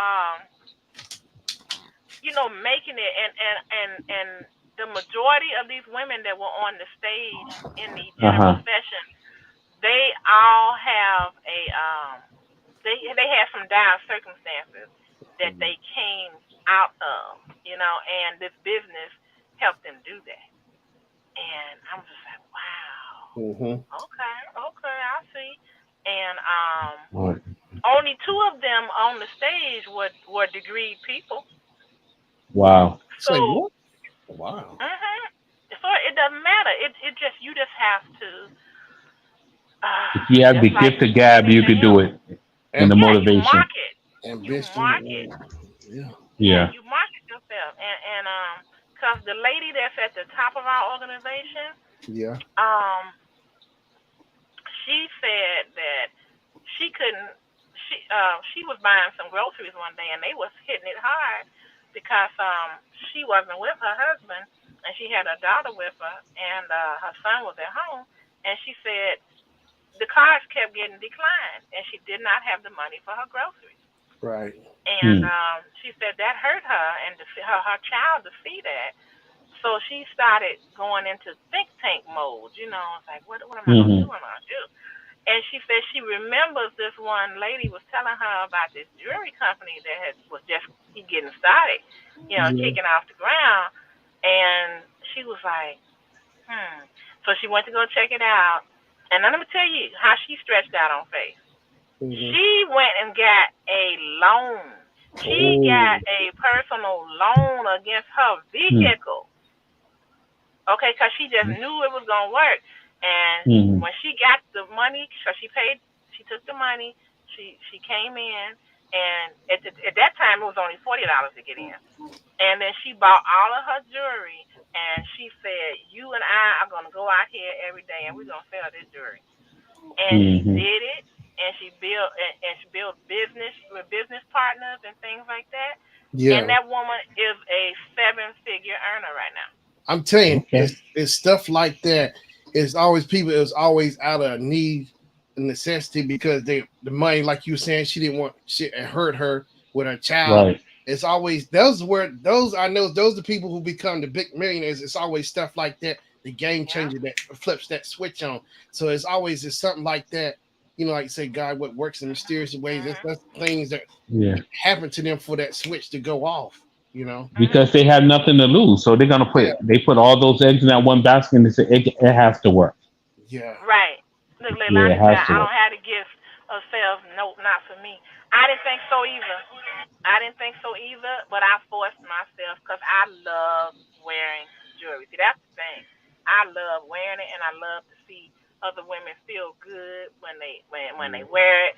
making it, and the majority of these women that were on the stage in the Uh general huh. session, they all have they had some dire circumstances that they came out of, and this business helped them do that. And I'm just like, wow, hmm okay, I see. And Right. only two of them on the stage were degreed people. Wow. Say So, what? Wow. mhm. So it doesn't matter. It just you just have to, If you have just the like gift of gab, you anything could do else. it. And the Am- Yeah, you motivation. market. You ambition. market. Yeah. Yeah, Yeah. you market yourself. And cause the lady that's at the top of our organization, Yeah. um, she said that she couldn't. She was buying some groceries one day, and they was hitting it hard because she wasn't with her husband, and she had her daughter with her, and her son was at home, and she said the cars kept getting declined, and she did not have the money for her groceries. Right. And Hmm. she said that hurt her, and to see her child to see that. So she started going into think tank mode. It's like, what am I gonna do? Hmm. What am I gonna do? And she said she remembers this one lady was telling her about this jewelry company that was just getting started, Yeah. kicking off the ground. And she was like, So she went to go check it out. And let me tell you how she stretched out on faith. Hmm. She went and got a loan. She Oh, got a personal loan against her Mm. vehicle. Okay, because she just knew it was gonna work. And Mm. when she got the money, so she paid. She took the money. She came in, and at that time it was only $40 to get in. And then she bought all of her jewelry, and she said, "You and I are gonna go out here every day, and we're gonna sell this jewelry." And she Mm. did it, and she built business with business partners and things like that. And yeah. that woman is a seven-figure earner right now. I'm telling you, Okay. it's stuff like that. It's always people. It's always out of need and necessity because the money, like you were saying, she didn't want shit and hurt her with her child. Right. It's always those I know those the people who become the big millionaires. It's always stuff like that. The game Yeah. changer that flips that switch on. So it's always it's something like that. You know, like you say, God, what works in mysterious ways. Mhm. That's things that Yeah. happen to them for that switch to go off. You know. Mhm. Because they have nothing to lose, so they're gonna Yeah. put all those eggs in that one basket, and they say it has to work. Yeah. Right. Look, Yeah, it Leilani said, has to "I work. don't have the gift of sales. Nope, not for me." I didn't think so either. I didn't think so either, but I forced myself because I love wearing jewelry. See, that's the thing. I love wearing it, and I love to see other women feel good when they wear it,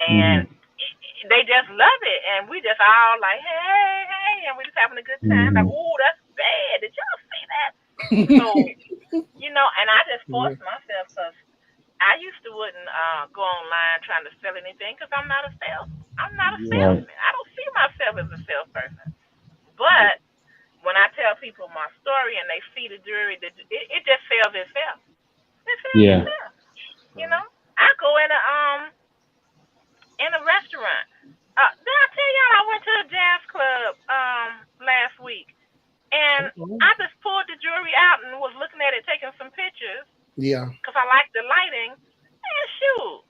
and Hmm. they just love it. And we just all like, hey, hey, and we just having a good time. Like, Hmm. ooh, that's bad. Did y'all see that? So and I just Yeah. forced myself because I used to wouldn't go online trying to sell anything because I'm not a Yeah. Right. salesman. I don't see myself as a salesperson. Yeah. But when I tell people my story and they see the jewelry, it just sells itself. It sells Yeah. itself. You know, I go in a restaurant. Did I tell y'all I went to a jazz club last week and Okay. I just pulled the jewelry out and was looking at it, taking some pictures Yeah. because I like the lighting. And shoot,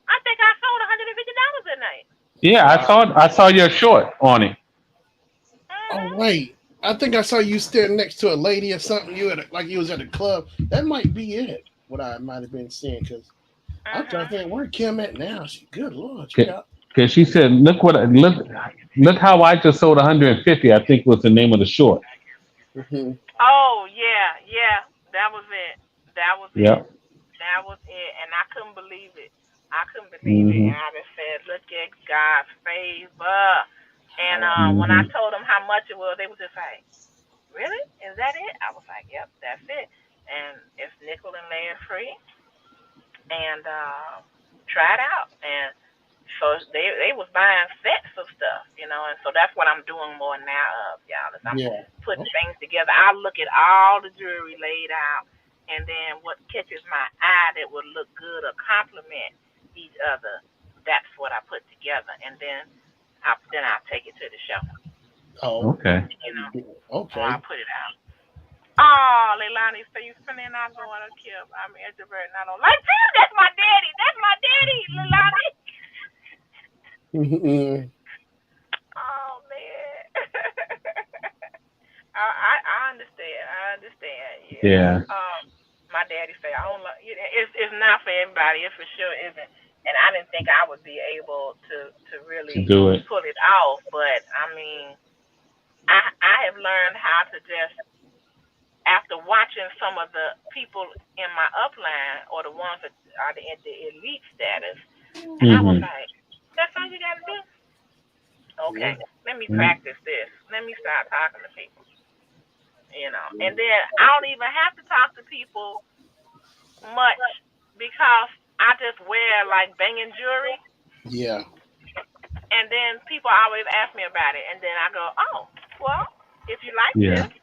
I think I sold $150 that night. Yeah. Wow. I saw your short on it. Oh Mhm. wait, I think I saw you standing next to a lady or something. You at like you was at a club. That might be it. What I might have been seeing because I'm trying to Mhm. think where Kim at now. She good lord, she got. Because she said, look how I just sold 150. I think was the name of the short. Hmm. Oh yeah, yeah. That was it. That was it. Yeah. That was it. And I couldn't believe it. I couldn't believe it. Hmm. And I just said, "Look at God's favor." And Oh, when I Hmm. told them how much it was, they was just like, "Really? Is that it?" I was like, "Yep, that's it." And it's nickel and lead free. And try it out. And so they was buying sets of stuff, and so that's what I'm doing more now of, y'all. Is I'm yeah. putting Oh, things together. I look at all the jewelry laid out, and then what catches my eye that would look good or complement each other. That's what I put together, and then I take it to the show, oh, Okay. you know, or I okay. put it out. Oh, Leilani, so you spending not going to kill. I'm introvert and I don't like you. That's my daddy. That's my daddy, Leilani. Hmm. Oh man. I understand. I understand. Yeah. Yeah. My daddy say I don't like it's not for everybody. It for sure isn't. And I didn't think I would be able to To really do it. pull it off, but I mean, I have learned how to just after watching some of the people in my upline or the ones that are at the elite status, and I was Hmm. like, that's all you got to do. Yeah. Okay, let me practice this. Let me start talking to people. And then I don't even have to talk to people much because I just wear like banging jewelry, Yeah. and then people always ask me about it, and then I go, oh, well, if you like Yeah. this,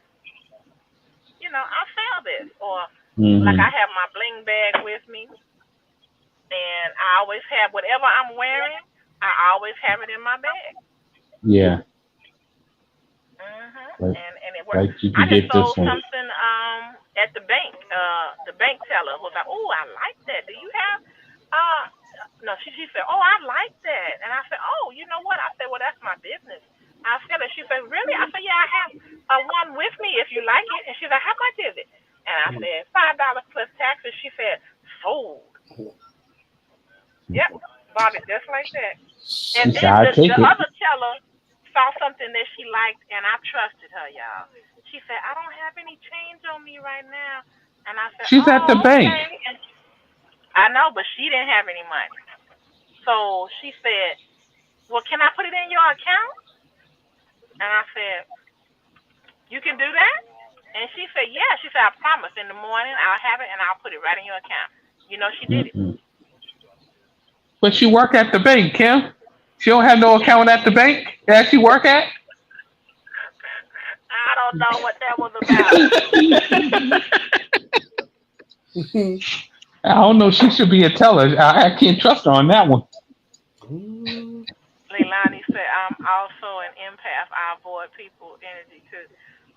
I'll sell this, or like I Hmm. have my bling bag with me, and I always have whatever I'm wearing. I always have it in my bag. Yeah. Like, And it works. like you I can just get this sold one. something at the bank. The bank teller was like, "Oh, I like that. Do you have uh no?" She said, "Oh, I like that." And I said, "Oh, you know what?" I said, "Well, that's my business." I said it. She said, "Really?" I said, "Yeah, I have one with me if you like it." And she's like, "How much is it?" And I said, $5 plus taxes. She said, "Sold." Yep. like that. And She said, then I the take it. other teller saw something that she liked, and I trusted her, y'all. She said, I don't have any change on me right now. And I said, She's at the oh, bank. okay. And I know, but she didn't have any money. So she said, well, can I put it in your account? And I said, you can do that? And she said, yeah. She said, I promise. In the morning, I'll have it, and I'll put it right in your account. You know, she did it. Mm-mm. But she work at the bank, Kim. She don't have no account at the bank that she work at. I don't know what that was about. I don't know. She should be a teller. I can't trust her on that one. Leilani said, I'm also an empath. I avoid people energy too.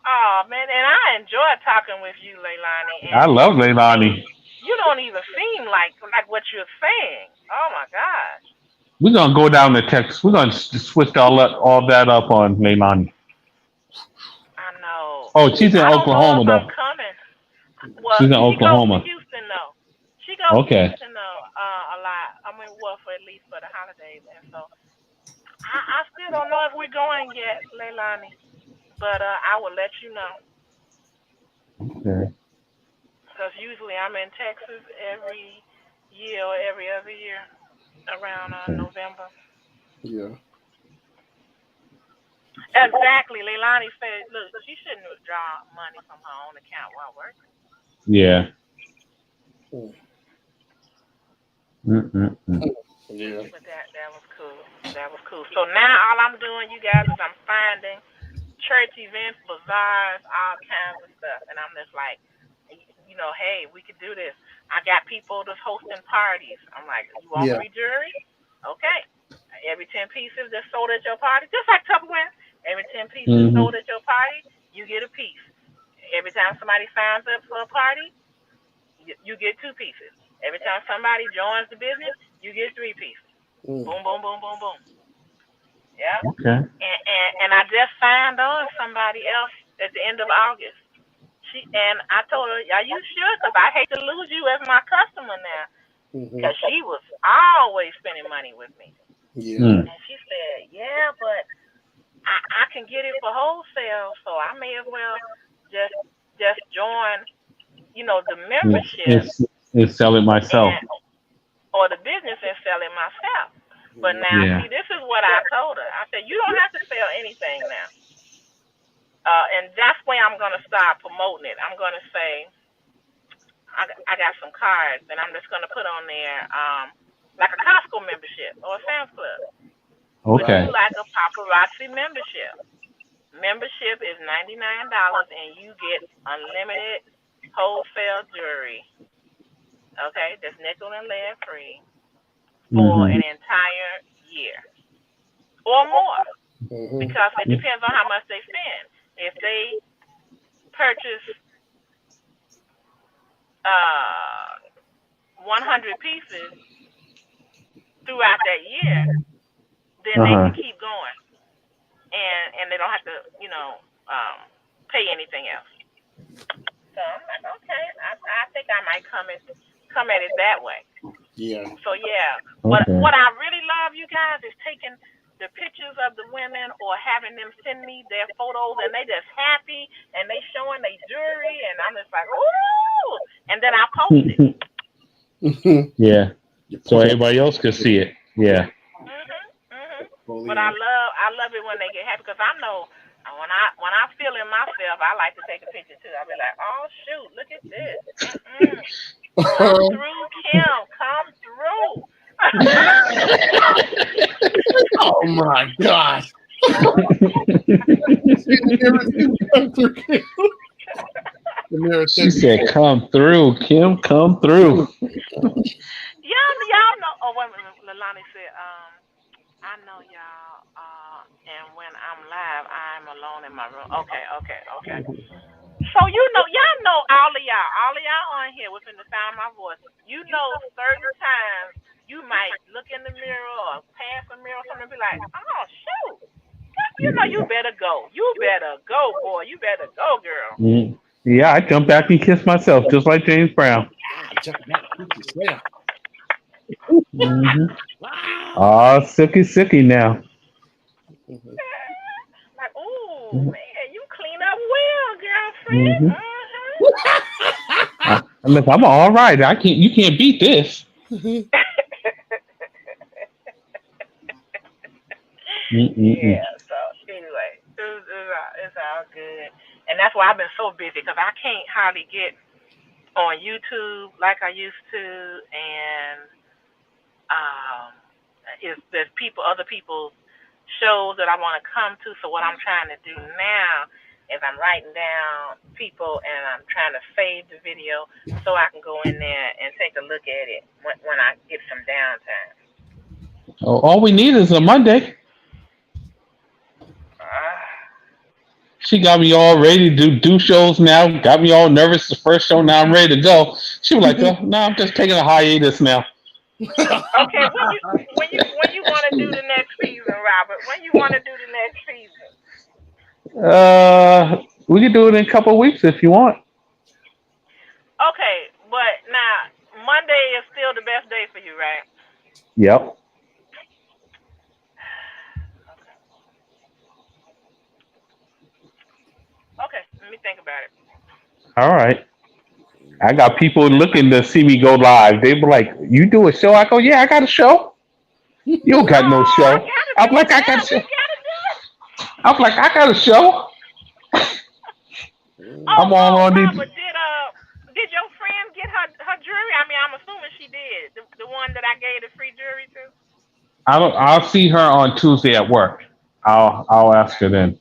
Oh man, and I enjoy talking with you, Leilani, I love and Leilani. you don't even seem like what you're saying. Oh my gosh. We're gonna go down to Texas. We're gonna switch all that up on Leilani. I know. Oh, she's in I don't know Oklahoma if I'm though. coming. She's Well, in she goes to Oklahoma. Houston though. She goes to Okay. Houston though a lot. I mean, well, for at least for the holidays, and so I still don't know if we're going yet, Leilani. But I will let you know. Okay. Because usually I'm in Texas every year or every other year around Okay. November. Yeah. Exactly. Leilani said, look, she shouldn't withdraw money from her own account while working. Yeah. Mm. Mm-mm-mm. Yeah. But that was cool. That was cool. So now all I'm doing, you guys, is I'm finding church events, bazaars, all kinds of stuff. And I'm just like, hey, we could do this. I got people that's hosting parties. I'm like, you want Yeah. free jewelry? Okay. Every 10 pieces that's sold at your party, just like Tupperware, every 10 pieces Mm-hmm. sold at your party, you get a piece. Every time somebody signs up for a party, you get 2 pieces. Every time somebody joins the business, you get 3 pieces. Mm. Boom, boom, boom, boom, boom. Yeah. Okay. And I just signed on somebody else at the end of August. And I told her, "Are you sure? Because I hate to lose you as my customer now." Mm-hmm. Because she was always spending money with me. Yeah. Mm. And she said, "Yeah, but I can get it for wholesale, so I may as well just join, the membership It's sell it myself. and or the business and sell it myself." But now, Yeah. see, this is what I told her. I said, "You don't have to sell anything now." And that's where I'm gonna start promoting it. I'm gonna say, I got some cards, and I'm just gonna put on there, like a Costco membership or a Sam's Club. Would you Okay. Right. like a paparazzi membership? Membership is $99, and you get unlimited wholesale jewelry. Okay, that's nickel and lead free for Mm-hmm. an entire year or more, Mm-hmm. because it depends on how much they spend. If they purchase uh 100 pieces throughout that year, then Uh they can huh. keep going, and they don't have to, pay anything else. So I'm like, okay, I think I might come at it that way. Yeah. So yeah, Okay. what I really love, you guys, is taking the pictures of the women or having them send me their photos, and they just happy and they showing their jewelry, and I'm just like, ooh, and then I post it. Mm-hmm. Yeah. You So put it everybody else could see it. Yeah. But portfolio. I love it when they get happy, because I know when I feel in myself, I like to take a picture too. I'll be like, oh shoot, look at this. Come through, Kim. Come through. Oh my gosh. See the mirror come through. The mirror She said, said, "Come through, Kim. Come through." Y'all know. Oh wait a minute. Lalani said, I know y'all. And when I'm live, I'm alone in my room. Okay, okay, okay. So y'all know all of y'all on here within the sound of my voice. You know, certain times you might look in the mirror or pass a mirror or something and be like, oh shoot, you better go. You better go, boy. You better go, girl. Mm. Yeah, I jump back and kiss myself just like James Brown. jump back, kick yourself. Hmm. Wow. Oh, sicky now. Mhm. Like, ooh, man, you clean up well, girlfriend. Hmm. Look, I'm all right. I can't. You can't beat this. Mm-mm-mm. Yeah. So anyway, it's all good, and that's why I've been so busy because I can't hardly get on YouTube like I used to, and um, is there's people, other people's shows that I want to come to. So what I'm trying to do now is I'm writing down people and I'm trying to save the video so I can go in there and take a look at it when I get some downtime. Oh, all we need is a Monday. Ah, She got me all ready to do shows now. Got me all nervous the first show. Now I'm ready to go. She was like, "No, I'm just taking a hiatus now." okay, when you want to do the next season, Robert? When you want to do the next season? We can do it in a couple of weeks if you want. Okay, but now Monday is still the best day for you, right? Yep. Okay. Okay, let me think about it. All right. I got people looking to see me go live. They be like, "You do a show?" I go, "Yeah, I got a show." You don't got no Oh, I show. gotta do I'm it like, "I now. got We show." gotta do it. I'm like, "I got a show." Oh, I'm all oh, on these. Robert, did your friend get her jewelry? I mean, I'm assuming she did. The one that I gave the free jewelry to. I don't. I'll see her on Tuesday at work. I'll ask her then.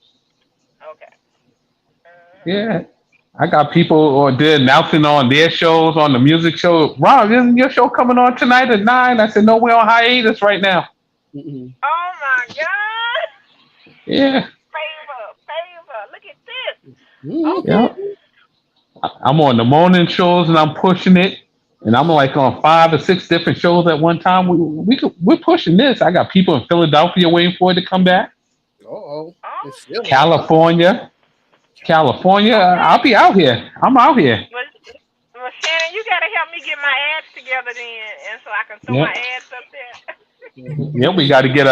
Okay. Mhm. Yeah. I got people or they're announcing on their shows on the music show. Rob, isn't your show coming on tonight at 9? I said, no, we're on hiatus right now. Oh my God! Yeah. Favor, favor. Look at this. Yeah. Okay. I'm on the morning shows and I'm pushing it. And I'm like on 5 or 6 different shows at one time. We're pushing this. I got people in Philadelphia waiting for it to come back. Uh-oh. Oh. It's silly, huh? California. California. Okay. I'll be out here. I'm out here. Well, well, Shannon, you gotta help me get my ads together then, and so I can throw my Yep. ads up there. Yeah, we gotta get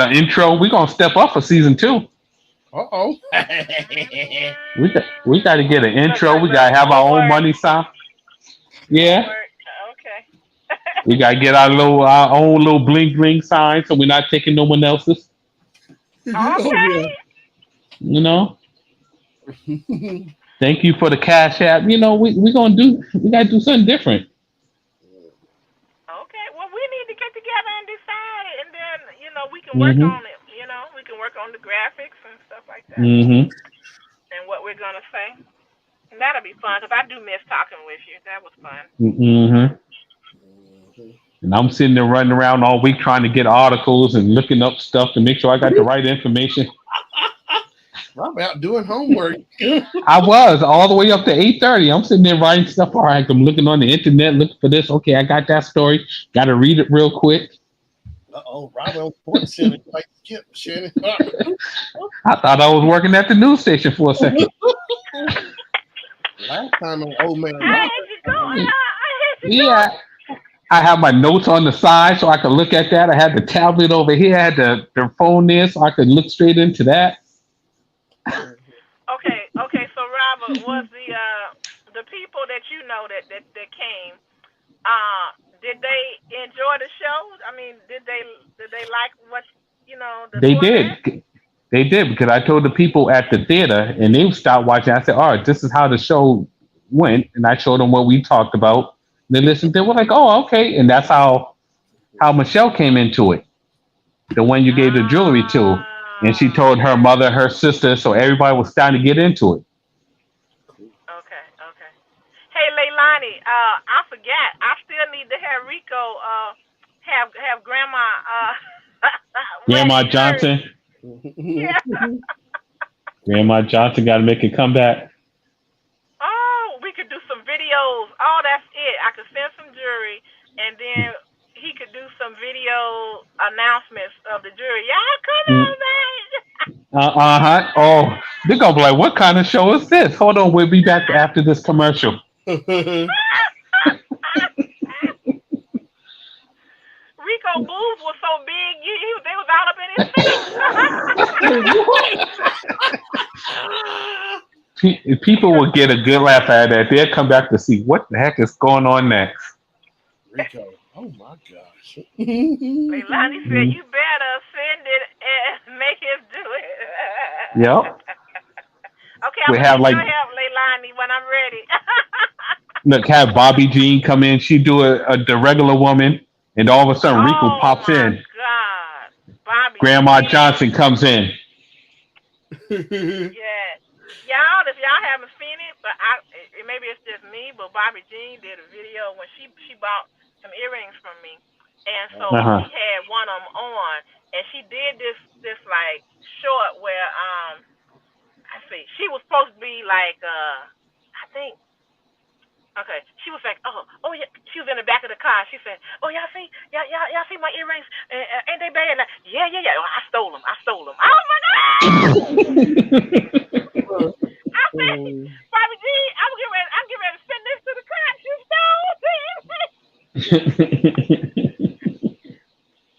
an intro. We're gonna step up for season 2. Uh-oh. We gotta get an intro. We Look, gotta have more our own work, money sign. more Yeah. work. Okay. We gotta get our own little bling bling sign so we're not taking no one else's. Oh, Okay. yeah. You know. Thank you for the cash app. We gotta do something different. Okay. Well, we need to get together and decide, and then we can work Hmm. on it. We can work on the graphics and stuff like that, Hmm. and what we're gonna say. And that'll be fun because I do miss talking with you. That was fun. Hmm. And I'm sitting there running around all week trying to get articles and looking up stuff to make sure I got the right information. I'm out doing homework. I was all the way up to 8:30. I'm sitting there writing stuff. All right, I'm looking on the internet, looking for this. Okay, I got that story. Got to read it real quick. Uh-oh. Robert on Sports Center. Like, skip, Shannon. I thought I was working at the news station for a second. Last time on Old Man I Robert. had you going. I had you Yeah, going. I have my notes on the side so I could look at that. I had the tablet over here. I had the phone there so I could look straight into that. Okay, okay. So Robert, was the people that you know that came? Did they enjoy the show? I mean, did they like what the They format? did. They did because I told the people at the theater and they stopped watching. I said, all right, this is how the show went. And I showed them what we talked about. They listened. They were like, oh, okay. And that's how Michelle came into it. The one you gave the jewelry to. And she Ah, told her mother, her sister. So everybody was starting to get into it. okay, okay. Hey, Leilani, I forgot. I still need to have Rico have Grandma wear Grandma his jersey. Johnson. Yeah. Grandma Johnson got to make a comeback. Oh, we could do some videos. Oh, that's it. I could send some jury, and then he could do some video announcements of the jury. Y'all come on, man. Uh-huh. Oh, they're going to be like, what kind of show is this? Hold on. We'll be back after this commercial. also boobs was so big, they was all up in his face. People will get a good laugh out of that. They'll come back to see what the heck is going on next. Rico. Oh my gosh. Leilani said, Mm. "You better send it and make him do it." Yep. Okay, I'm We gonna have need like your help, Leilani, when I'm ready. look, have Bobby Jean come in. She do the regular woman, and all of a sudden Rico Oh pops my in. God, Bobby Grandma Jean. Johnson comes in. Yeah, y'all, if y'all haven't seen it, but maybe it's just me, but Bobby Jean did a video when she bought some earrings from me, and Oh, so Uh huh. she had one of them on, and she did this like short where I see she was supposed to be like I think. Okay, she was like, oh yeah. She was in the back of the car. She said, oh y'all see my earrings? Ain't they bad? Like, yeah. Oh, I stole them. I was like, I said, Bobby G, I'm getting ready to send this to the cops. You stole them.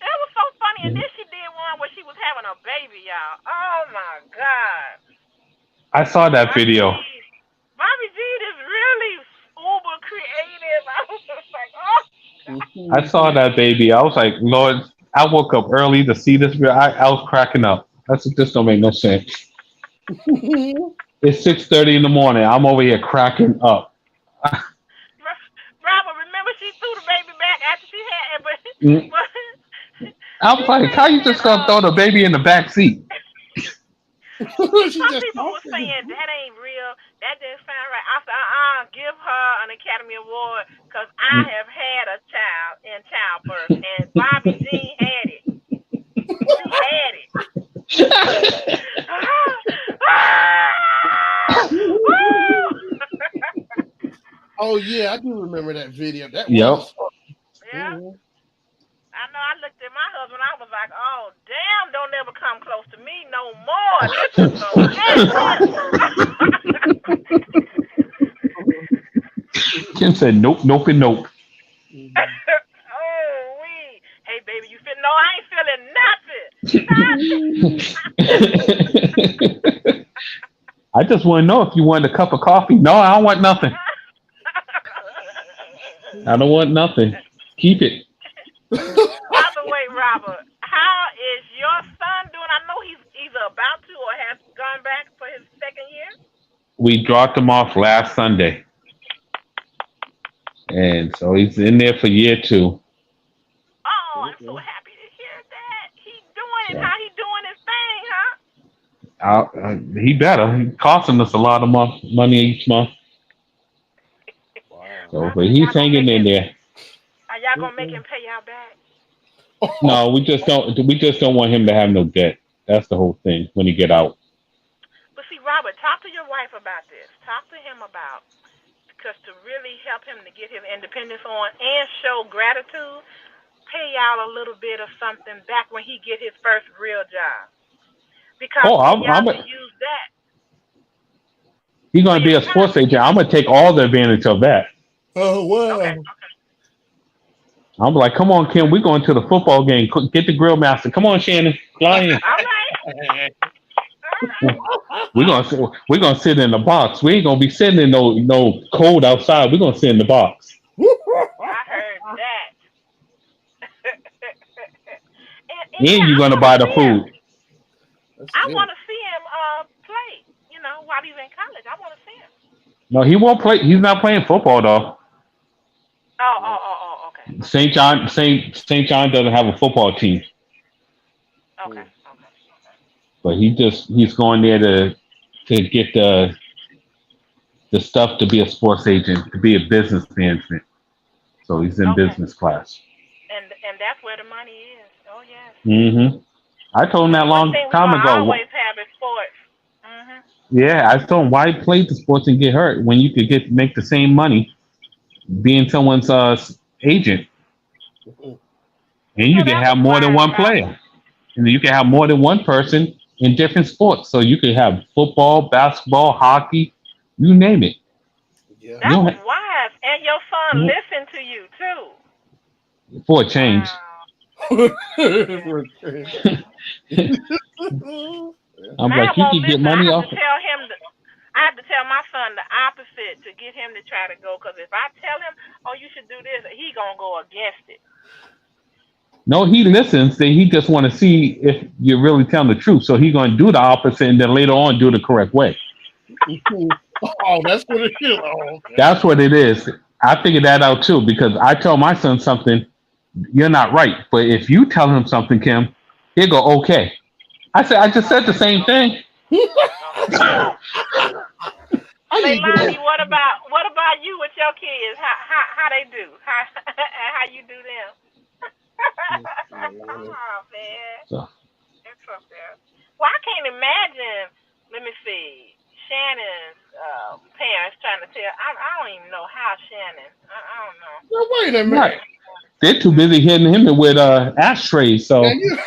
That was so funny. And then she did one where she was having a baby, y'all. Oh my God, I saw that Bobby G, video. Bobby G is really uber creative. I was just like, oh. I saw that baby. I was like, Lord, I woke up early to see this video. I was cracking up. That's this don't make no sense. It's 6:30 in the morning. I'm over here cracking up. Robert, remember she threw the baby back after she had it, but Mm. but I she was like, how you said just gonna throw the baby in the back seat? She some just people were talking. saying that ain't real. That didn't sound right. I said, give her an Academy Award because I have had a child in childbirth, and Bobby Jean had it. She had it. Oh yeah, I do remember that video. That Yep. was. Yeah. I know. I looked at my husband. I was like, "Oh, damn! Don't ever come close to me no more. This is some business." Kim said, nope, nope, and nope. Oh, we. Hey, baby, you feel? No, I ain't feeling I just want to know if you want a cup of coffee. No, I don't want nothing. I don't want nothing. Keep it. By the way, Robert, how is your son doing? I know he's either about to or has gone back for his second year. We dropped him off last Sunday, and so he's in there for year two. Oh, I'm so happy to hear that. He's doing it. So How he doing his thing, huh? he better. He costing us a lot of money each month. Wow. So, Robert, but he's hanging in there. are y'all gonna make him pay y'all back? No, we just don't. We just don't want him to have no debt. That's the whole thing. When he get out. But see, Robert, talk to your wife about this. Talk to him about because to really help him to get his independence on and show gratitude, pay y'all a little bit of something back when he get his first real job. Because Oh, then y'all I'm can use that he's for going to your be a sports retirement. agent. I'm going to take all the advantage of that. Oh Okay. wow. I'm like, come on, Kim, we're going to the football game. Get the grill master. Come on, Shannon, fly in. All right. All right. We're gonna sit in the box. We ain't gonna be sitting in no cold outside. We're gonna sit in the box. I heard that. and And yeah, you're I gonna want to buy the see him. food. That's I good. want to see him play. While he's in college, I want to see him. No, he won't play. He's not playing football though. Okay. St. John doesn't have a football team, Okay. Okay. but he's going there to get the stuff to be a sports agent, to be a business management. So he's in Okay. business class. And that's where the money is. Oh yes. I told him Because that one long thing we're time gonna ago. always have is sports. Mhm. Yeah, I told him why play the sports and get hurt when you could make the same money being someone's agent, and you can That have was more than wise, one Robert. player, and you can have more than one person in different sports. So you could have football, basketball, hockey, you name it. Yeah. You That don't was wise, and your son listened to you too. for a change. Wow. I'm Mine like, you won't could get listen. I money have to off. tell him. I have to tell my son the opposite to get him to try to go. Because if I tell him, "Oh, you should do this," he gonna go against it. No, he listens. Then he just want to see if you're really telling the truth. So he going to do the opposite, and then later on do the correct way. Oh, that's what it is. Oh, okay. That's what it is. I figured that out too because I tell my son something, you're not right. But if you tell him something, Kim, he'll go, okay. I said, I just said the Okay. same thing. Okay. How you get Leilani, on? what about you with your kids? How they do? How you do them? Oh man, So, it's something. Well, I can't imagine. Let me see. Shannon's parents trying to tell. I don't even know how Shannon. I don't know. Now, wait a right. minute. They're too busy hitting him with ashtrays. Now So, you,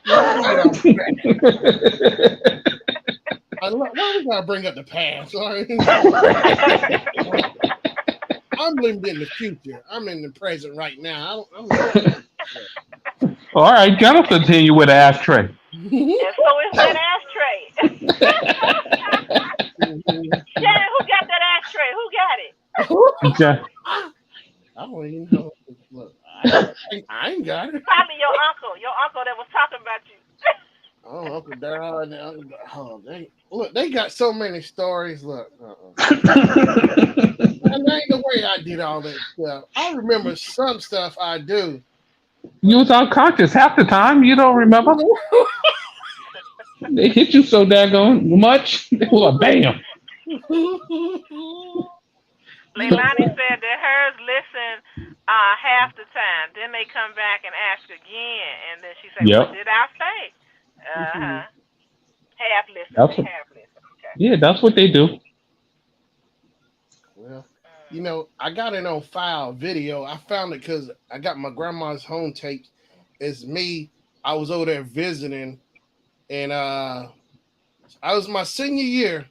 you right off track. Why we gotta bring up the past? Sorry. I'm living in the future. I'm in the present right now. all right, Jonathan, continue with an ashtray. And so is that ashtray. Shannon, who got that ashtray? Who got it? Ja- I don't even know. Look, I ain't got it. Probably your uncle. Your uncle that was talking about you. Oh, Uncle Darrell and look, they got so many stories. Look, and that ain't the way I did all that stuff. I remember some stuff I do. you was unconscious half the time. You don't remember? They hit you so daggone much. They were like, bam. Leilani said that hers listen half the time. Then they come back and ask again, and then she say, "What Yep. did I say?" Uh-huh. Half listen. That's They what, half listen. Okay. yeah, that's what they do. Well, Mm. I got it on file video. I found it because I got my grandma's home tape. It's me. I was over there visiting, and I was my senior year.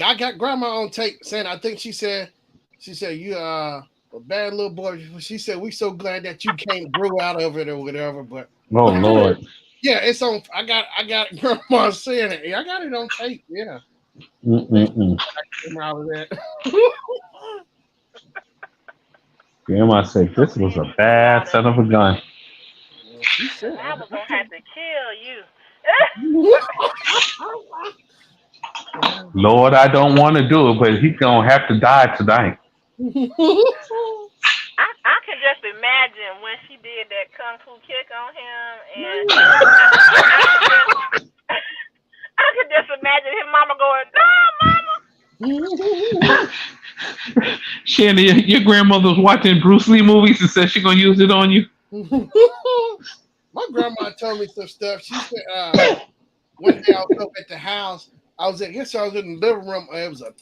I got grandma on tape saying, I think she said you a bad little boy. She said we so glad that you came grew out of it or whatever. But Oh Lord. yeah, it's on. I got grandma saying it. Yeah, I got it on tape. Yeah, they Mm-mm-mm. came out of that. Grandma said So this was glad a you grew bad out of son of it. a gun. Yeah, she said. And I was gonna have to kill you. Lord, I don't want to do it, but he's gonna have to die tonight. I can just imagine when she did that kung fu kick on him, and I could just I could just imagine his mama going, "No, mama." Shannon, your grandmother was watching Bruce Lee movies and said she's gonna use it on you. My grandma told me some stuff. She said, one day I was up at the house. I was in the living room.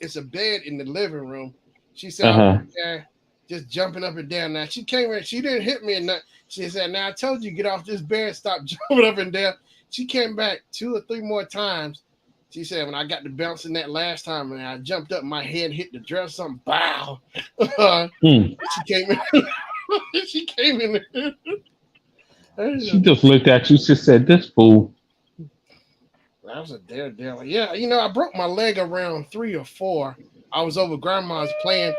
It's a bed in the living room. She said Uh I was huh. there just jumping up and down. Now she came in, she didn't hit me and nothing. She said, "Now I told you get off this bed, stop jumping up and down." She came back 2 or 3 more times. She said when I got to bouncing that last time and I jumped up, my head hit the dresser, something bow. Mm. She came in. She came in. She There. just looked at you. She said, "This fool." I was a daredevil. Yeah, I broke my leg around 3 or 4. I was over grandma's playing.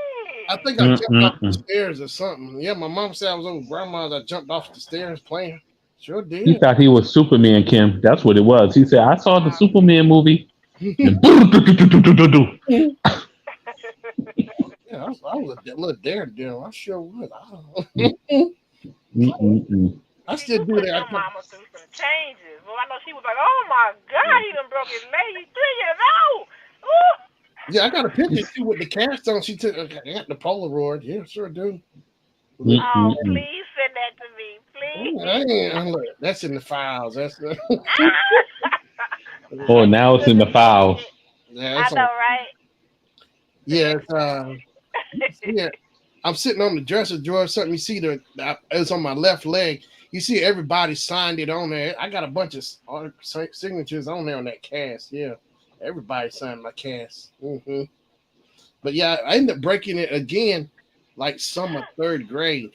I think I jumped off the Mm-mm-mm. stairs or something. Yeah, my mom said I was over grandma's. I jumped off the stairs playing. Sure He did. thought he was Superman, Kim. That's what it was. He said, "I saw the Oh, Superman movie." And Yeah, I was a little daredevil. I sure was. Mm-mm-mm. I see, still you do put that. your mama through some changes. Well, I know she was like, "Oh my God, he done broke his leg. He's 3 years old." Ooh. Yeah, I got a picture too with the cast on. She took. Okay, I got the Polaroid. Yeah, sure do. Look, Oh, Mm-mm-mm. please send that to me, please. look, that's in the files. That's Oh, I now it's in couldn't the believe files. it. yeah, I it's on. know, right? Yeah, yeah. I'm sitting on the dresser drawer. Something you see it's on my left leg. You see everybody signed it on there. I got a bunch of signatures on there on that cast. Yeah, everybody signed my cast. But yeah, I ended up breaking it again, like summer 3rd grade.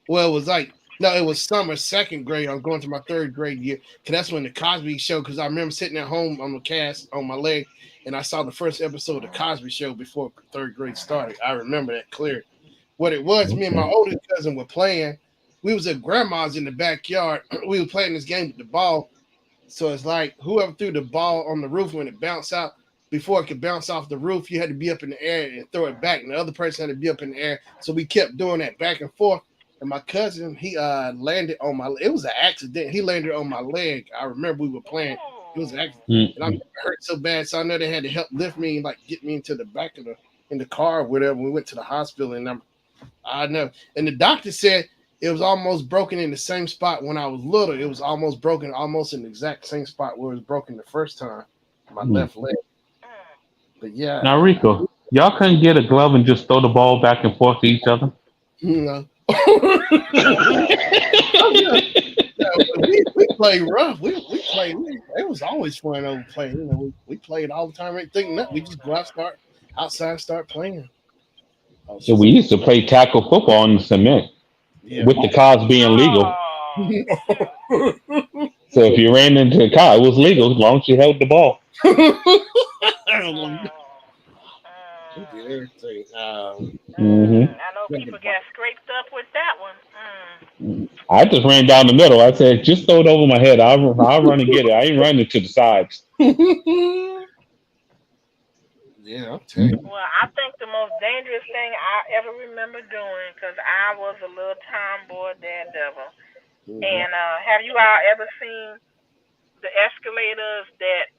Well, it was like no, it was summer second grade. I was going to my third grade year, cause that's when the Cosby Show. Cause I remember sitting at home on the cast on my leg, and I saw the first episode of the Cosby Show before third grade started. I remember that clear. What it was, me and my Okay. oldest cousin were playing. We was at grandma's in the backyard. We were playing this game with the ball. So it's like whoever threw the ball on the roof when it bounced out, before it could bounce off the roof, you had to be up in the air and throw it back, and the other person had to be up in the air. So we kept doing that back and forth. And my cousin, he landed on my. It was an accident. He landed on my leg. I remember we were playing. It was an Ooh. accident, and I Mm-mm. hurt so bad. So I know they had to help lift me and like get me into the back of the in the car or whatever. We went to the hospital, and I know. And the doctor said it was almost broken in the same spot when I was little. It was almost broken, almost in the exact same spot where it was broken the first time, my Mm. left leg. Mm. But yeah, Now, Rico, y'all couldn't get a glove and just throw the ball back and forth to each other. you know. Oh yeah, yeah. We played rough. We played. It was always fun over playing. You know, we played all the time. Ain't thinking nothing. We just go out, start outside, start playing. Oh, So we used to play tackle football on the cement yeah. with the cars being legal. Oh, shoot. So if you ran into a car, it was legal as long as you held the ball. Mm. We did Mm. everything. Hmm I know people got scraped up with that one. I just ran down the middle. I said, just throw it over my head. I'll run and get it. I ain't running to the sides. Yeah, I'll tell you. Well, I think the most dangerous thing I ever remember doing, because I was a little tomboy daredevil. Mm-hmm. And have you all ever seen the escalators that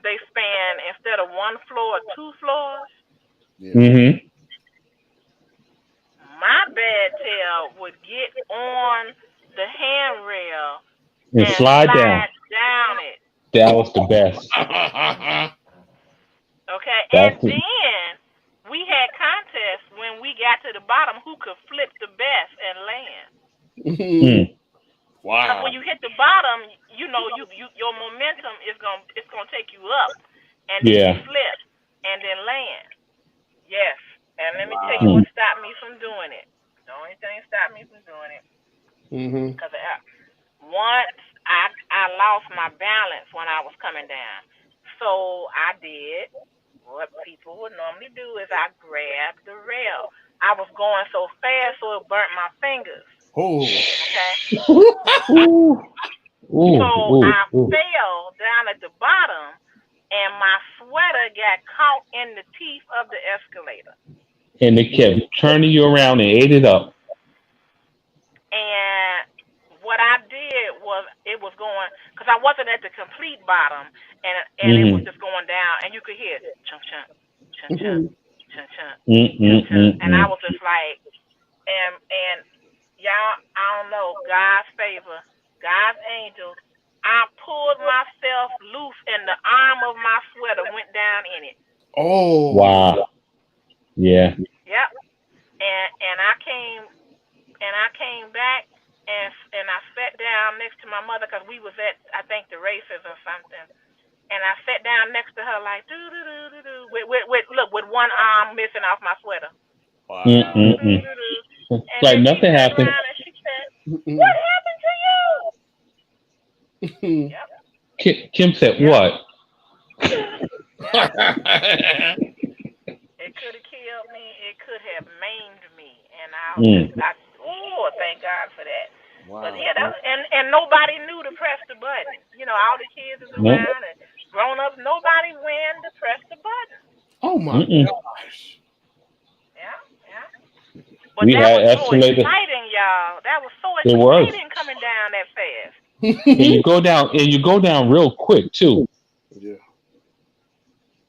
they span instead of one floor, two floors? Yeah. Hmm My bad tail would get on the handrail And and slide down. slide down it. That was the best. Okay, and That's it. then we had contests when we got to the bottom who could flip the best and land. Mm. Because Wow. when you hit the bottom, you know you your momentum is gonna take you up, and then you Yeah. flip and then land. Yes, and let me tell you Wow. Mm. what stopped me from doing it. The only thing stopped me from doing it Mm-hmm. because once I lost my balance when I was coming down, so I did what people would normally do is I grabbed the rail. I was going so fast so it burnt my fingers. Oh. Okay, Ooh. so Ooh. Ooh. I Ooh. fell down at the bottom, and my sweater got caught in the teeth of the escalator. And they kept turning you around and ate it up. And what I did was it was going because I wasn't at the complete bottom, and it was Hmm just going down, and you could hear chunk chunk chunk chunk Mm-hmm. chunk chunk chunk chunk, and I Mm-mm-mm-mm. was just like, and y'all, I don't know, God's favor, God's angels. I pulled myself loose, and the arm of my sweater went down in it. Oh. Wow. Yeah. Yep, and I came back and I sat down next to my mother because we was at I think the races or something, and I sat down next to her like do do do do do with look with one arm missing off my sweater. Do Wow. do Mm-mm-mm. do do, It's and like then she nothing turned happened. around and she said, Mm-hmm. "What happened to you?" Yep, Kim said, yep, "What?" yep. It could have killed me. It could have maimed me, and Mm. thank God for that. But Wow. yeah, and nobody knew to press the button. You know, all the kids is No. around and grown ups. Nobody went to press the button. Oh my Mm-mm. gosh. Yeah, yeah. But We that had was so escalator. exciting, y'all. That was so It was. exciting coming down that fast. And you go down real quick too. Yeah.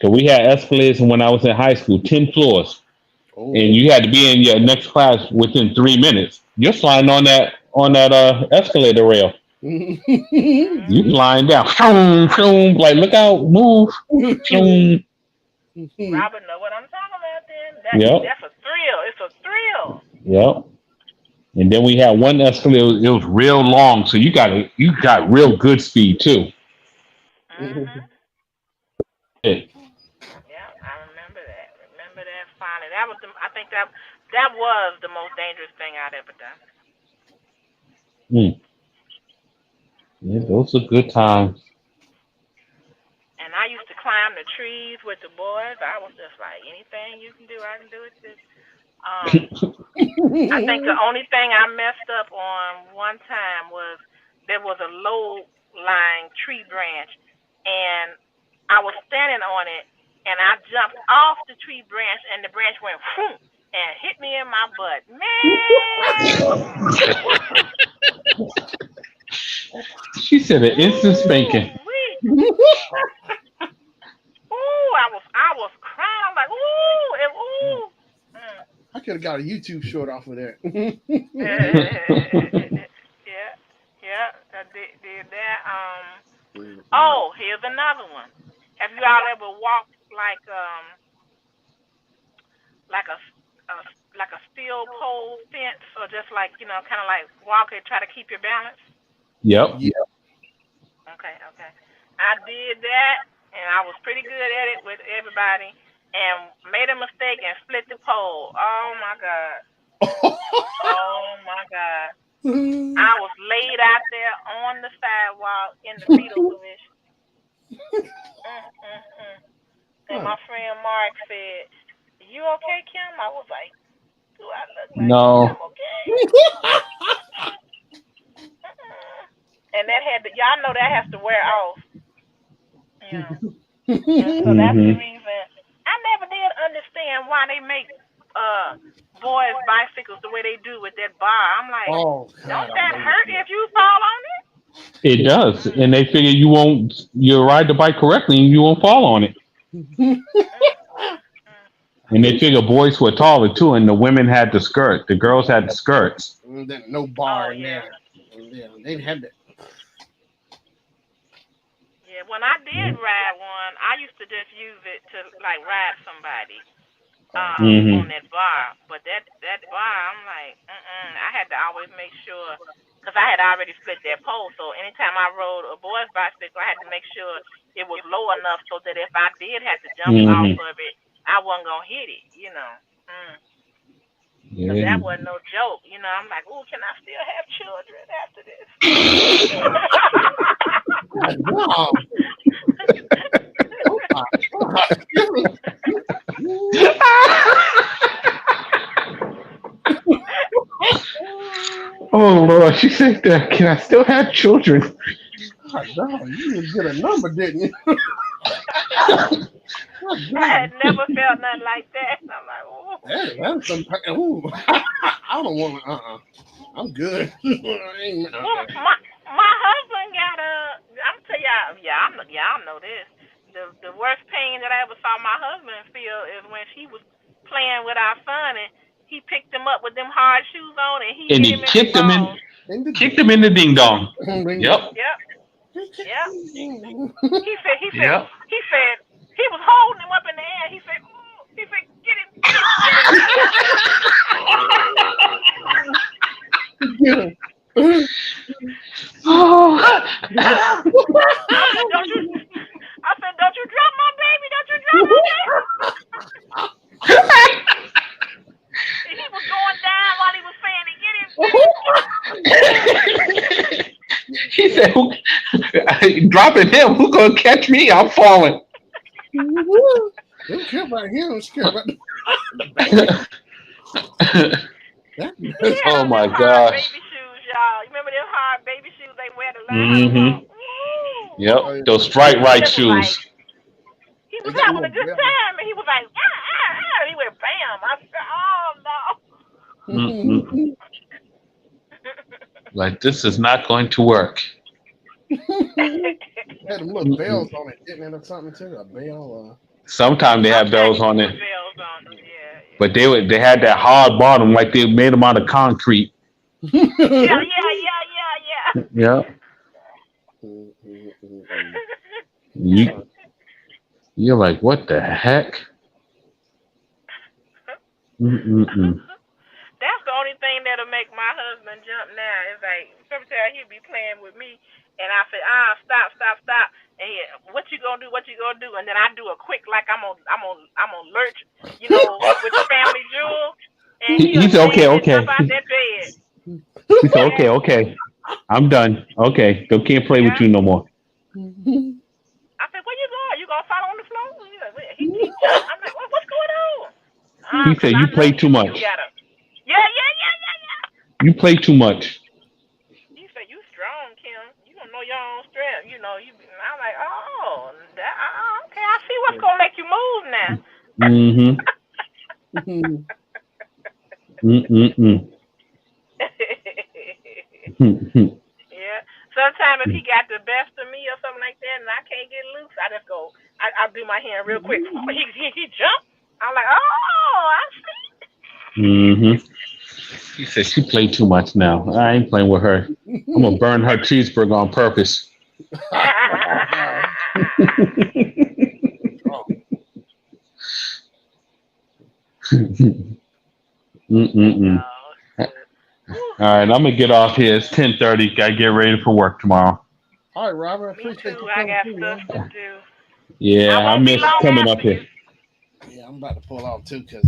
Cause we had escalators when I was in high school, 10 floors, Oh. and you had to be in your next class within 3 minutes. You're flying on that escalator rail. You Mhm. flying down, shoom, shoom, like look out, move, shoom. Robert, know what I'm talking about? Then Yep, that's a thrill. It's a thrill. yep. And then we had one escalator. It was real long, so you got real good speed too. Mhm. It, Yeah, I remember that. Remember that finally. That was the. I think that was the most dangerous thing I'd ever done. Mm. Yeah, those are good times. And I used to climb the trees with the boys. I was just like, anything you can do, I can do it too. Um, I think the only thing I messed up on one time was there was a low lying tree branch, and I was standing on it, and I jumped off the tree branch, and the branch went whoom, and hit me in my butt. Man, She said an instant spanking. ooh, wee. Ooh, I was crying. I'm like, ooh, and ooh. Mm. I could have got a YouTube short off of that. Yeah, yeah, I did that. Oh, here's another one. Have you all ever walked like a like a steel pole fence, or just like kind of like walk and try to keep your balance? Yep. Yeah. Okay, okay. I did that, and I was pretty good at it with everybody, and made a mistake and split the pole. Oh my god. Oh my god. I was laid out there on the sidewalk in the fetal position. Mm. And Huh. my friend Mark said, "You okay, Kim?" I was like, "Do I look like I'm No. okay?" Mm-mm. And that had to, y'all know that has to wear off, you know. And so that's the Hmm. reason I never did understand why they make boys bicycles the way they do with that bar. I'm like, Oh God, don't I that hated hurt if you fall on it? It does, Mm, and they figure you'll ride the bike correctly, and you won't fall on it. that. mm. And they figure boys were taller too, and the women had the skirt, the girls had the skirts. And then no bar Oh in yeah. there. And then they had that. Yeah, when I did ride one, I used to just use it to like ride somebody Oh, on Hmm. that bar. But that bar, I'm like, I had to always make sure because I had already split that pole. So anytime I rode a boy's bicycle, I had to make sure it was low enough so that if I did have to jump off Hmm. of it, I wasn't gonna hit it. Because Yeah. that wasn't no joke. I'm like, ooh, can I still have children after this? wow. Oh my God. Oh Lord, she said that. Can I still have children? God, dog, you didn't get a number, didn't you? God I had dang. never felt nothing like that. I'm like, ooh. That's some. Ooh. I don't want to. I'm good. I ain't, Well, my husband got a. I'm tell y'all, y'all know this. The worst pain that I ever saw my husband feel is when she was playing with our son and he picked him up with them hard shoes on and he And hit he him in the balls. in the kicked him in the ding. ding dong. Ding, Yep. Yep, yep. ding. He said he said Yep. he said he was holding him up in the air. He said, ooh, he said, get him, get him. Get him. Oh. I said, don't you? I said, don't you drop my baby? Don't you drop my baby? And he was going down while he was saying it. Get him, get him. He said, dropping him, who gonna catch me? I'm falling. They don't care about him. They care about the baby. That, He had Oh on them my hard gosh. baby shoes, y'all. You remember them hard baby shoes they wear to learn how to Hmm. walk? Woo! Yep. oh, yeah. Those strike He right just was like, shoes. he They was got a having little a good bell. time, and he was like, and he went bam. I said, oh no. Mm-mm. Like this is not going to work. Had them little bells Mm-mm. on it, didn't it, or something too? A bell. Sometimes they have Sometimes bells he would on put it, bells on them. Yeah, but yeah. they had that hard bottom, like they made them out of concrete. Yeah, Uh. yeah, yeah, yeah, yeah. Yeah. You you're like, what the heck? Mm-mm-mm. That's the only thing that'll make my husband jump now. It's like sometimes he'll be playing with me, and I say, stop, stop, stop. And he, what you gonna do, what you gonna do, and then I do a quick like I'm on lurch, you know, with the family jewel, and he'll He said, dance okay, and jump okay. out that bed. He said, Yeah, okay, okay. I'm done. Okay, so can't play with yeah. you no more. I said, where you going? You gonna fall on the floor? He jumped. I'm like, what's going on? He Cause said, I you know play too you much. gotta. Yeah, yeah, yeah, yeah, yeah. You play too much. He said, you strong, Kim. You don't know your own strength. You know, you. And I'm like, oh, okay. I see what's gonna make you move now. Mm-hmm. Mm-mm-mm. Yeah. Sometimes if he got the best of me or something like that, and I can't get loose, I just go. I do my hand real quick. He jumped. I'm like, oh, I see. Mm-hmm. He said, she played too much now. I ain't playing with her. I'm going to burn her cheeseburger on purpose. Mm-mm-mm. Oh, All shit. Whew. right, I'm going to get off here. It's 10:30. Got to get ready for work tomorrow. All right, Robert. I Me appreciate too. you I coming got through, stuff man. to do. I Yeah, I won't be miss long coming up after here. you. Yeah, I'm about to pull off too because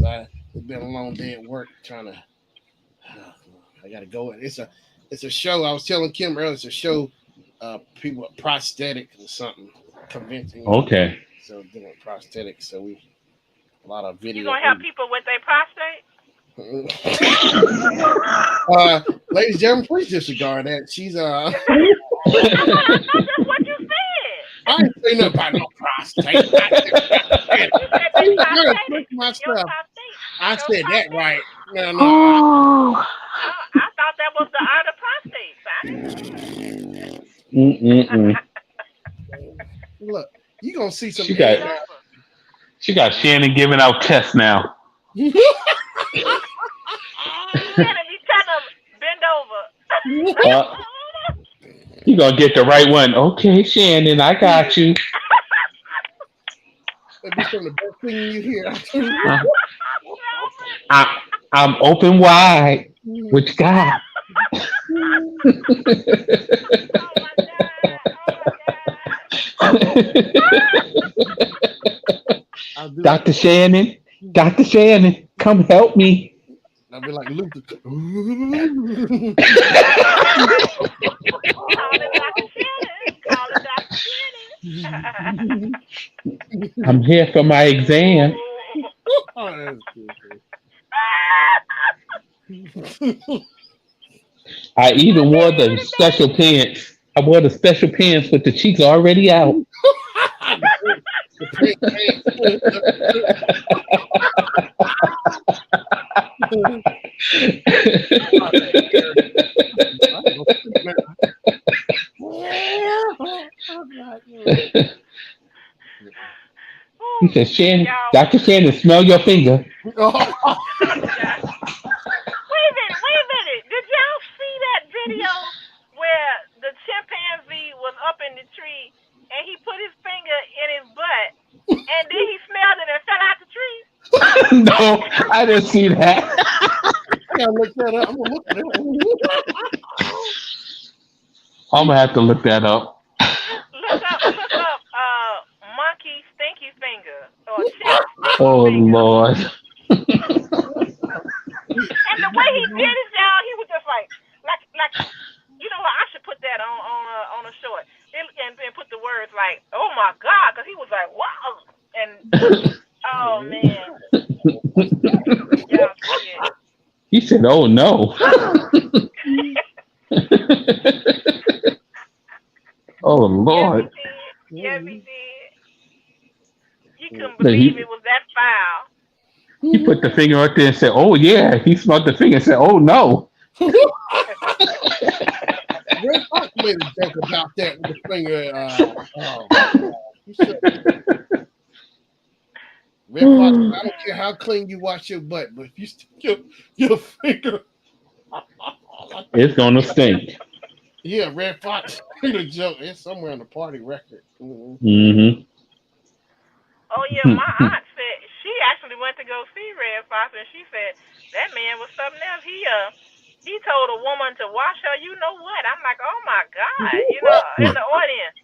it's been a long day at work trying to. I got to go. It's a show. I was telling Kim earlier. It's a show. People with prosthetics or something convention. Okay. So doing prosthetics. So we a lot of You video. gonna help people with their prostate? uh, Ladies and gentlemen, please disregard that. She's I thought that's what you said. I ain't saying nothing about no prostate. I said You said they she's trying to twist prosthetic. my Your stuff. prostate. I Your said that prosthetic. right. No, no. Oh. I thought that was the other prostate. Mm-mm-mm. Look, you gonna see some She air got Bend now. over. she got Shannon giving out tests now. Shannon, you tell them bend over. Uh, you gonna get the right one. Okay, Shannon, I got you. That'd be some of the best thing you hear. Uh, Robert. I, I'm open wide. What you got? Oh my god. Oh my god. I'll do like Dr. Shannon, Dr. Shannon, come help me. I'll be like Luther. Calling Dr. Shannon. Calling Dr. Shannon. I'm here for my exam. Ooh. Oh, that's cool. I even Did wore he the hit it, baby? special pants. I wore the special pants with the cheeks already out. The pink pants. He said, Shannon, Y'all. Dr. Shannon, smell your finger. Oh, Oh god. Wait a minute, wait a minute. Did y'all see that video where the chimpanzee was up in the tree and he put his finger in his butt and then he smelled it and fell out the tree? No, I didn't see that. I gotta look that up. I'm gonna look at it. I'm gonna have to look that up. Look up monkey stinky finger or chimp stinky Oh finger. Lord. And the way he did it, y'all, he was just like you know what? I should put that on a short and put the words like, oh my god, because he was like, wow, and oh man, y'all see it. He said, "Oh no." Oh Yes, he Lord. did. Yes, he did. You couldn't Then believe it was that foul. he put the finger up there and said, "Oh yeah." He smelled the finger and said, "Oh no." Red Fox made a joke about that with the finger. Oh my god! You said, Red Fox, I don't care how clean you wash your butt, but if you stick your finger, It's gonna stink. yeah, Red Fox made a joke. It's somewhere on the party record. Mm-hmm. Oh yeah, my aunt said she actually went to go see Red Fox, and she said that man was something else. He told a woman to wash her. You know what? I'm like, oh my god, in the audience,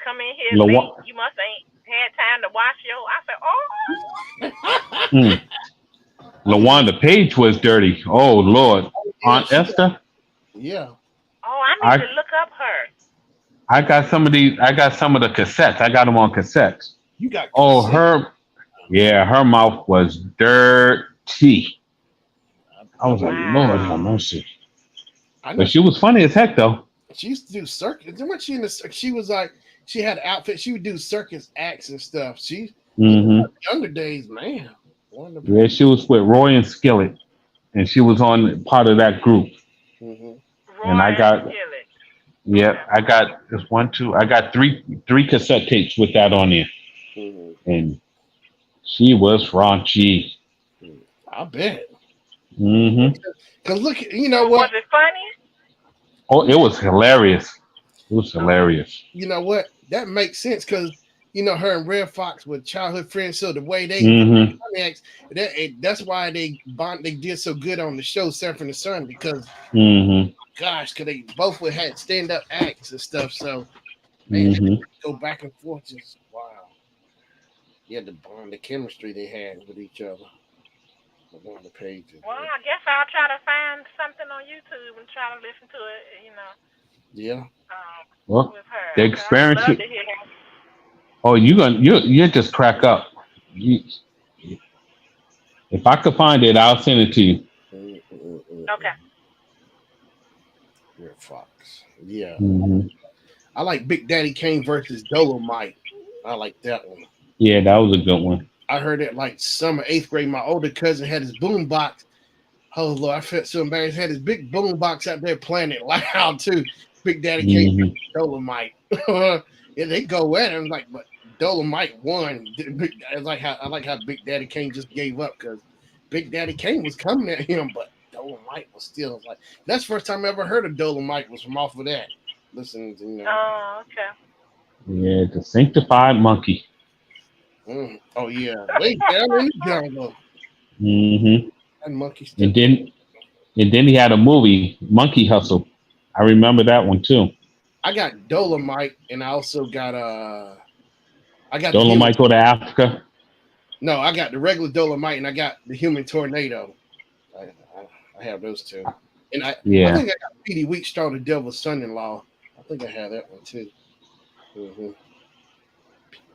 come in here late. Lawa- You must ain't had time to wash your. I said, oh, mm. Yeah. Lawanda Page was dirty. Oh Lord, Yeah, Aunt she got, Esther. yeah. oh, I need to I look up her. I got some of these. I got some of the cassettes. I got them on cassettes. You got Oh, cassette. her mouth was dirty. I I was like, know. Lord have Wow. mercy. I know. But she was funny as heck though. She used to do circus. Then when she in the, she was like, she had an outfit. She would do circus acts and stuff. She, you know, Hmm. younger days, man. Yeah, Wonderful. she was with Roy and Skillet, and she was on part of that group. Mm-hmm. And Roy I and got, Skillet. yeah, Okay. I got this one, two. I got three cassette tapes with that on there, Mm-hmm. and she was raunchy. I bet. Hmm. Cause look, you know Was what? it funny? Oh, it was hilarious. It was Okay. hilarious. You know what? That makes sense because you know her and Red Fox were childhood friends. So the way they Hmm. that's why they bond. They did so good on the show Sanford and the Son because Hmm. gosh, because they both would had stand up acts and stuff. So man, they Hmm. go back and forth. Just wow. Yeah, the bond, the chemistry they had with each other. On the pages. Well, I guess I'll try to find something on YouTube and try to listen to it. Yeah. Um, Well, with her. the I would experience. love to hear her. Oh, you just crack up. You, if I could find it, I'll send it to you. Okay. Red Fox. Yeah. Hmm. I like Big Daddy Kane versus Dolomite. I like that one. Yeah, that was a good one. I heard it like summer eighth grade. My older cousin had his boom box. Oh Lord, I felt so embarrassed. He had his big boom box out there playing it loud too. Big Daddy Kane Hmm. versus Dolomite. Yeah, they go at him like, but Dolomite won. I like how Big Daddy Kane just gave up because Big Daddy Kane was coming at him, but Dolomite was still like that's the first time I ever heard of Dolomite was from off of that. Listen, Oh, okay. Yeah, the sanctified monkey. oh yeah, way down in the jungle. Hmm. That monkey still And go. then he had a movie, Monkey Hustle. I remember that one too. I got Dolomite, and I also got I got the human. Dolomite go to Africa. No, I got the regular Dolomite, and I got the human tornado. I have those two, and I Yeah. think I got Petey Wheatstraw, the devil's son-in-law. I think I have that one too. Mm-hmm.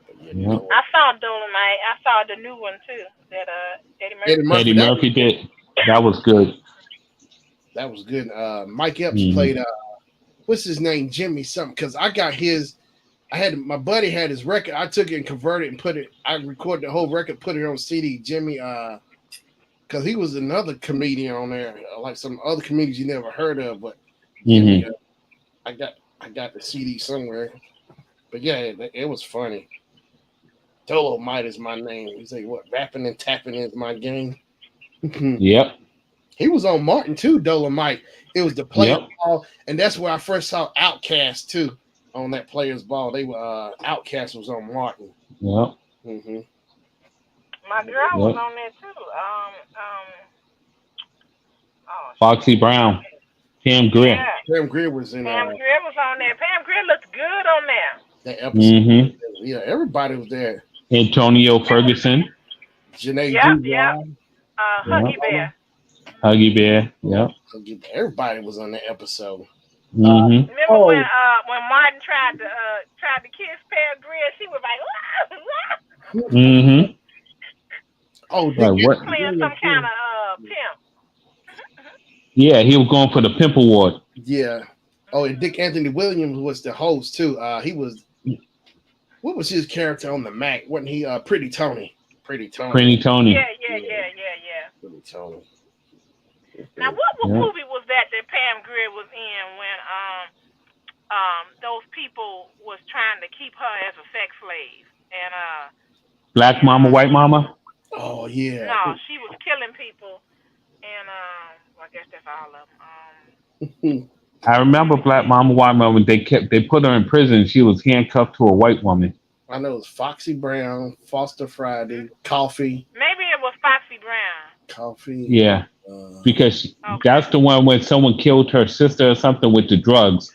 But yeah, Yeah. I saw Dolomite. I saw the new one too. That Eddie Eddie Murphy Murphy, Eddie did. Murphy did. That was good. that was good. Mike Epps Hmm. played what's his name, Jimmy something. Because I got his. I had my buddy had his record. I took it and converted and put it. I recorded the whole record, put it on CD. Jimmy, because he was another comedian on there, like some other comedians you never heard of. But Jimmy, Hmm. I got the CD somewhere. But yeah, it was funny. Dolomite is my name. He say what? Rapping and tapping is my game. Yep. He was on Martin too. Dolomite. It was the Players Yep. Ball, and that's where I first saw Outcast too. On that Players Ball, they were Outcast was on Martin. Yep. Mm-hmm. My girl was Yep. on there too. Oh Foxy shoot. Brown, Pam Grier. Yeah. Pam Grier was in Pam Grier was on there. Pam Grier looked good on there. that episode. Hmm. Yeah, everybody was there. Antonio Ferguson. Janae Yep. Yep. Duval. Yep. Huggy Bear. Huggy Bear. Yep. Everybody was on that episode. Hmm. Remember when Martin tried to kiss Pam Grier? She was like, Hmm. Oh, Like what? playing some kind of pimp. Yeah, he was going for the Pimp Award. yeah. Oh, and Dick Anthony Williams was the host too. He was what was his character on the Mac? Wasn't he Pretty Tony? Pretty Tony. Pretty Tony. Yeah. Pretty Tony. Now, what Yeah. movie was that Pam Grier was in when those people was trying to keep her as a sex slave and Black Mama, White Mama. Oh yeah. no, she was killing people and well, I guess that's all of them. I remember Black Mama, White Mama. They put her in prison. She was handcuffed to a white woman. I know it's Foxy Brown, Foster Friday, Coffee, Maybe it was Foxy Brown. Coffee. Yeah, because Okay. that's the one when someone killed her sister or something with the drugs,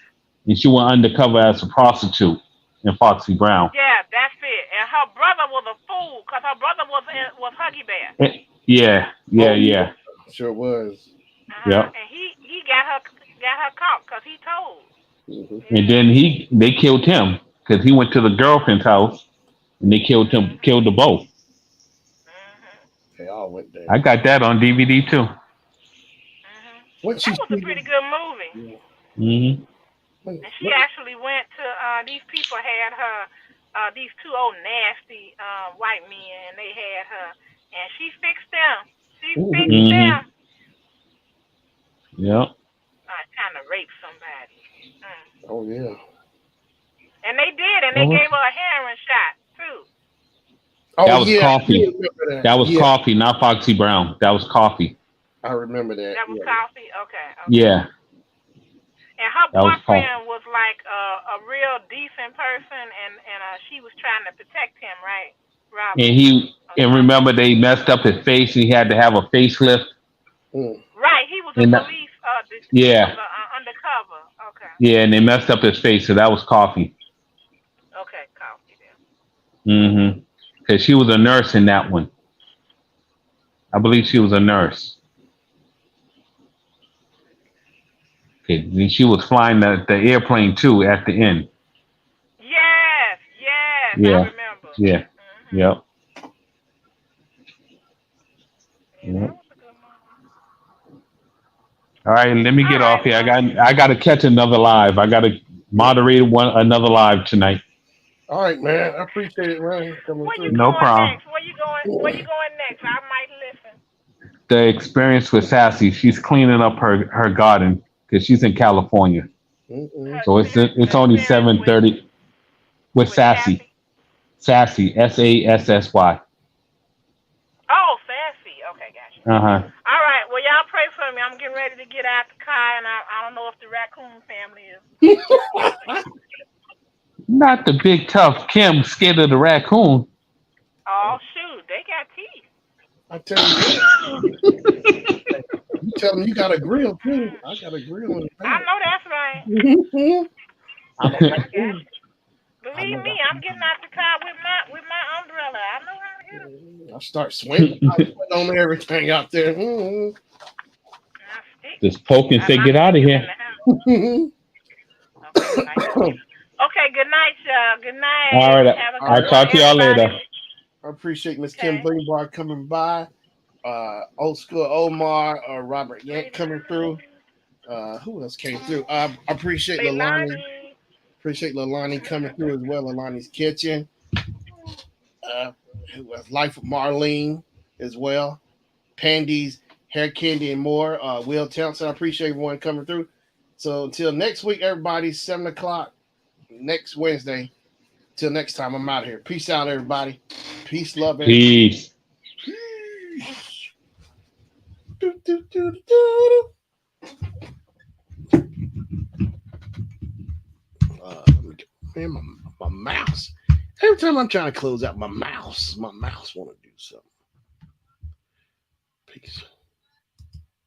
and she went undercover as a prostitute. and Foxy Brown. Yeah, that's it. And her brother was a fool because her brother was Huggy Bear. Yeah, yeah, Oh yeah, yeah. sure was. Yep. And he got her caught because he told. Hmm. And Yeah. then they killed him because he went to the girlfriend's house and they killed him, Mhm. killed the both. Mhm. They all went I there. got that on DVD too. Mhm. What she That was a pretty speaking? good movie. Yeah. Hmm. When, And she what? actually went to these people had her these two old nasty white men and they had her and she fixed them. She fixed Mhm. Hmm. them. Yep. Trying to rape somebody. Mm. Oh yeah. And they did, and they Oh, gave her a heroin shot too. Oh that was yeah. I do Coffee. remember that. That was Yeah, Coffee, not Foxy Brown. That was Coffee. I remember that. That was Yeah. coffee. Okay, okay. Yeah, And her that was Coffee. boyfriend was like a real decent person, and she was trying to protect him, right, Robert or And something. remember they messed up his face and he had to have a facelift. Mm. Right, he was a And police. He was yeah, a undercover. Okay, yeah, and they messed up his face, so that was Coffee. okay, coffee then. Mm-hmm. Because she was a nurse in that one. I believe she was a nurse. Okay, and she was flying the airplane too at the end. Yes, yes, I Yeah, remember. yeah, Mhm. yep, Yeah, that yep. was a good movie. All right, let me All get right, off here. well, I got to catch another live. I got to moderate another live tonight. All right, man. I appreciate it, man. Coming where you through. No going problem. next? Where you going? Where you going next? I might listen. The experience with Sassy. She's cleaning up her garden because she's in California. Mm-mm. Her So experience, it's only experience 7:30 with with Sassy. Sassy. Sassy. Sassy. Oh, Sassy. Okay, gotcha. Uh huh. All right. Well, y'all pray for me. I'm getting ready to get out the car, and I don't know if the raccoon family is listening. Not the big tough Kim scared of the raccoon. Oh shoot, they got teeth. I tell you what. You tell them you got a grill too. Mm. I got a grill in I the know that's right. back. I know how I to do got it. you. I Believe know me, how I'm getting out the car with my umbrella. I know how to get them. to. I start swinging. I swing on everything out there. Mm-hmm. I stick. Just poke and say, My get out stick of is in here. the house. Okay, thank you. Okay, good night, y'all. Good All night. right. Have a All good I'll right. one, talk to y'all everybody. later. I appreciate Miss Kim Okay. Greenbar coming by. Old school Omar or Robert Yank coming through. Who else came through? I appreciate Lalani. Leilani. Appreciate Lalani coming through as well. Lalani's Kitchen. Who was Life of Marlene as well. Pandy's Hair Candy and more. Will Townsend. I appreciate everyone coming through. So until next week, everybody, 7 o'clock next Wednesday. Till next time, I'm out of here. Peace out, everybody. Peace, love, and Peace. peace. Do, do, do, do, let me get man, my mouse. Every time I'm trying to close out my mouse want to do something. Peace.